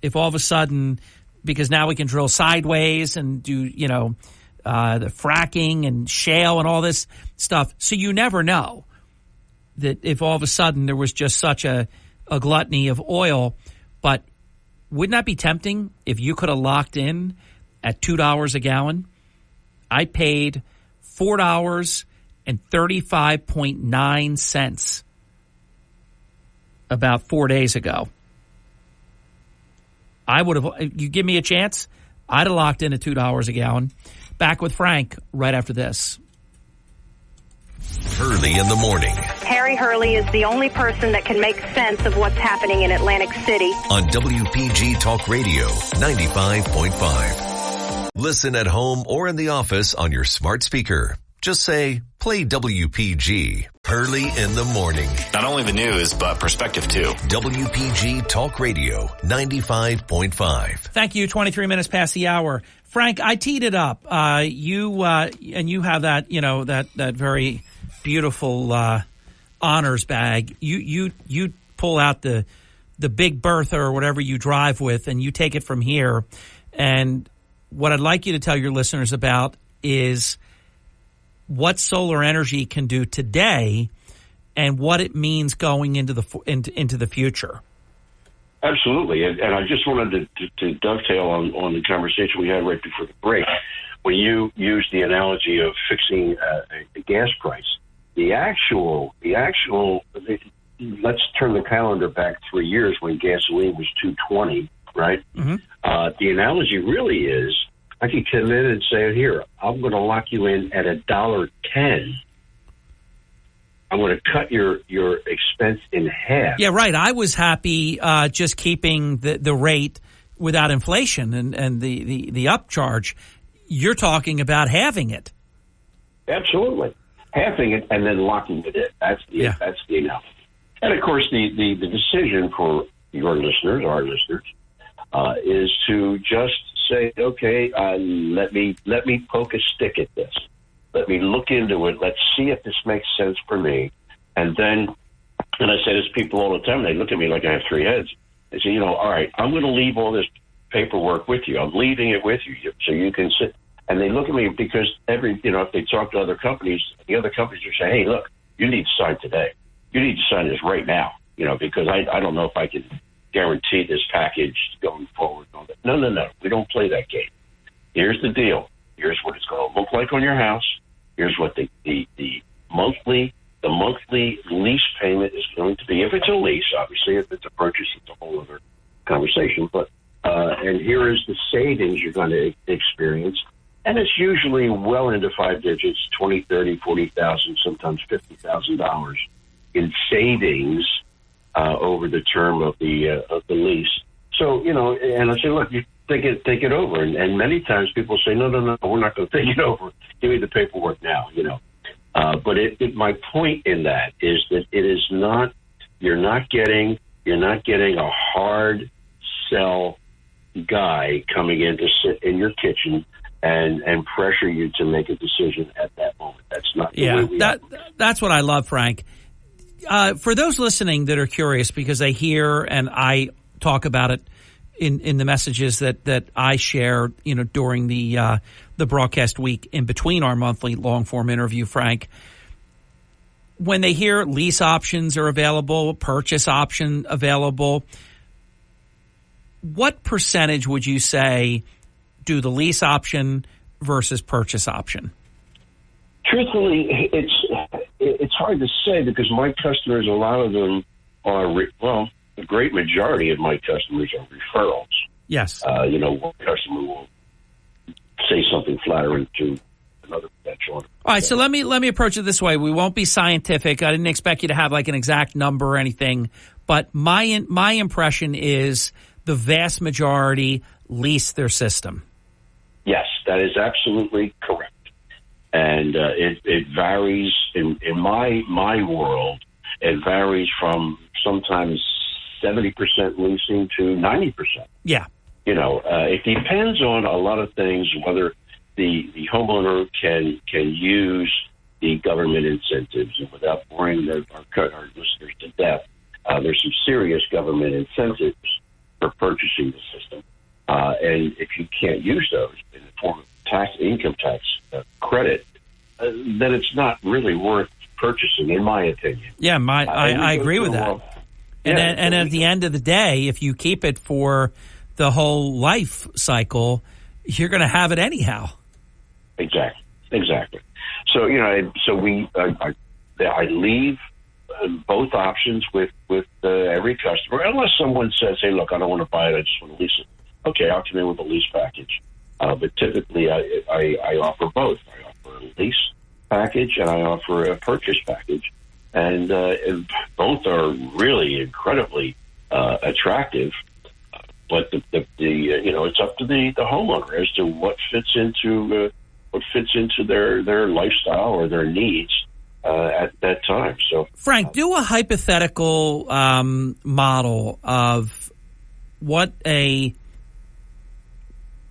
if all of a sudden, because now we can drill sideways and do, the fracking and shale and all this stuff. So you never know that if all of a sudden there was just such a gluttony of oil. But wouldn't that be tempting if you could have locked in at $2 a gallon? I paid $4.35.9 about 4 days ago. I would have, you give me a chance, I'd have locked in at $2 a gallon. Back with Frank right after this. Hurley in the morning. Harry Hurley is the only person that can make sense of what's happening in Atlantic City. On WPG Talk Radio 95.5. Listen at home or in the office on your smart speaker. Just say, play WPG. Hurley in the morning. Not only the news, but perspective too. WPG Talk Radio 95.5. Thank you. 23 minutes past the hour. Frank, I teed it up. You have that, that very beautiful honors bag. You pull out the big Bertha or whatever you drive with, and you take it from here. And what I'd like you to tell your listeners about is what solar energy can do today and what it means going into the future. Absolutely, and I just wanted to dovetail on the conversation we had right before the break. When you used the analogy of fixing a gas price, the actual. Let's turn the calendar back 3 years when gasoline was $2.20, right? Mm-hmm. The analogy really is, I could come in and say, here, I'm going to lock you in at $1.10. I'm going to cut your expense in half. Yeah, right. I was happy just keeping the rate without inflation and the upcharge. You're talking about halving it. Absolutely. Halving it and then locking it in. That's the analogy. And, of course, the decision for your listeners, our listeners, is to just say, okay, let me poke a stick at this. Let me look into it. Let's see if this makes sense for me. And then, and I say this to people all the time, they look at me like I have three heads. They say, all right, I'm going to leave all this paperwork with you. I'm leaving it with you so you can sit. And they look at me because if they talk to other companies, the other companies will say, hey, look, you need to sign today. You need to sign this right now, because I don't know if I can guarantee this package going forward. No. We don't play that game. Here's the deal. Here's what it's going to look like on your house. Here's what the monthly lease payment is going to be. If it's a lease, obviously, if it's a purchase, it's a whole other conversation. But and here is the savings you're going to experience. And it's usually well into 5 digits, 20, 30, 40,000, sometimes $50,000 in savings over the term of the lease. So, and I say, look, you think it over. And many times people say, no, we're not going to think it over. Give me the paperwork now, But my point in that is that it is not, you're not getting a hard sell guy coming in to sit in your kitchen and pressure you to make a decision at that moment. That's not the way we operate. That's what I love, Frank. For those listening that are curious, because they hear and I talk about it in the messages that I share, during the broadcast week in between our monthly long form interview, Frank, when they hear lease options are available, purchase option available, what percentage would you say do the lease option versus purchase option? Truthfully, it's hard to say because my customers, a lot of them are, the great majority of my customers are referrals. Yes. One customer will say something flattering to another potential. All right, so let me approach it this way. We won't be scientific. I didn't expect you to have like an exact number or anything, but my impression is the vast majority lease their system. Yes, that is absolutely correct. And it varies in my world. It varies from sometimes 70% leasing to 90%. Yeah. It depends on a lot of things, whether the homeowner can use the government incentives. And without boring our listeners to death, there's some serious government incentives for purchasing the system. And if you can't use those in the form of income tax credit, then it's not really worth purchasing, in my opinion. Yeah, I agree with that. And at the end of the day, if you keep it for the whole life cycle, you're going to have it anyhow. Exactly. So I leave both options with every customer, unless someone says, "Hey, look, I don't want to buy it. I just want to lease it." Okay, I'll come in with a lease package. But typically, I offer both. I offer a lease package and I offer a purchase package, and both are really incredibly attractive. But it's up to the homeowner as to what fits into their lifestyle or their needs at that time. So, Frank, do a hypothetical model of what a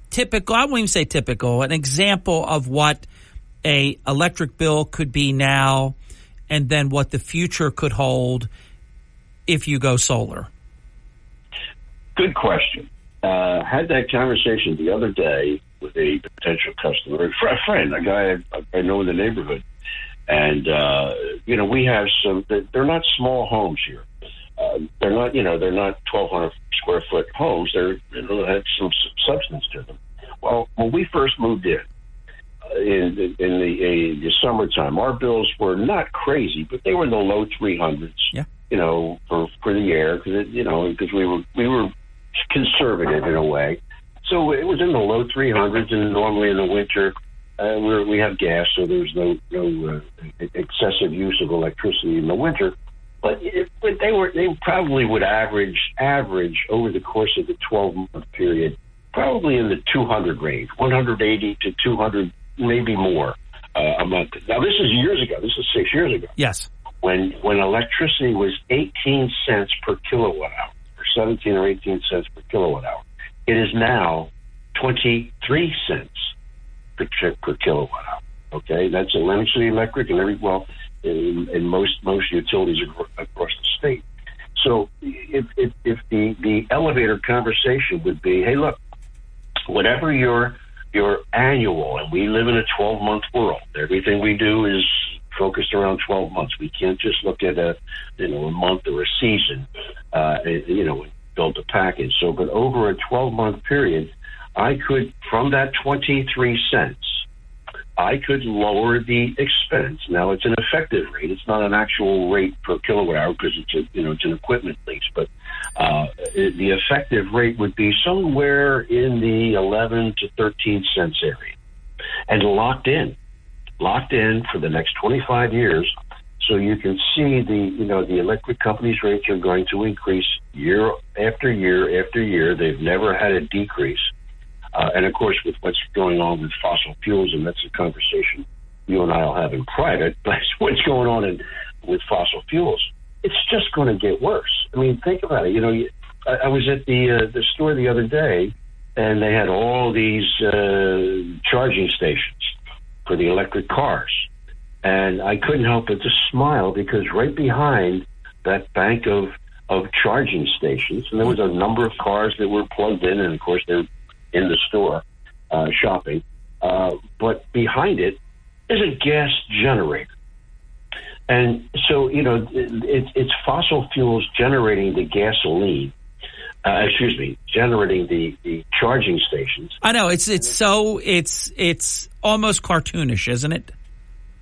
typical, I won't even say typical, an example of what a electric bill could be now and then what the future could hold if you go solar. Good question. Had that conversation the other day with a potential customer, a friend, a guy I know in the neighborhood. And, we have some, they're not small homes here. They're not 1,200 square foot homes. They have some substance to them. Well, when we first moved in the summertime, our bills were not crazy, but they were in the low 300s. Yeah. For the air, because we were conservative in a way. So it was in the low 300s, and normally in the winter we have gas, so there's no excessive use of electricity in the winter. But they probably would average over the course of the 12-month period, probably in the 200 range, 180 to 200, maybe more a month. Now this is years ago. This is 6 years ago. Yes. When electricity was 18 cents per kilowatt hour, or 17 or 18 cents per kilowatt hour, it is now 23 cents per kilowatt hour. Okay, that's Atlantic City Electric and most utilities across the state. So if the elevator conversation would be, hey, look, whatever your annual, and we live in a 12-month world. Everything we do is focused around 12 months. We can't just look at a month or a season, and build a package. So, but over a 12-month period, I could, from that 23 cents, I could lower the expense. Now it's an effective rate. It's not an actual rate per kilowatt hour because it's an equipment lease. But the effective rate would be somewhere in the 11 to 13 cents area, and locked in for the next 25 years. So you can see the electric companies' rates are going to increase year after year after year. They've never had a decrease. And of course, with what's going on with fossil fuels, and that's a conversation you and I will have in private, but what's going on with fossil fuels, it's just going to get worse. I mean, think about it. I was at the store the other day, and they had all these charging stations for the electric cars. And I couldn't help but to smile because right behind that bank of charging stations, and there was a number of cars that were plugged in, and of course they're in the store shopping. But behind it is a gas generator. And so, it's fossil fuels generating the gasoline, generating the charging stations. I know it's almost cartoonish, isn't it?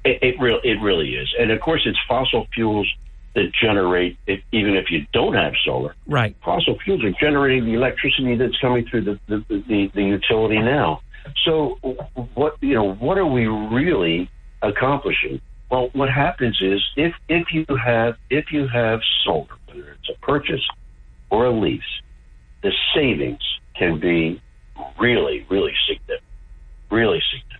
It really is. And of course, it's fossil fuels that generate it, even if you don't have solar. Right. Fossil fuels are generating the electricity that's coming through the utility now. So what are we really accomplishing? Well, what happens is if you have solar, whether it's a purchase or a lease, the savings can be really, really significant. Really significant.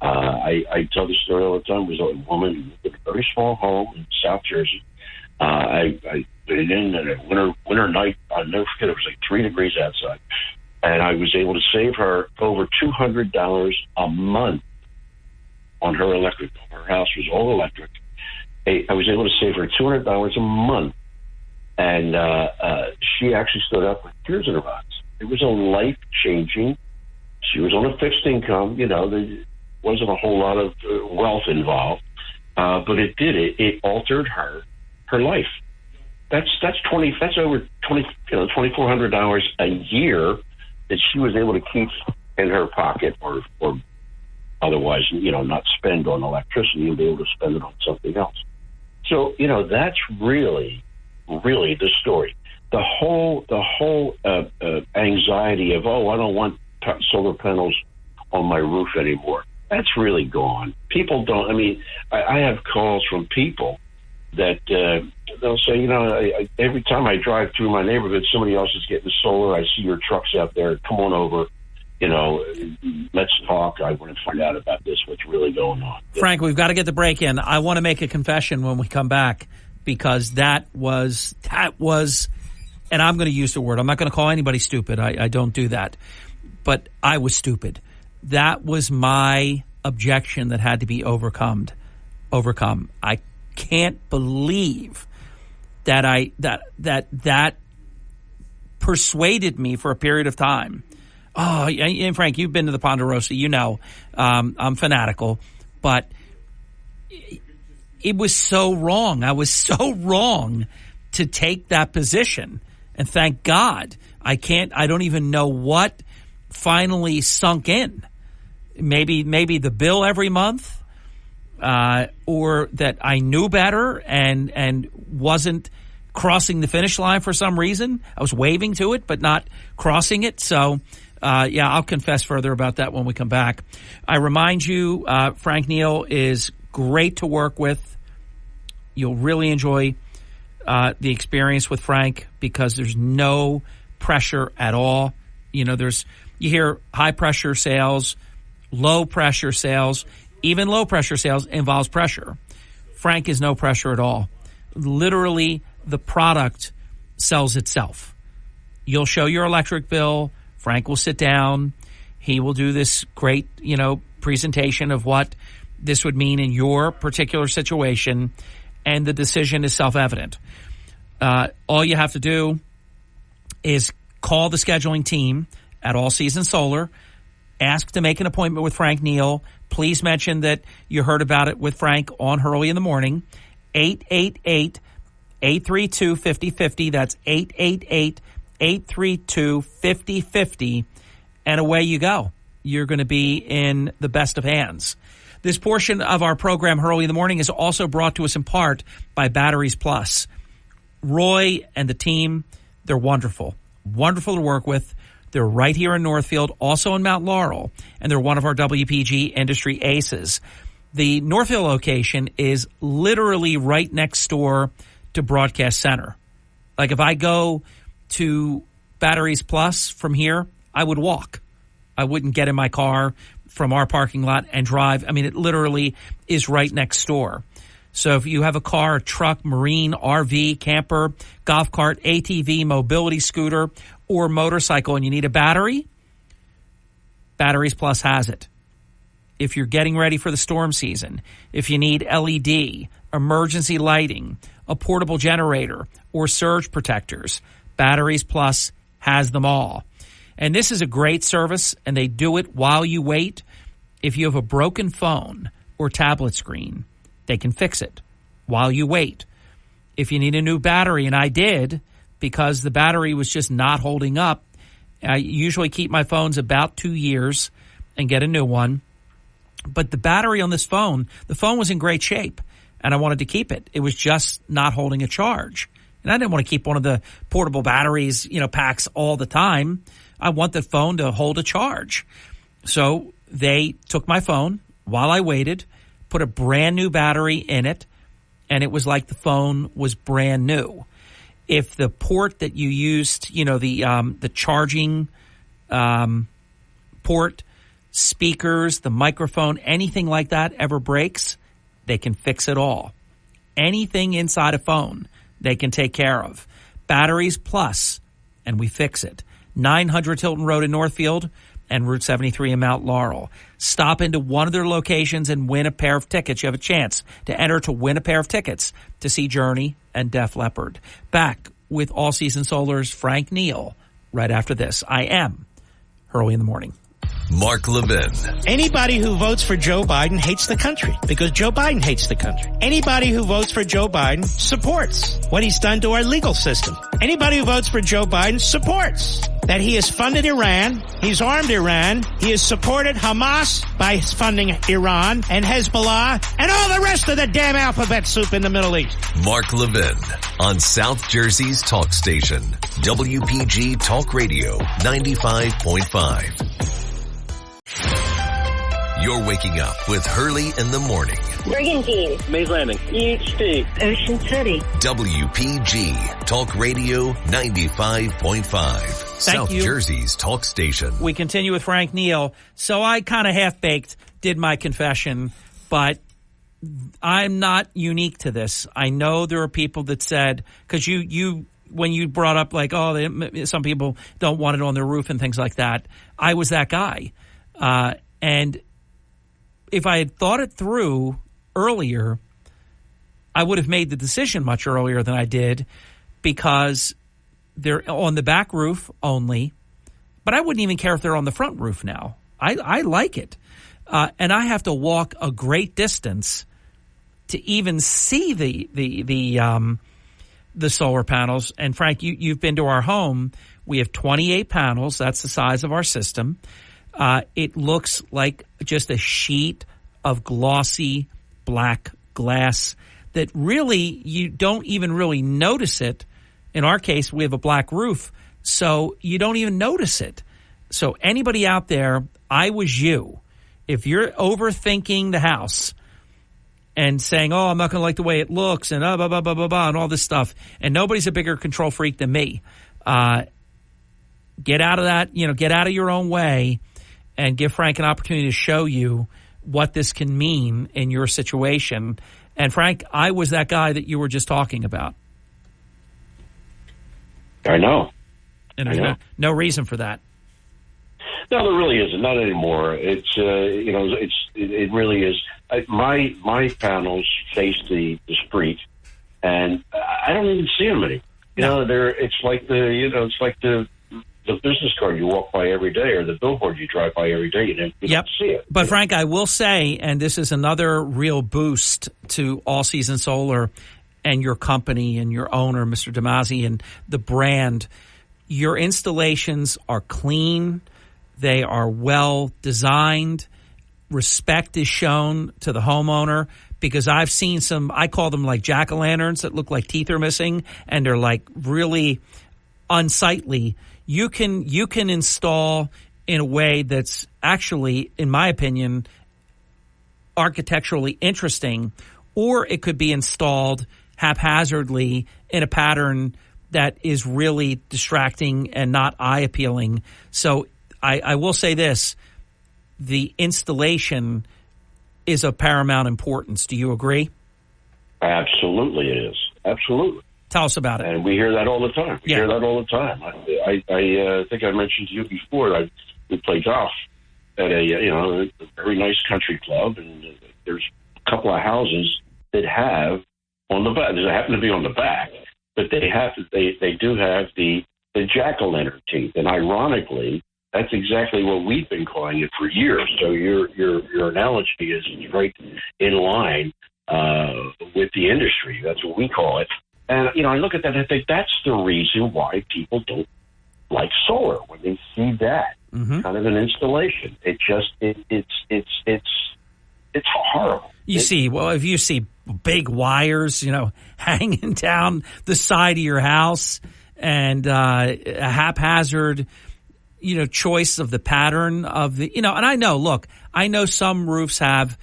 I tell the story all the time. There was a woman who lived in a very small home in South Jersey. I put it in at a winter night. I'll never forget. It was like 3 degrees outside, and I was able to save her over $200 a month on her electric. Her house was all electric. I was able to save her $200 a month, and she actually stood up with tears in her eyes. It was a life-changing. She was on a fixed income. There wasn't a whole lot of wealth involved, but it did. It altered her life. That's over $2,400 a year that she was able to keep in her pocket, or otherwise, not spend on electricity and be able to spend it on something else. So, that's really, really the story. The whole anxiety of, I don't want solar panels on my roof anymore. That's really gone. People don't. I mean, I have calls from people that they'll say, every time I drive through my neighborhood, somebody else is getting solar. I see your trucks out there. Come on over. Let's talk. I want to find out about this. What's really going on? Frank, we've got to get the break in. I want to make a confession when we come back, because that was, and I'm going to use the word. I'm not going to call anybody stupid. I don't do that. But I was stupid. That was my objection that had to be overcome. I can't believe that that persuaded me for a period of time. Oh, and Frank, you've been to the Ponderosa. I'm fanatical, but it was so wrong. I was so wrong to take that position. And thank God, I don't even know what finally sunk in. Maybe the bill every month, or that I knew better and wasn't crossing the finish line for some reason. I was waving to it, but not crossing it. So, I'll confess further about that when we come back. I remind you, Frank Neal is great to work with. You'll really enjoy the experience with Frank because there's no pressure at all. You hear high pressure sales, low pressure sales. Even low pressure sales involves pressure. Frank is no pressure at all. Literally, the product sells itself. You'll show your electric bill. Frank will sit down. He will do this great, presentation of what this would mean in your particular situation, and the decision is self-evident. All you have to do is call the scheduling team at All Season Solar, ask to make an appointment with Frank Neal. Please mention that you heard about it with Frank on Hurley in the Morning. 888-832-5050. That's 888-832-5050. And away you go. You're going to be in the best of hands. This portion of our program, Hurley in the Morning, is also brought to us in part by Batteries Plus. Roy and the team, they're wonderful. Wonderful to work with. They're right here in Northfield, also in Mount Laurel, and they're one of our WPG industry aces. The Northfield location is literally right next door to Broadcast Center. Like if I go to Batteries Plus from here, I would walk. I wouldn't get in my car from our parking lot and drive. I mean, it literally is right next door. So if you have a car, a truck, marine, RV, camper, golf cart, ATV, mobility scooter, or motorcycle, and you need a battery, Batteries Plus has it. If you're getting ready for the storm season, if you need LED, emergency lighting, a portable generator, or surge protectors, Batteries Plus has them all. And this is a great service, and they do it while you wait. If you have a broken phone or tablet screen, they can fix it while you wait. If you need a new battery, and I did, because the battery was just not holding up, I usually keep my phones about 2 years and get a new one. But the battery on this phone, the phone was in great shape, and I wanted to keep it. It was just not holding a charge. And I didn't want to keep one of the portable batteries, packs all the time. I want the phone to hold a charge. So they took my phone while I waited, put a brand new battery in it, and it was like the phone was brand new. If the port that you used, the charging port, speakers, the microphone, anything like that ever breaks, they can fix it all. Anything inside a phone, they can take care of. Batteries Plus, and we fix it. 900 Hilton Road in Northfield and Route 73 in Mount Laurel. Stop into one of their locations and win a pair of tickets. You have a chance to enter to win a pair of tickets to see Journey and Def Leppard. Back with All Season Solar's Frank Neal right after this. I am Hurley in the Morning. Mark Levin. Anybody who votes for Joe Biden hates the country because Joe Biden hates the country. Anybody who votes for Joe Biden supports what he's done to our legal system. Anybody who votes for Joe Biden supports that he has funded Iran, he's armed Iran, he has supported Hamas by funding Iran and Hezbollah and all the rest of the damn alphabet soup in the Middle East. Mark Levin on South Jersey's talk station, WPG Talk Radio 95.5. You're waking up with Hurley in the Morning. Brigantine. Mays Landing. EHT. Ocean City. WPG Talk Radio 95.5. South Jersey's talk station. We continue with Frank Neal. So I kind of half-baked did my confession, but I'm not unique to this. I know there are people that said, because you when you brought up like, some people don't want it on their roof and things like that, I was that guy. And if I had thought it through earlier, I would have made the decision much earlier than I did, because they're on the back roof only. But I wouldn't even care if they're on the front roof now. I like it. And I have to walk a great distance to even see the solar panels. And Frank, you've been to our home. We have 28 panels. That's the size of our system. It looks like just a sheet of glossy black glass that really you don't even really notice it. In our case, we have a black roof, so you don't even notice it. So anybody out there, I was you. If you're overthinking the house and saying, oh, I'm not going to like the way it looks and blah, blah, blah, blah, blah, and all this stuff, and nobody's a bigger control freak than me, get out of that, get out of your own way and give Frank an opportunity to show you what this can mean in your situation. And Frank, I was that guy that you were just talking about. I know. And there's no reason for that. No, there really isn't. Not anymore. It's it really is. My panels face the street, and I don't even see them any. It's like the business card you walk by every day, or the billboard you drive by every day. You don't see it. But Frank, I will say, and this is another real boost to All Season Solar and your company and your owner, Mr. Damazzi, and the brand. Your installations are clean. They are well designed. Respect is shown to the homeowner, because I've seen some, I call them like jack-o'-lanterns that look like teeth are missing, and they're like really unsightly. You can install in a way that's actually, in my opinion, architecturally interesting, or it could be installed haphazardly in a pattern that is really distracting and not eye-appealing. So I will say this, the installation is of paramount importance. Do you agree? Absolutely it is. Absolutely. Tell us about it. And we hear that all the time. We hear that all the time. I think I mentioned to you before, we play golf at a very nice country club, and there's a couple of houses that have on the back, they happen to be on the back, but they do have the jack-o'-lantern teeth. And ironically, that's exactly what we've been calling it for years. So your analogy is right in line with the industry. That's what we call it. And I look at that and I think that's the reason why people don't like solar, when they see that kind of an installation. It's horrible. If you see big wires, hanging down the side of your house, and a haphazard choice of the pattern of the, and I know some roofs have,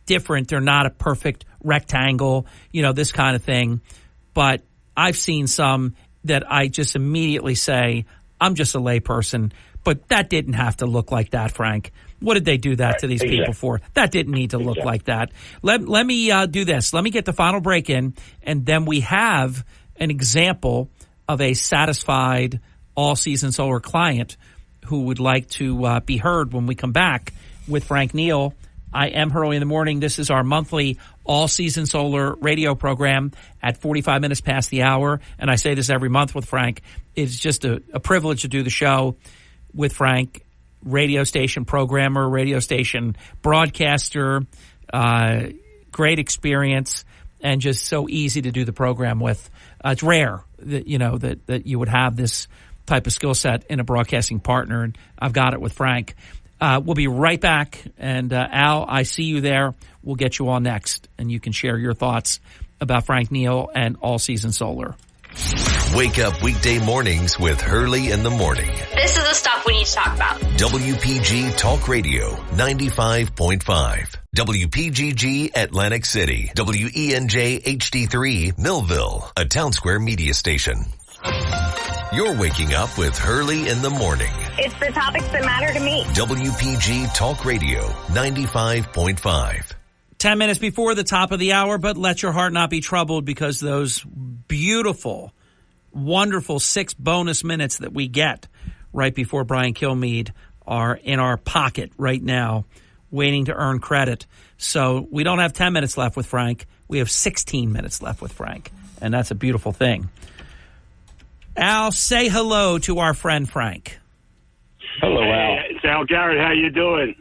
different, they're not a perfect rectangle, this kind of thing. But I've seen some that I just immediately say, I'm just a layperson, but that didn't have to look like that, Frank. What did they do that to these people for? That didn't need to look like that. Let me do this. Let me get the final break in, and then we have an example of a satisfied All Season Solar client who would like to be heard when we come back with Frank Neal. I am Hurley in the Morning. This is our monthly All Season Solar radio program at 45 minutes past the hour. And I say this every month with Frank. It's just a privilege to do the show with Frank, radio station programmer, radio station broadcaster, great experience, and just so easy to do the program with. It's rare that, that you would have this type of skill set in a broadcasting partner, and I've got it with Frank. We'll be right back, and Al, I see you there. We'll get you on next, and you can share your thoughts about Frank Neal and All Season Solar. Wake up weekday mornings with Hurley in the Morning. This is the stuff we need to talk about. WPG Talk Radio 95.5. WPGG Atlantic City. WENJ HD3 Millville, a Town Square media station. You're waking up with Hurley in the Morning. It's the topics that matter to me. WPG Talk Radio 95.5. 10 minutes before the top of the hour, but let your heart not be troubled, because those beautiful, wonderful 6 bonus minutes that we get right before Brian Kilmeade are in our pocket right now, waiting to earn credit. So we don't have 10 minutes left with Frank. We have 16 minutes left with Frank, and that's a beautiful thing. Al, say hello to our friend Frank. Hello, Al. It's Al Garrett. How you doing?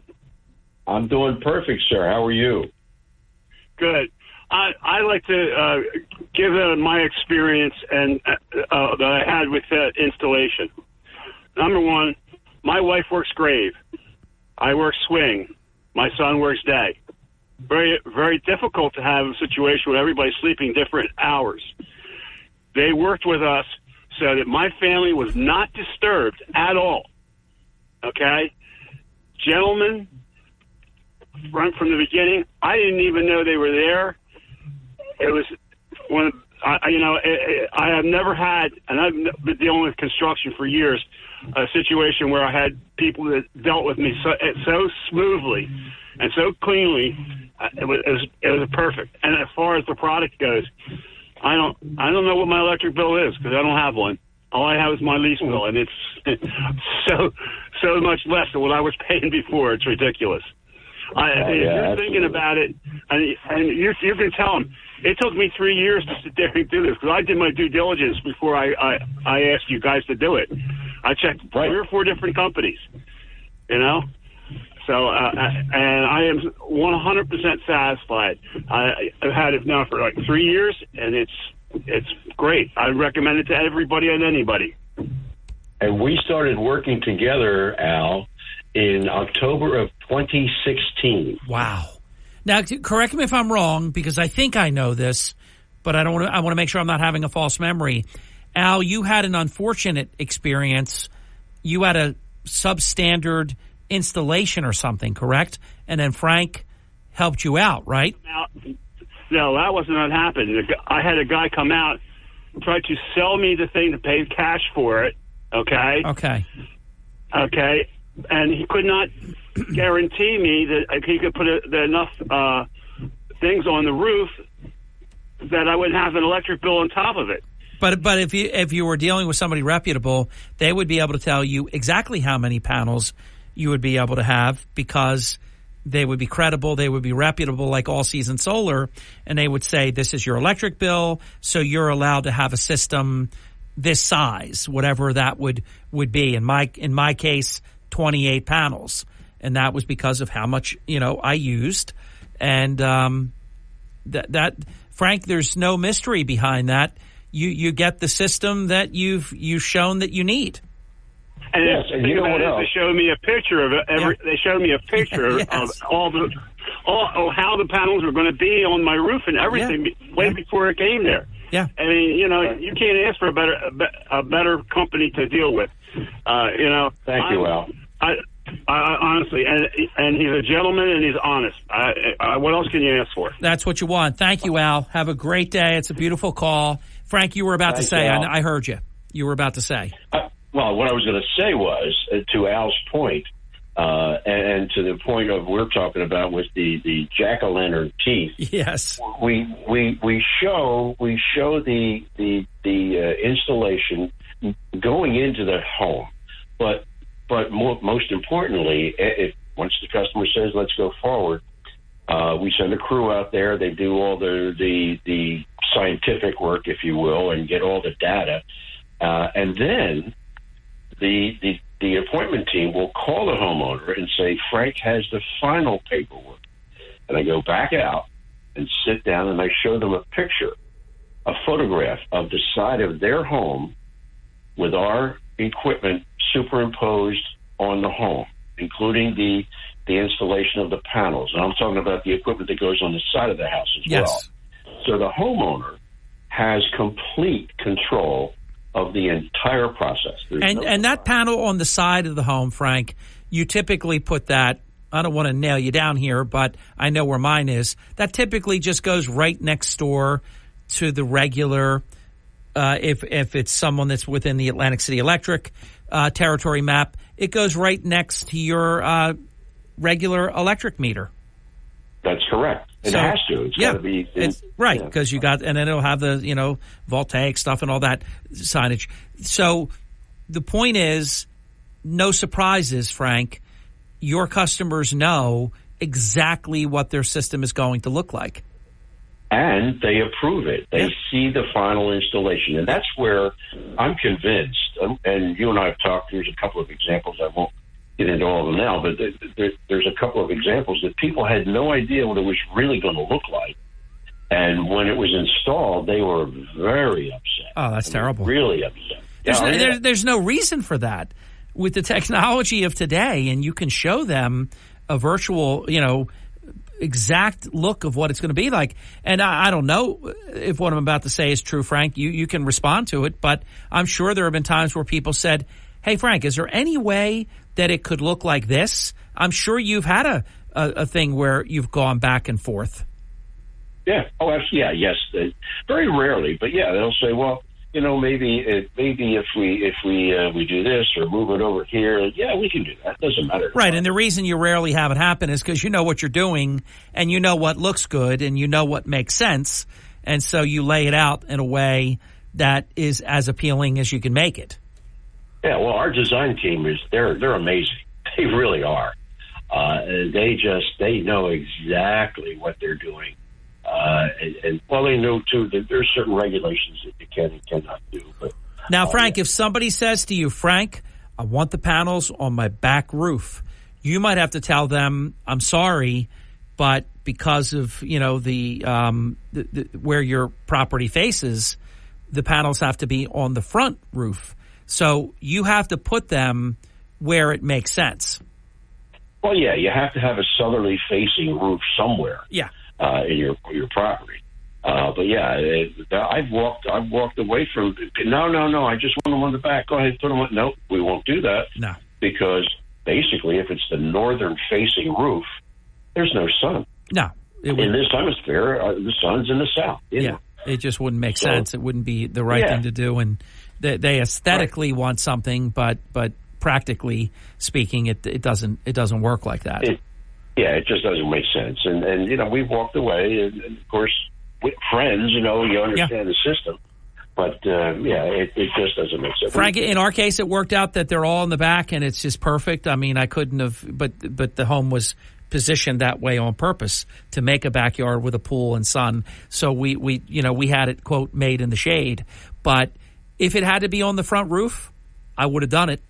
I'm doing perfect, sir. How are you? Good. I'd like to give my experience and that I had with installation. Number one, my wife works grave. I work swing. My son works day. Very, very difficult to have a situation where everybody's sleeping different hours. They worked with us so that my family was not disturbed at all. Okay? Gentlemen, right from the beginning, I didn't even know they were there. It was one. I have never had, and I've been dealing with construction for years, a situation where I had people that dealt with me so smoothly and so cleanly. It was perfect. And as far as the product goes, I don't know what my electric bill is because I don't have one. All I have is my lease bill, and it's so much less than what I was paying before. It's ridiculous. If you're thinking about it, and you can tell them, it took me 3 years to sit there and do this because I did my due diligence before I asked you guys to do it. I checked 3 or 4 different companies, So, and I am 100% satisfied. I've had it now for like 3 years, and it's great. I recommend it to everybody and anybody. And we started working together, Al, in October of 2016. Wow. Now, correct me if I'm wrong, because I think I know this, but I want to make sure I'm not having a false memory. Al, you had an unfortunate experience. You had a substandard installation or something, correct? And then Frank helped you out, right? No, that wasn't what happened. I had a guy come out, try to sell me the thing to pay cash for it, okay? Okay. And he could not guarantee me that he could put enough things on the roof that I wouldn't have an electric bill on top of it. But if you were dealing with somebody reputable, they would be able to tell you exactly how many panels you would be able to have because they would be credible, they would be reputable like All Season Solar, and they would say this is your electric bill, so you're allowed to have a system this size, whatever that would be. In my case, 28 panels, and that was because of how much I used, and that Frank, there's no mystery behind that. You get the system that you've shown that you need. And yes, and you know what else? They showed me a picture of it. They showed me a picture of how the panels were going to be on my roof and everything way before it came there. Yeah, I mean, you can't ask for a better company to deal with. Thank you, Al. I honestly, and he's a gentleman and he's honest. What else can you ask for? That's what you want. Thank you, Al. Have a great day. It's a beautiful call. Frank, you were about to say, I heard you. You were about to say. Well, what I was going to say was, to Al's point, and to the point of we're talking about with the jack-o'-lantern teeth. Yes. We show the installation going into the home, but most importantly, once the customer says let's go forward, we send a crew out there. They do all the scientific work, if you will, and get all the data, and then the appointment team will call the homeowner and say, Frank has the final paperwork. And I go back out and sit down and I show them a picture, a photograph of the side of their home with our equipment superimposed on the home, including the installation of the panels. And I'm talking about the equipment that goes on the side of the house as well. So the homeowner has complete control of the entire process. And that panel on the side of the home, Frank, you typically put that, I don't want to nail you down here, but I know where mine is. That typically just goes right next door to the regular, if it's someone that's within the Atlantic City Electric territory map, it goes right next to your regular electric meter. That's correct. It has to. It's got to be. Right, because you got, and then it'll have the, voltaic stuff and all that signage. So the point is, no surprises, Frank. Your customers know exactly what their system is going to look like. And they approve it. They see the final installation. And that's where I'm convinced, and you and I have talked, there's a couple of examples. I won't get into all of them now, but there's a couple of examples that people had no idea what it was really going to look like And when it was installed, they were very upset. Oh, that's terrible. Really upset. There's no reason for that. With the technology of today, and you can show them a virtual, exact look of what it's going to be like. And I don't know if what I'm about to say is true, Frank. You can respond to it, but I'm sure there have been times where people said, hey, Frank, is there any way that it could look like this? I'm sure you've had a thing where you've gone back and forth. Yeah. Oh, absolutely. Yeah. Yes. Very rarely, but yeah, they'll say, well, maybe if we do this or move it over here, yeah, we can do that. It doesn't matter. Right, and the reason you rarely have it happen is because you know what you're doing, and you know what looks good, and you know what makes sense, and so you lay it out in a way that is as appealing as you can make it. Yeah, well, our design team they're amazing. They really are. They know exactly what they're doing. And they know, too, that there's certain regulations that you can and cannot do. But now, Frank, if somebody says to you, Frank, I want the panels on my back roof, you might have to tell them, I'm sorry, but because of, the where your property faces, the panels have to be on the front roof. So you have to put them where it makes sense. Well, yeah, you have to have a southerly facing roof somewhere. Yeah. In your property, but yeah, I've walked away from. No. I just want them on the back. Go ahead, put them on. No, we won't do that. No, because basically, if it's the northern facing roof, there's no sun. No, in this hemisphere, the sun's in the south. Yeah, it just wouldn't make sense. It wouldn't be the right thing to do, and they aesthetically want something, but practically speaking, it doesn't work like that. Yeah, it just doesn't make sense. And we've walked away. And of course, with friends, you understand the system. But, it just doesn't make sense. Frank, in our case, it worked out that they're all in the back, and it's just perfect. I mean, I couldn't have, but the home was positioned that way on purpose to make a backyard with a pool and sun. So we had it, quote, made in the shade. But if it had to be on the front roof, I would have done it.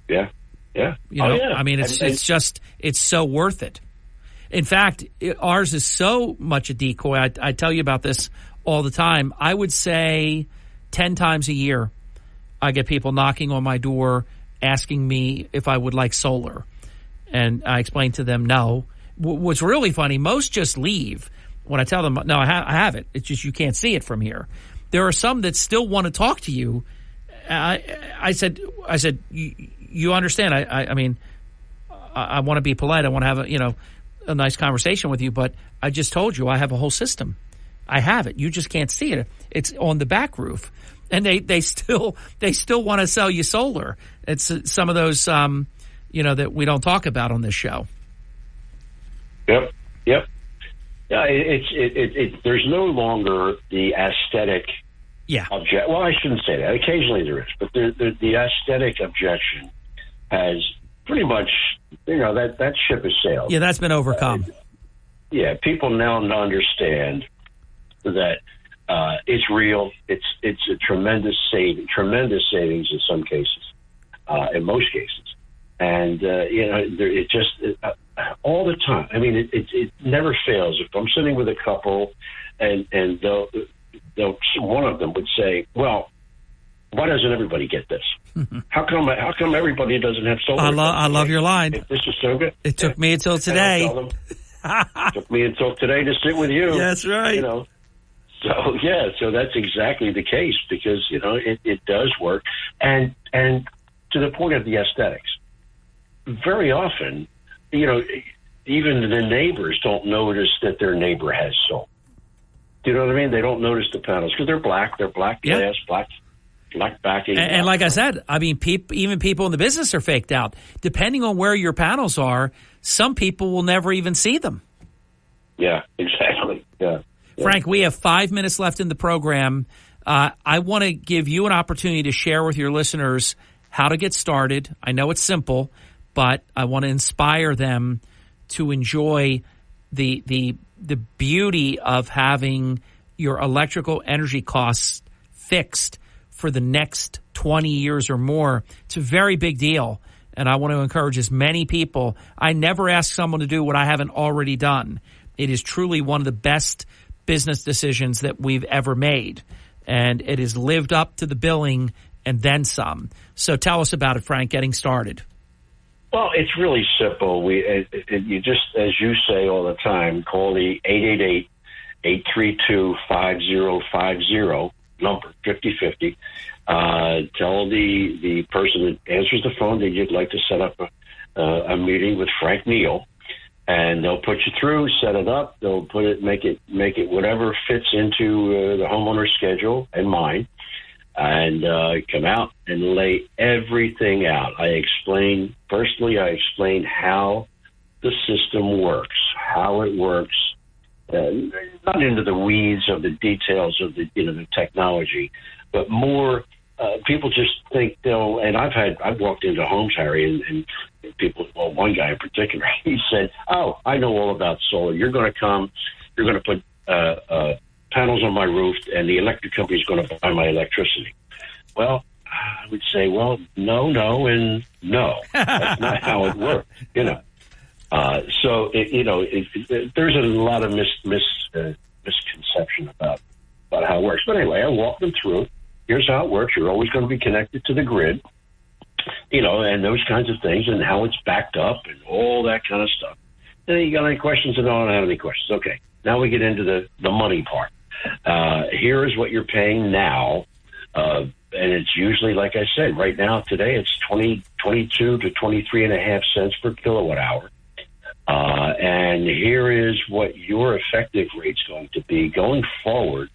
Yeah. Yeah. I mean, it's so worth it. In fact, ours is so much a decoy. I tell you about this all the time. I would say 10 times a year, I get people knocking on my door asking me if I would like solar. And I explain to them, no. What's really funny, most just leave when I tell them, no, I have it. It's just you can't see it from here. There are some that still want to talk to you. I said, you understand? I mean, I want to be polite. I want to have a nice conversation with you. But I just told you I have a whole system. I have it. You just can't see it. It's on the back roof, and they still want to sell you solar. It's some of those that we don't talk about on this show. Yep. Yeah. There's no longer the aesthetic. Yeah. Well, I shouldn't say that. Occasionally there is, but the aesthetic objection has pretty much, that ship has sailed. Yeah, that's been overcome. People now understand that it's real. It's a tremendous savings in some cases, in most cases, and it just all the time. I mean, it never fails. If I'm sitting with a couple, and they'll one of them would say, well, why doesn't everybody get this? How come everybody doesn't have solar? I love your line. If this is so good. It took me until today. It took me until today to sit with you. That's right. So that's exactly the case because, it does work. And to the point of the aesthetics, very often, even the neighbors don't notice that their neighbor has solar. Do you know what I mean? They don't notice the panels because they're black. They're black glass, black backing. And like I said, I mean, even people in the business are faked out. Depending on where your panels are, some people will never even see them. Yeah, exactly. Yeah. Frank, we have 5 minutes left in the program. I want to give you an opportunity to share with your listeners how to get started. I know it's simple, but I want to inspire them to enjoy the beauty of having your electrical energy costs fixed for the next 20 years or more. It's a very big deal, and I want to encourage as many people. I never ask someone to do what I haven't already done. It is truly one of the best business decisions that we've ever made. And it has lived up to the billing and then some. So tell us about it, Frank, getting started. Well, it's really simple. You just, as you say all the time, call the 888-832-5050 number, 5050. Tell the person that answers the phone that you'd like to set up a meeting with Frank Neal, and they'll put you through, set it up. They'll make it whatever fits into the homeowner's schedule and mine, and come out and lay everything out. I explain how the system works, how it works. Not into the weeds of the details of the technology, but more. People just think and I've walked into homes, Harry, and people. Well, one guy in particular, he said, "Oh, I know all about solar. You're going to come. You're going to put panels on my roof, and the electric company is going to buy my electricity." Well, I would say, no, and no. That's not how it works. So there's a lot of misconception about how it works. But anyway, I walked them through. Here's how it works. You're always going to be connected to the grid, and those kinds of things, and how it's backed up, and all that kind of stuff. And then you got any questions? And I don't have any questions. Okay, now we get into the money part. Here is what you're paying now, and it's usually, like I said, right now today it's 22 to 23.5 cents per kilowatt hour. And here is what your effective rate's going to be going forward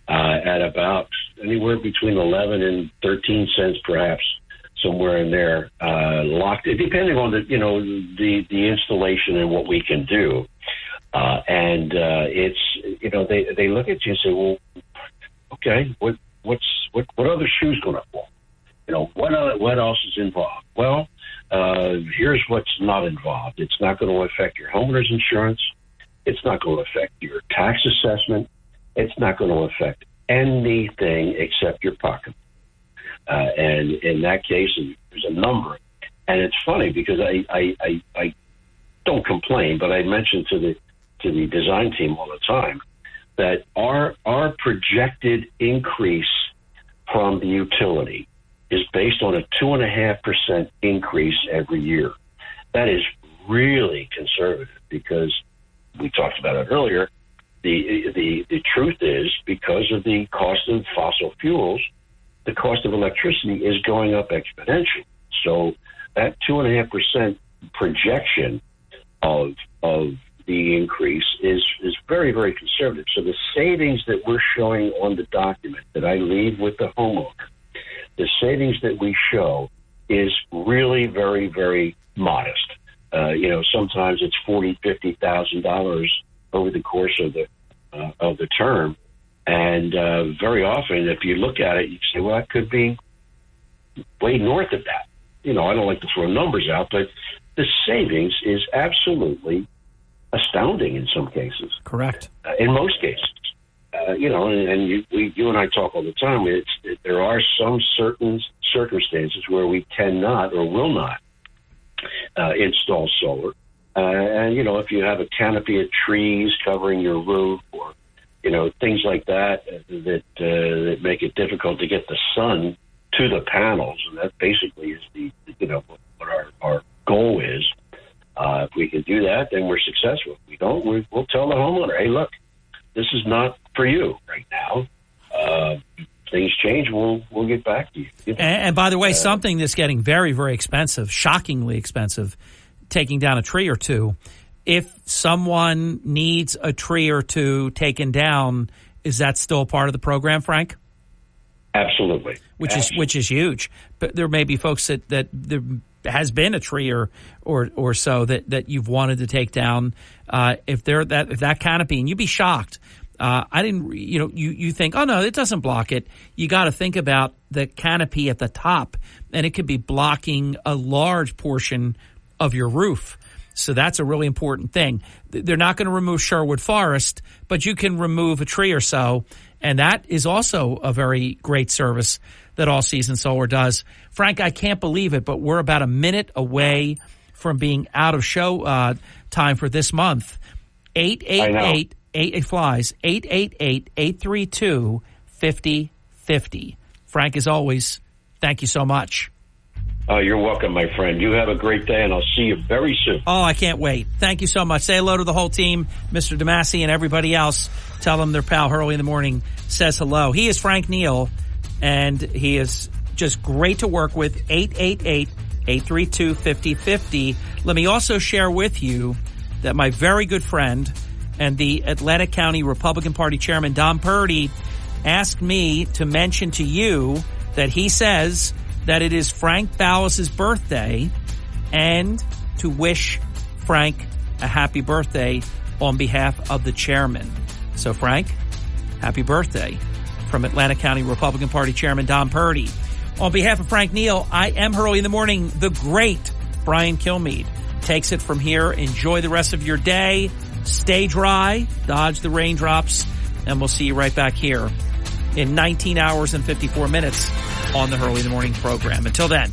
at about anywhere between 11 and 13 cents, perhaps somewhere in there, locked, depending on the installation and what we can do. And it's they look at you and say, well, okay, what other shoe's going to fall? What else is involved? Well, here's what's not involved. It's not going to affect your homeowner's insurance. It's not going to affect your tax assessment. It's not going to affect anything except your pocket. And in that case, there's a number. And it's funny because I don't complain, but I mention to the design team all the time that our projected increase from the utility is based on a 2.5% increase every year. That is really conservative because we talked about it earlier. The truth is, because of the cost of fossil fuels, the cost of electricity is going up exponentially. So that 2.5% projection of the increase is very, very conservative. So the savings that we're showing on the document that I leave with the homeowner, the savings that we show is really very, very modest. Sometimes it's $40,000-$50,000 over the course of the term, and very often, if you look at it, you say, "Well, that could be way north of that." I don't like to throw numbers out, but the savings is absolutely astounding in some cases. Correct. In most cases. You and I talk all the time. There are some certain circumstances where we cannot or will not install solar. And if you have a canopy of trees covering your roof, or things like that that make it difficult to get the sun to the panels, and that basically is what our goal is. If we can do that, then we're successful. If we don't, we'll tell the homeowner, "Hey, look, this is not for you right now. Things change, we'll get back to you." And by the way, something that's getting very, very expensive, shockingly expensive, taking down a tree or two. If someone needs a tree or two taken down, is that still part of the program, Frank? Absolutely. Which is huge. But there may be folks that there has been a tree or so that you've wanted to take down. If that canopy, and you'd be shocked. You think, oh no, it doesn't block it. You got to think about the canopy at the top, and it could be blocking a large portion of your roof. So that's a really important thing. They're not going to remove Sherwood Forest, but you can remove a tree or so. And that is also a very great service that All Season Solar does. Frank, I can't believe it, but we're about a minute away from being out of show time for this month. 888 flies, 888-832-5050. Frank, as always, thank you so much. You're welcome, my friend. You have a great day, and I'll see you very soon. Oh, I can't wait. Thank you so much. Say hello to the whole team, Mr. DeMasi and everybody else. Tell them their pal Hurley in the Morning says hello. He is Frank Neal, and he is just great to work with. 888-832-5050. Let me also share with you that my very good friend and the Atlantic County Republican Party Chairman, Don Purdy, asked me to mention to you that he says that it is Frank Ballas's birthday and to wish Frank a happy birthday on behalf of the chairman. So, Frank, happy birthday from Atlantic County Republican Party Chairman Don Purdy. On behalf of Frank Neal, I am Hurley in the Morning. The great Brian Kilmeade takes it from here. Enjoy the rest of your day. Stay dry, dodge the raindrops, and we'll see you right back here in 19 hours and 54 minutes on the Hurley in the Morning program. Until then.